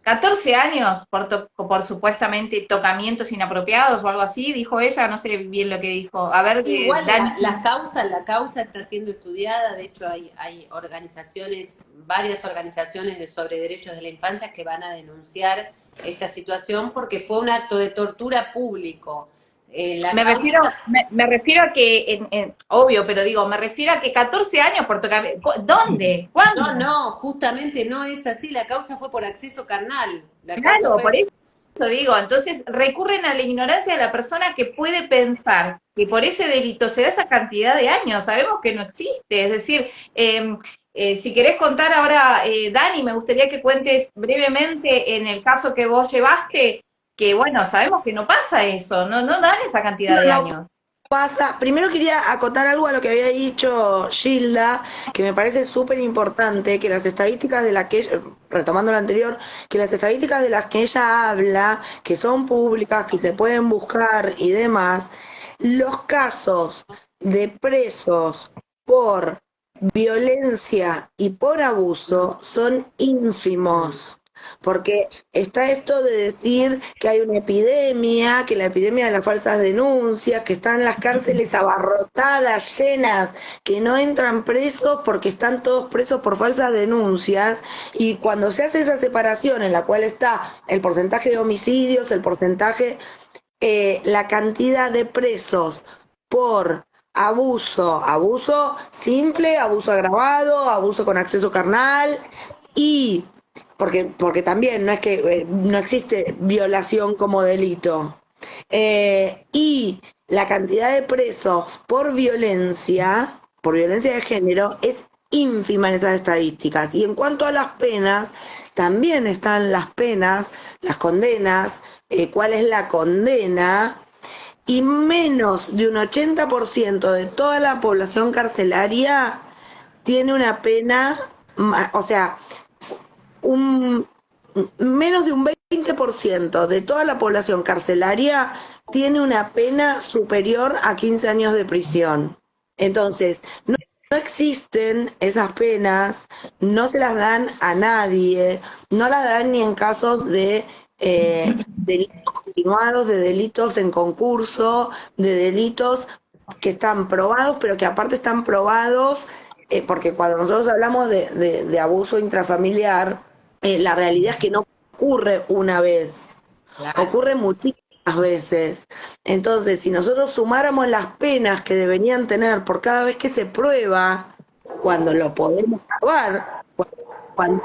14 años por supuestamente tocamientos inapropiados o algo así, dijo ella, no sé bien lo que dijo. A ver, igual la causa está siendo estudiada, de hecho hay organizaciones, varias organizaciones sobre derechos de la infancia que van a denunciar esta situación porque fue un acto de tortura público. Me refiero a que, obvio, pero digo, me refiero a que 14 años por tocamiento. ¿Dónde? ¿Cuándo? No, justamente no es así, la causa fue por acceso carnal. Claro, por eso digo, entonces recurren a la ignorancia de la persona que puede pensar que por ese delito se da esa cantidad de años, sabemos que no existe, es decir, si querés contar ahora, Dani, me gustaría que cuentes brevemente en el caso que vos llevaste, que bueno, sabemos que no pasa eso, no dan esa cantidad de años. Pasa, primero quería acotar algo a lo que había dicho Gilda, que me parece súper importante, que las estadísticas de las que, retomando lo anterior, que las estadísticas de las que ella habla, que son públicas, que se pueden buscar y demás, los casos de presos por violencia y por abuso son ínfimos. Porque está esto de decir que hay una epidemia, que la epidemia de las falsas denuncias, que están las cárceles abarrotadas, llenas, que no entran presos porque están todos presos por falsas denuncias, y cuando se hace esa separación en la cual está el porcentaje de homicidios, el porcentaje, la cantidad de presos por abuso simple, abuso agravado, abuso con acceso carnal, y porque también no es que no existe violación como delito. Y la cantidad de presos por violencia de género es ínfima en esas estadísticas. Y en cuanto a las penas, también están las penas, las condenas, cuál es la condena, y menos de un 80% de toda la población carcelaria tiene una pena, o sea, menos de un 20% de toda la población carcelaria tiene una pena superior a 15 años de prisión. Entonces, no existen esas penas, no se las dan a nadie, no las dan ni en casos de delitos continuados, de delitos en concurso, de delitos que están probados, pero que aparte están probados, porque cuando nosotros hablamos de abuso intrafamiliar, la realidad es que no ocurre una vez, ocurre muchísimas veces. Entonces, si nosotros sumáramos las penas que deberían tener por cada vez que se prueba, cuando lo podemos probar, cuando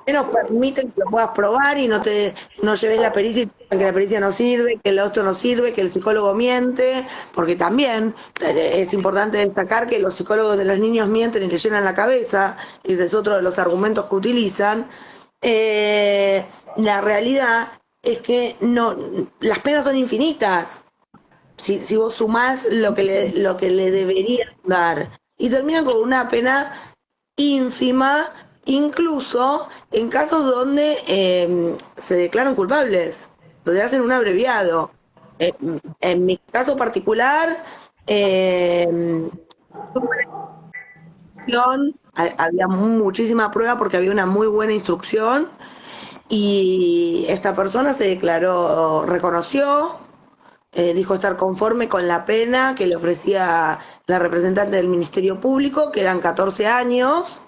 nos permiten que lo puedas probar y no lleves la pericia y te digan que la pericia no sirve, que el otro no sirve, que el psicólogo miente, porque también es importante destacar que los psicólogos de los niños mienten y les llenan la cabeza, ese es otro de los argumentos que utilizan. La realidad es que no, las penas son infinitas. Si vos sumás lo que le deberían dar, y terminan con una pena ínfima, incluso en casos donde se declaran culpables, donde hacen un abreviado. En mi caso particular, había muchísima prueba porque había una muy buena instrucción y esta persona se declaró, reconoció, dijo estar conforme con la pena que le ofrecía la representante del Ministerio Público, que eran 14 años,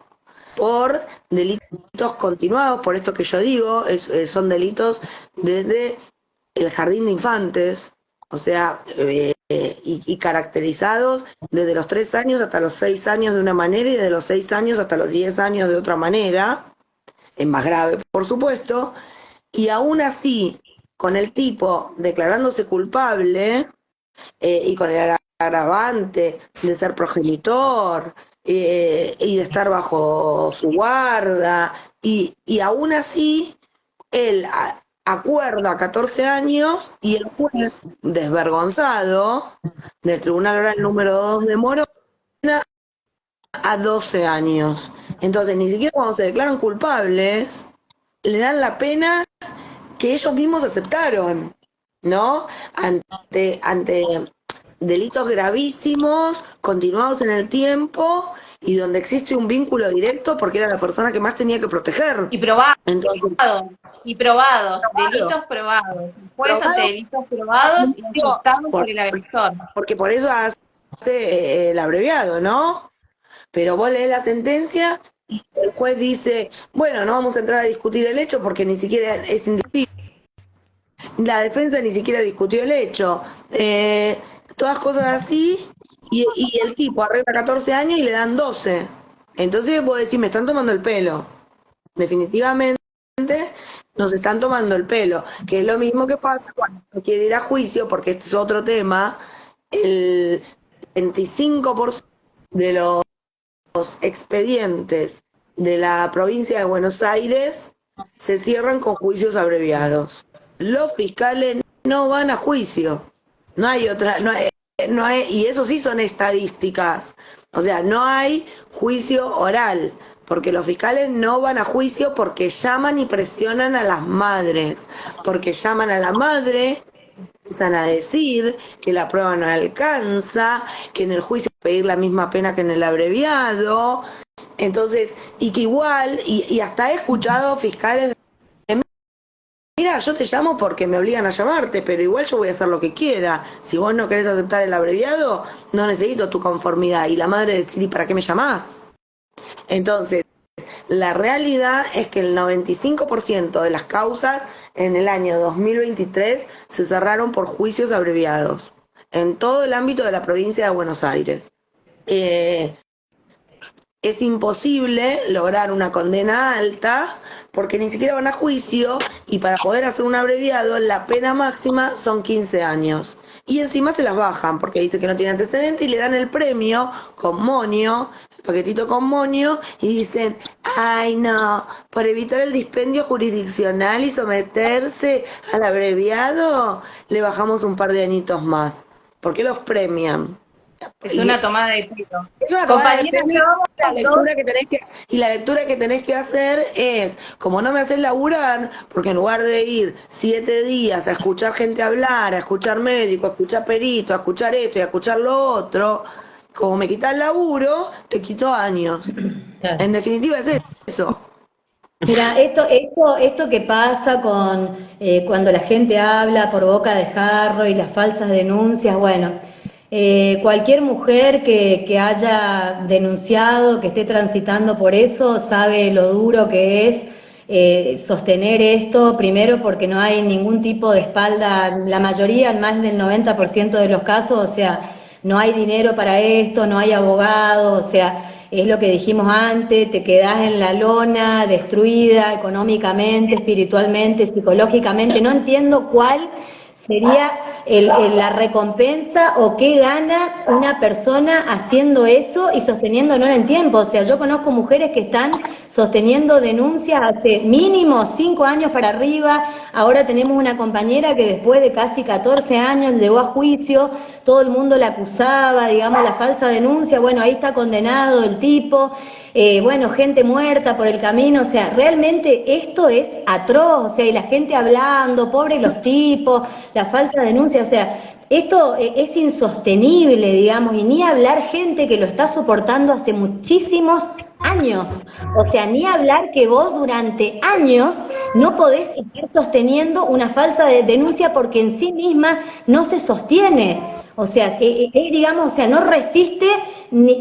por delitos continuados, por esto que yo digo, son delitos desde el jardín de infantes, o sea, y caracterizados desde los 3 años hasta los 6 años de una manera y desde los 6 años hasta los 10 años de otra manera, es más grave, por supuesto, y aún así, con el tipo declarándose culpable y con el agravante de ser progenitor y de estar bajo su guarda, y aún así, él acuerda 14 años y el juez, desvergonzado, del Tribunal Oral número 2 de Morón, a 12 años. Entonces, ni siquiera cuando se declaran culpables, le dan la pena que ellos mismos aceptaron, ¿no? Ante delitos gravísimos, continuados en el tiempo, y donde existe un vínculo directo porque era la persona que más tenía que proteger. Y probados, Entonces, delitos probados. Juez ante delitos probados y aceptados por el agresor. Porque por eso hace el abreviado, ¿no? Pero vos lees la sentencia y el juez dice, bueno, no vamos a entrar a discutir el hecho porque ni siquiera es indiscutible. La defensa ni siquiera discutió el hecho. Todas cosas así, y el tipo arregla 14 años y le dan 12. Entonces vos decís, me están tomando el pelo. Definitivamente nos están tomando el pelo, que es lo mismo que pasa cuando uno quiere ir a juicio, porque este es otro tema. El 25% de los expedientes de la provincia de Buenos Aires se cierran con juicios abreviados. Los fiscales no van a juicio. No hay otra, no hay, y eso sí son estadísticas. O sea, no hay juicio oral, porque los fiscales no van a juicio porque llaman y presionan a las madres, porque llaman a la madre, empiezan a decir que la prueba no alcanza, que en el juicio hay que pedir la misma pena que en el abreviado. Entonces, y que igual, y hasta he escuchado fiscales, mira, yo te llamo porque me obligan a llamarte, pero igual yo voy a hacer lo que quiera. Si vos no querés aceptar el abreviado, no necesito tu conformidad. Y la madre decir, ¿y para qué me llamás? Entonces, la realidad es que el 95% de las causas en el año 2023 se cerraron por juicios abreviados, en todo el ámbito de la provincia de Buenos Aires. Es imposible lograr una condena alta porque ni siquiera van a juicio, y para poder hacer un abreviado la pena máxima son 15 años. Y encima se las bajan porque dice que no tiene antecedente y le dan el premio con moño, el paquetito con moño, y dicen, ay no, por evitar el dispendio jurisdiccional y someterse al abreviado, le bajamos un par de añitos más. ¿Por qué los premian? Es una tomada de pelo. Es una tomada de Compañeras, pelo. vamos La a lectura que tenés que, y la lectura que tenés que hacer es, como no me haces laburar, porque en lugar de ir 7 días a escuchar gente hablar, a escuchar médico, a escuchar perito, a escuchar esto y a escuchar lo otro, como me quitas el laburo, te quito años. Claro. En definitiva es eso. Mira, esto que pasa con cuando la gente habla por boca de jarro y las falsas denuncias, bueno, cualquier mujer que haya denunciado, que esté transitando por eso, sabe lo duro que es sostener esto, primero porque no hay ningún tipo de espalda, la mayoría, más del 90% de los casos, o sea, no hay dinero para esto, no hay abogado, o sea, es lo que dijimos antes, te quedás en la lona, destruida económicamente, espiritualmente, psicológicamente. No entiendo cuál sería la recompensa o qué gana una persona haciendo eso y sosteniéndolo en el tiempo. O sea, yo conozco mujeres que están sosteniendo denuncias hace mínimo 5 años para arriba. Ahora tenemos una compañera que después de casi 14 años llegó a juicio, todo el mundo la acusaba, digamos, la falsa denuncia, bueno, ahí está condenado el tipo. Bueno, gente muerta por el camino, o sea, realmente esto es atroz, o sea, y la gente hablando, pobres los tipos, la falsa denuncia, o sea, esto es insostenible, digamos, y ni hablar gente que lo está soportando hace muchísimos años, o sea, ni hablar que vos durante años no podés estar sosteniendo una falsa denuncia porque en sí misma no se sostiene, o sea, digamos, o sea, no resiste ni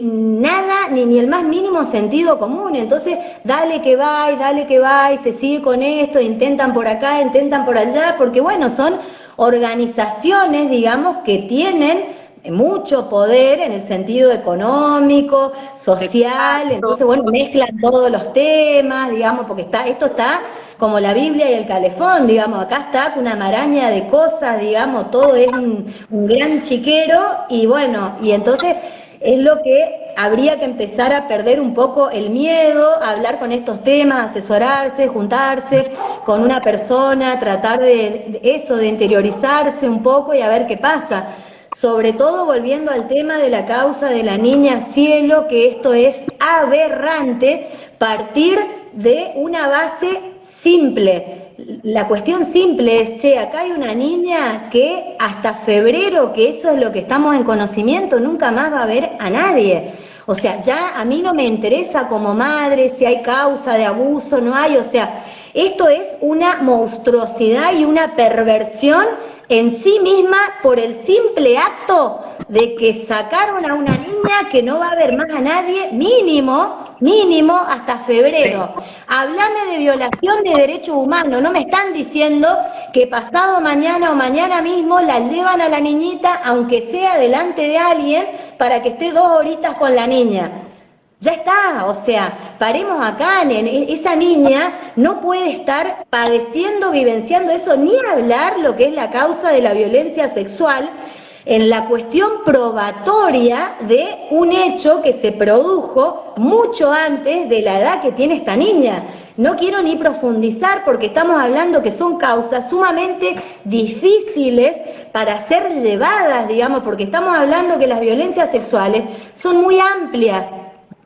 nada, ni el más mínimo sentido común. Entonces, dale que va, y se sigue con esto, intentan por acá, intentan por allá, porque bueno, son organizaciones, digamos, que tienen mucho poder en el sentido económico, social, entonces bueno, mezclan todos los temas, digamos, porque esto está como la Biblia y el calefón, digamos, acá está una maraña de cosas, digamos, todo es un gran chiquero, y bueno, y entonces es lo que habría que empezar a perder un poco el miedo, a hablar con estos temas, asesorarse, juntarse con una persona, tratar de eso, de interiorizarse un poco y a ver qué pasa. Sobre todo volviendo al tema de la causa de la niña Cielo, que esto es aberrante, partir de una base simple. La cuestión simple es, che, acá hay una niña que hasta febrero, que eso es lo que estamos en conocimiento, nunca más va a ver a nadie. O sea, ya a mí no me interesa como madre si hay causa de abuso, no hay, o sea, esto es una monstruosidad y una perversión en sí misma por el simple acto de que sacaron a una niña que no va a ver más a nadie, mínimo hasta febrero. Sí. Háblame de violación de derechos humanos, no me están diciendo que pasado mañana o mañana mismo la llevan a la niñita, aunque sea delante de alguien, para que esté 2 horitas con la niña. Ya está, o sea, paremos acá, esa niña no puede estar padeciendo, vivenciando eso, ni hablar lo que es la causa de la violencia sexual en la cuestión probatoria de un hecho que se produjo mucho antes de la edad que tiene esta niña. No quiero ni profundizar porque estamos hablando que son causas sumamente difíciles para ser llevadas, digamos, porque estamos hablando que las violencias sexuales son muy amplias.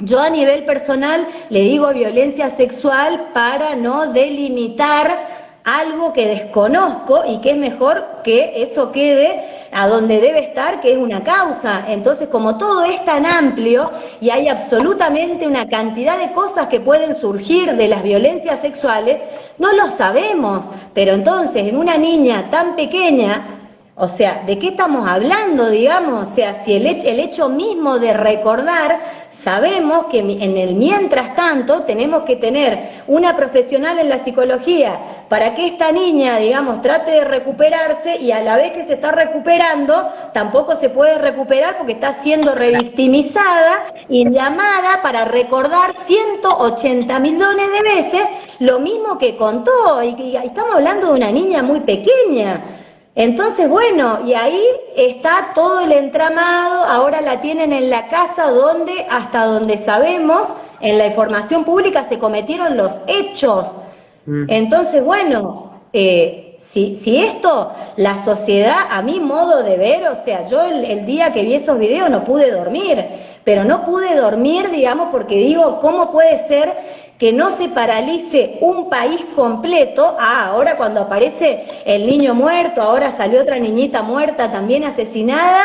Yo a nivel personal le digo violencia sexual para no delimitar algo que desconozco y que es mejor que eso quede a donde debe estar, que es una causa. Entonces, como todo es tan amplio y hay absolutamente una cantidad de cosas que pueden surgir de las violencias sexuales, no lo sabemos. Pero entonces, en una niña tan pequeña, o sea, ¿de qué estamos hablando, digamos? O sea, si el hecho mismo de recordar, sabemos que en el mientras tanto tenemos que tener una profesional en la psicología para que esta niña, digamos, trate de recuperarse y a la vez que se está recuperando, tampoco se puede recuperar porque está siendo revictimizada y llamada para recordar 180 millones de veces lo mismo que contó. Y estamos hablando de una niña muy pequeña. Entonces, bueno, y ahí está todo el entramado, ahora la tienen en la casa donde, hasta donde sabemos, en la información pública se cometieron los hechos. Entonces, bueno, Si esto, la sociedad, a mi modo de ver, o sea, yo el día que vi esos videos no pude dormir, pero no pude dormir, digamos, porque digo, ¿cómo puede ser que no se paralice un país completo? Ahora cuando aparece el niño muerto, ahora salió otra niñita muerta también asesinada,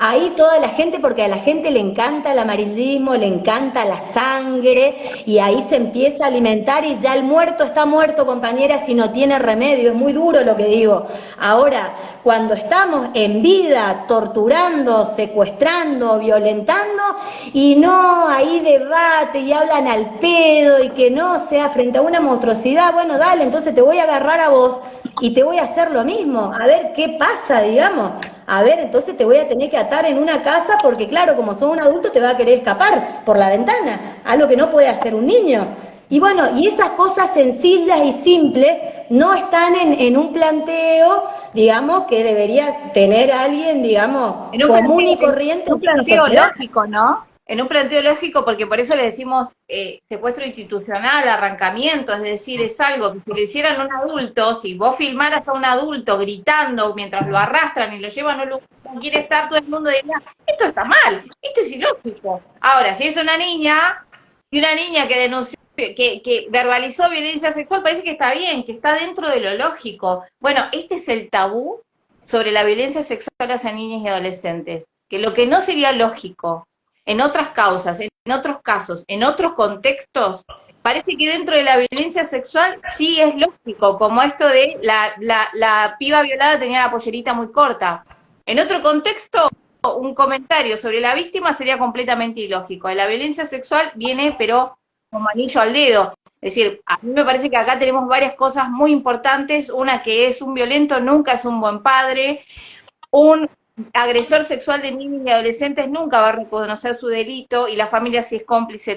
ahí toda la gente, porque a la gente le encanta el amarillismo, le encanta la sangre, y ahí se empieza a alimentar y ya el muerto está muerto, compañera, si no tiene remedio. Es muy duro lo que digo. Ahora, cuando estamos en vida, torturando, secuestrando, violentando, y no ahí debate y hablan al pedo y que no sea frente a una monstruosidad, bueno, dale, entonces te voy a agarrar a vos y te voy a hacer lo mismo, a ver qué pasa, digamos. A ver, entonces te voy a tener que atar en una casa porque, claro, como sos un adulto te va a querer escapar por la ventana, algo que no puede hacer un niño. Y bueno, y esas cosas sencillas y simples no están en un planteo, digamos, que debería tener alguien, digamos, común y corriente. En un planteo lógico, ¿no? En un planteo lógico, porque por eso le decimos secuestro institucional, arrancamiento, es decir, es algo que si lo hicieran un adulto, si vos filmaras a un adulto gritando mientras lo arrastran y lo llevan a un lugar que no quiere estar, todo el mundo diría, esto está mal, esto es ilógico. Ahora, si es una niña, y una niña que denunció, que verbalizó violencia sexual, parece que está bien, que está dentro de lo lógico. Bueno, este es el tabú sobre la violencia sexual hacia niñas y adolescentes, que lo que no sería lógico en otras causas, en otros casos, en otros contextos, parece que dentro de la violencia sexual sí es lógico, como esto de la piba violada tenía la pollerita muy corta. En otro contexto, un comentario sobre la víctima sería completamente ilógico. La violencia sexual viene, pero como anillo al dedo. Es decir, a mí me parece que acá tenemos varias cosas muy importantes. Una, que es un violento nunca es un buen padre. Un agresor sexual de niños y adolescentes nunca va a reconocer su delito, y la familia, si es cómplice,